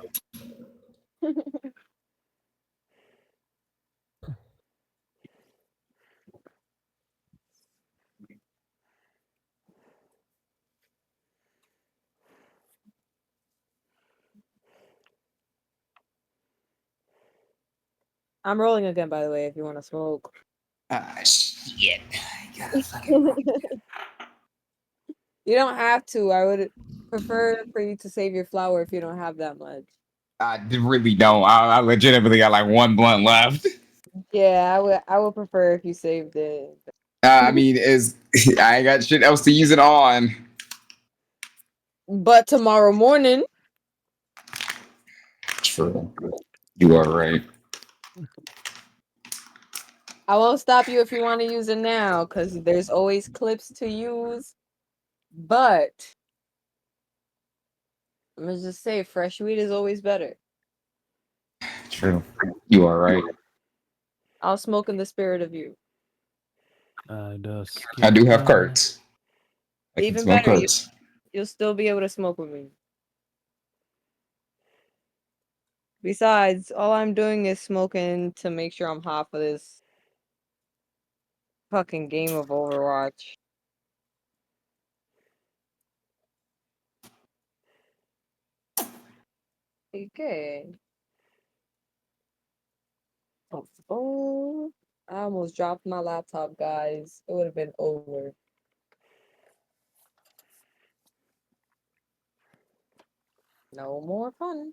I'm rolling again, by the way, if you want to smoke. Ah, shit. I gotta fucking roll. You don't have to. I would prefer for you to save your flower if you don't have that much. Really don't. I legitimately got like one blunt left. Yeah, I would prefer if you saved it. I mean, is I ain't got shit else to use it on. But tomorrow morning, True. You are right. I won't stop you if you want to use it now, because there's always clips to use. But I'm gonna just say fresh weed is always better. True. You are right. I'll smoke in the spirit of you. I do have cards. I can Even smoke better, cards. you'll still be able to smoke with me. Besides, all I'm doing is smoking to make sure I'm hot for this fucking game of Overwatch. Okay. Oh, I almost dropped my laptop, guys. It would have been over. No more fun.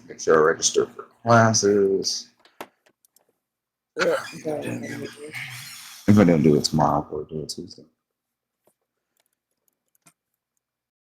Make sure I register for classes. Ugh, If I don't do it tomorrow, I'll do it Tuesday.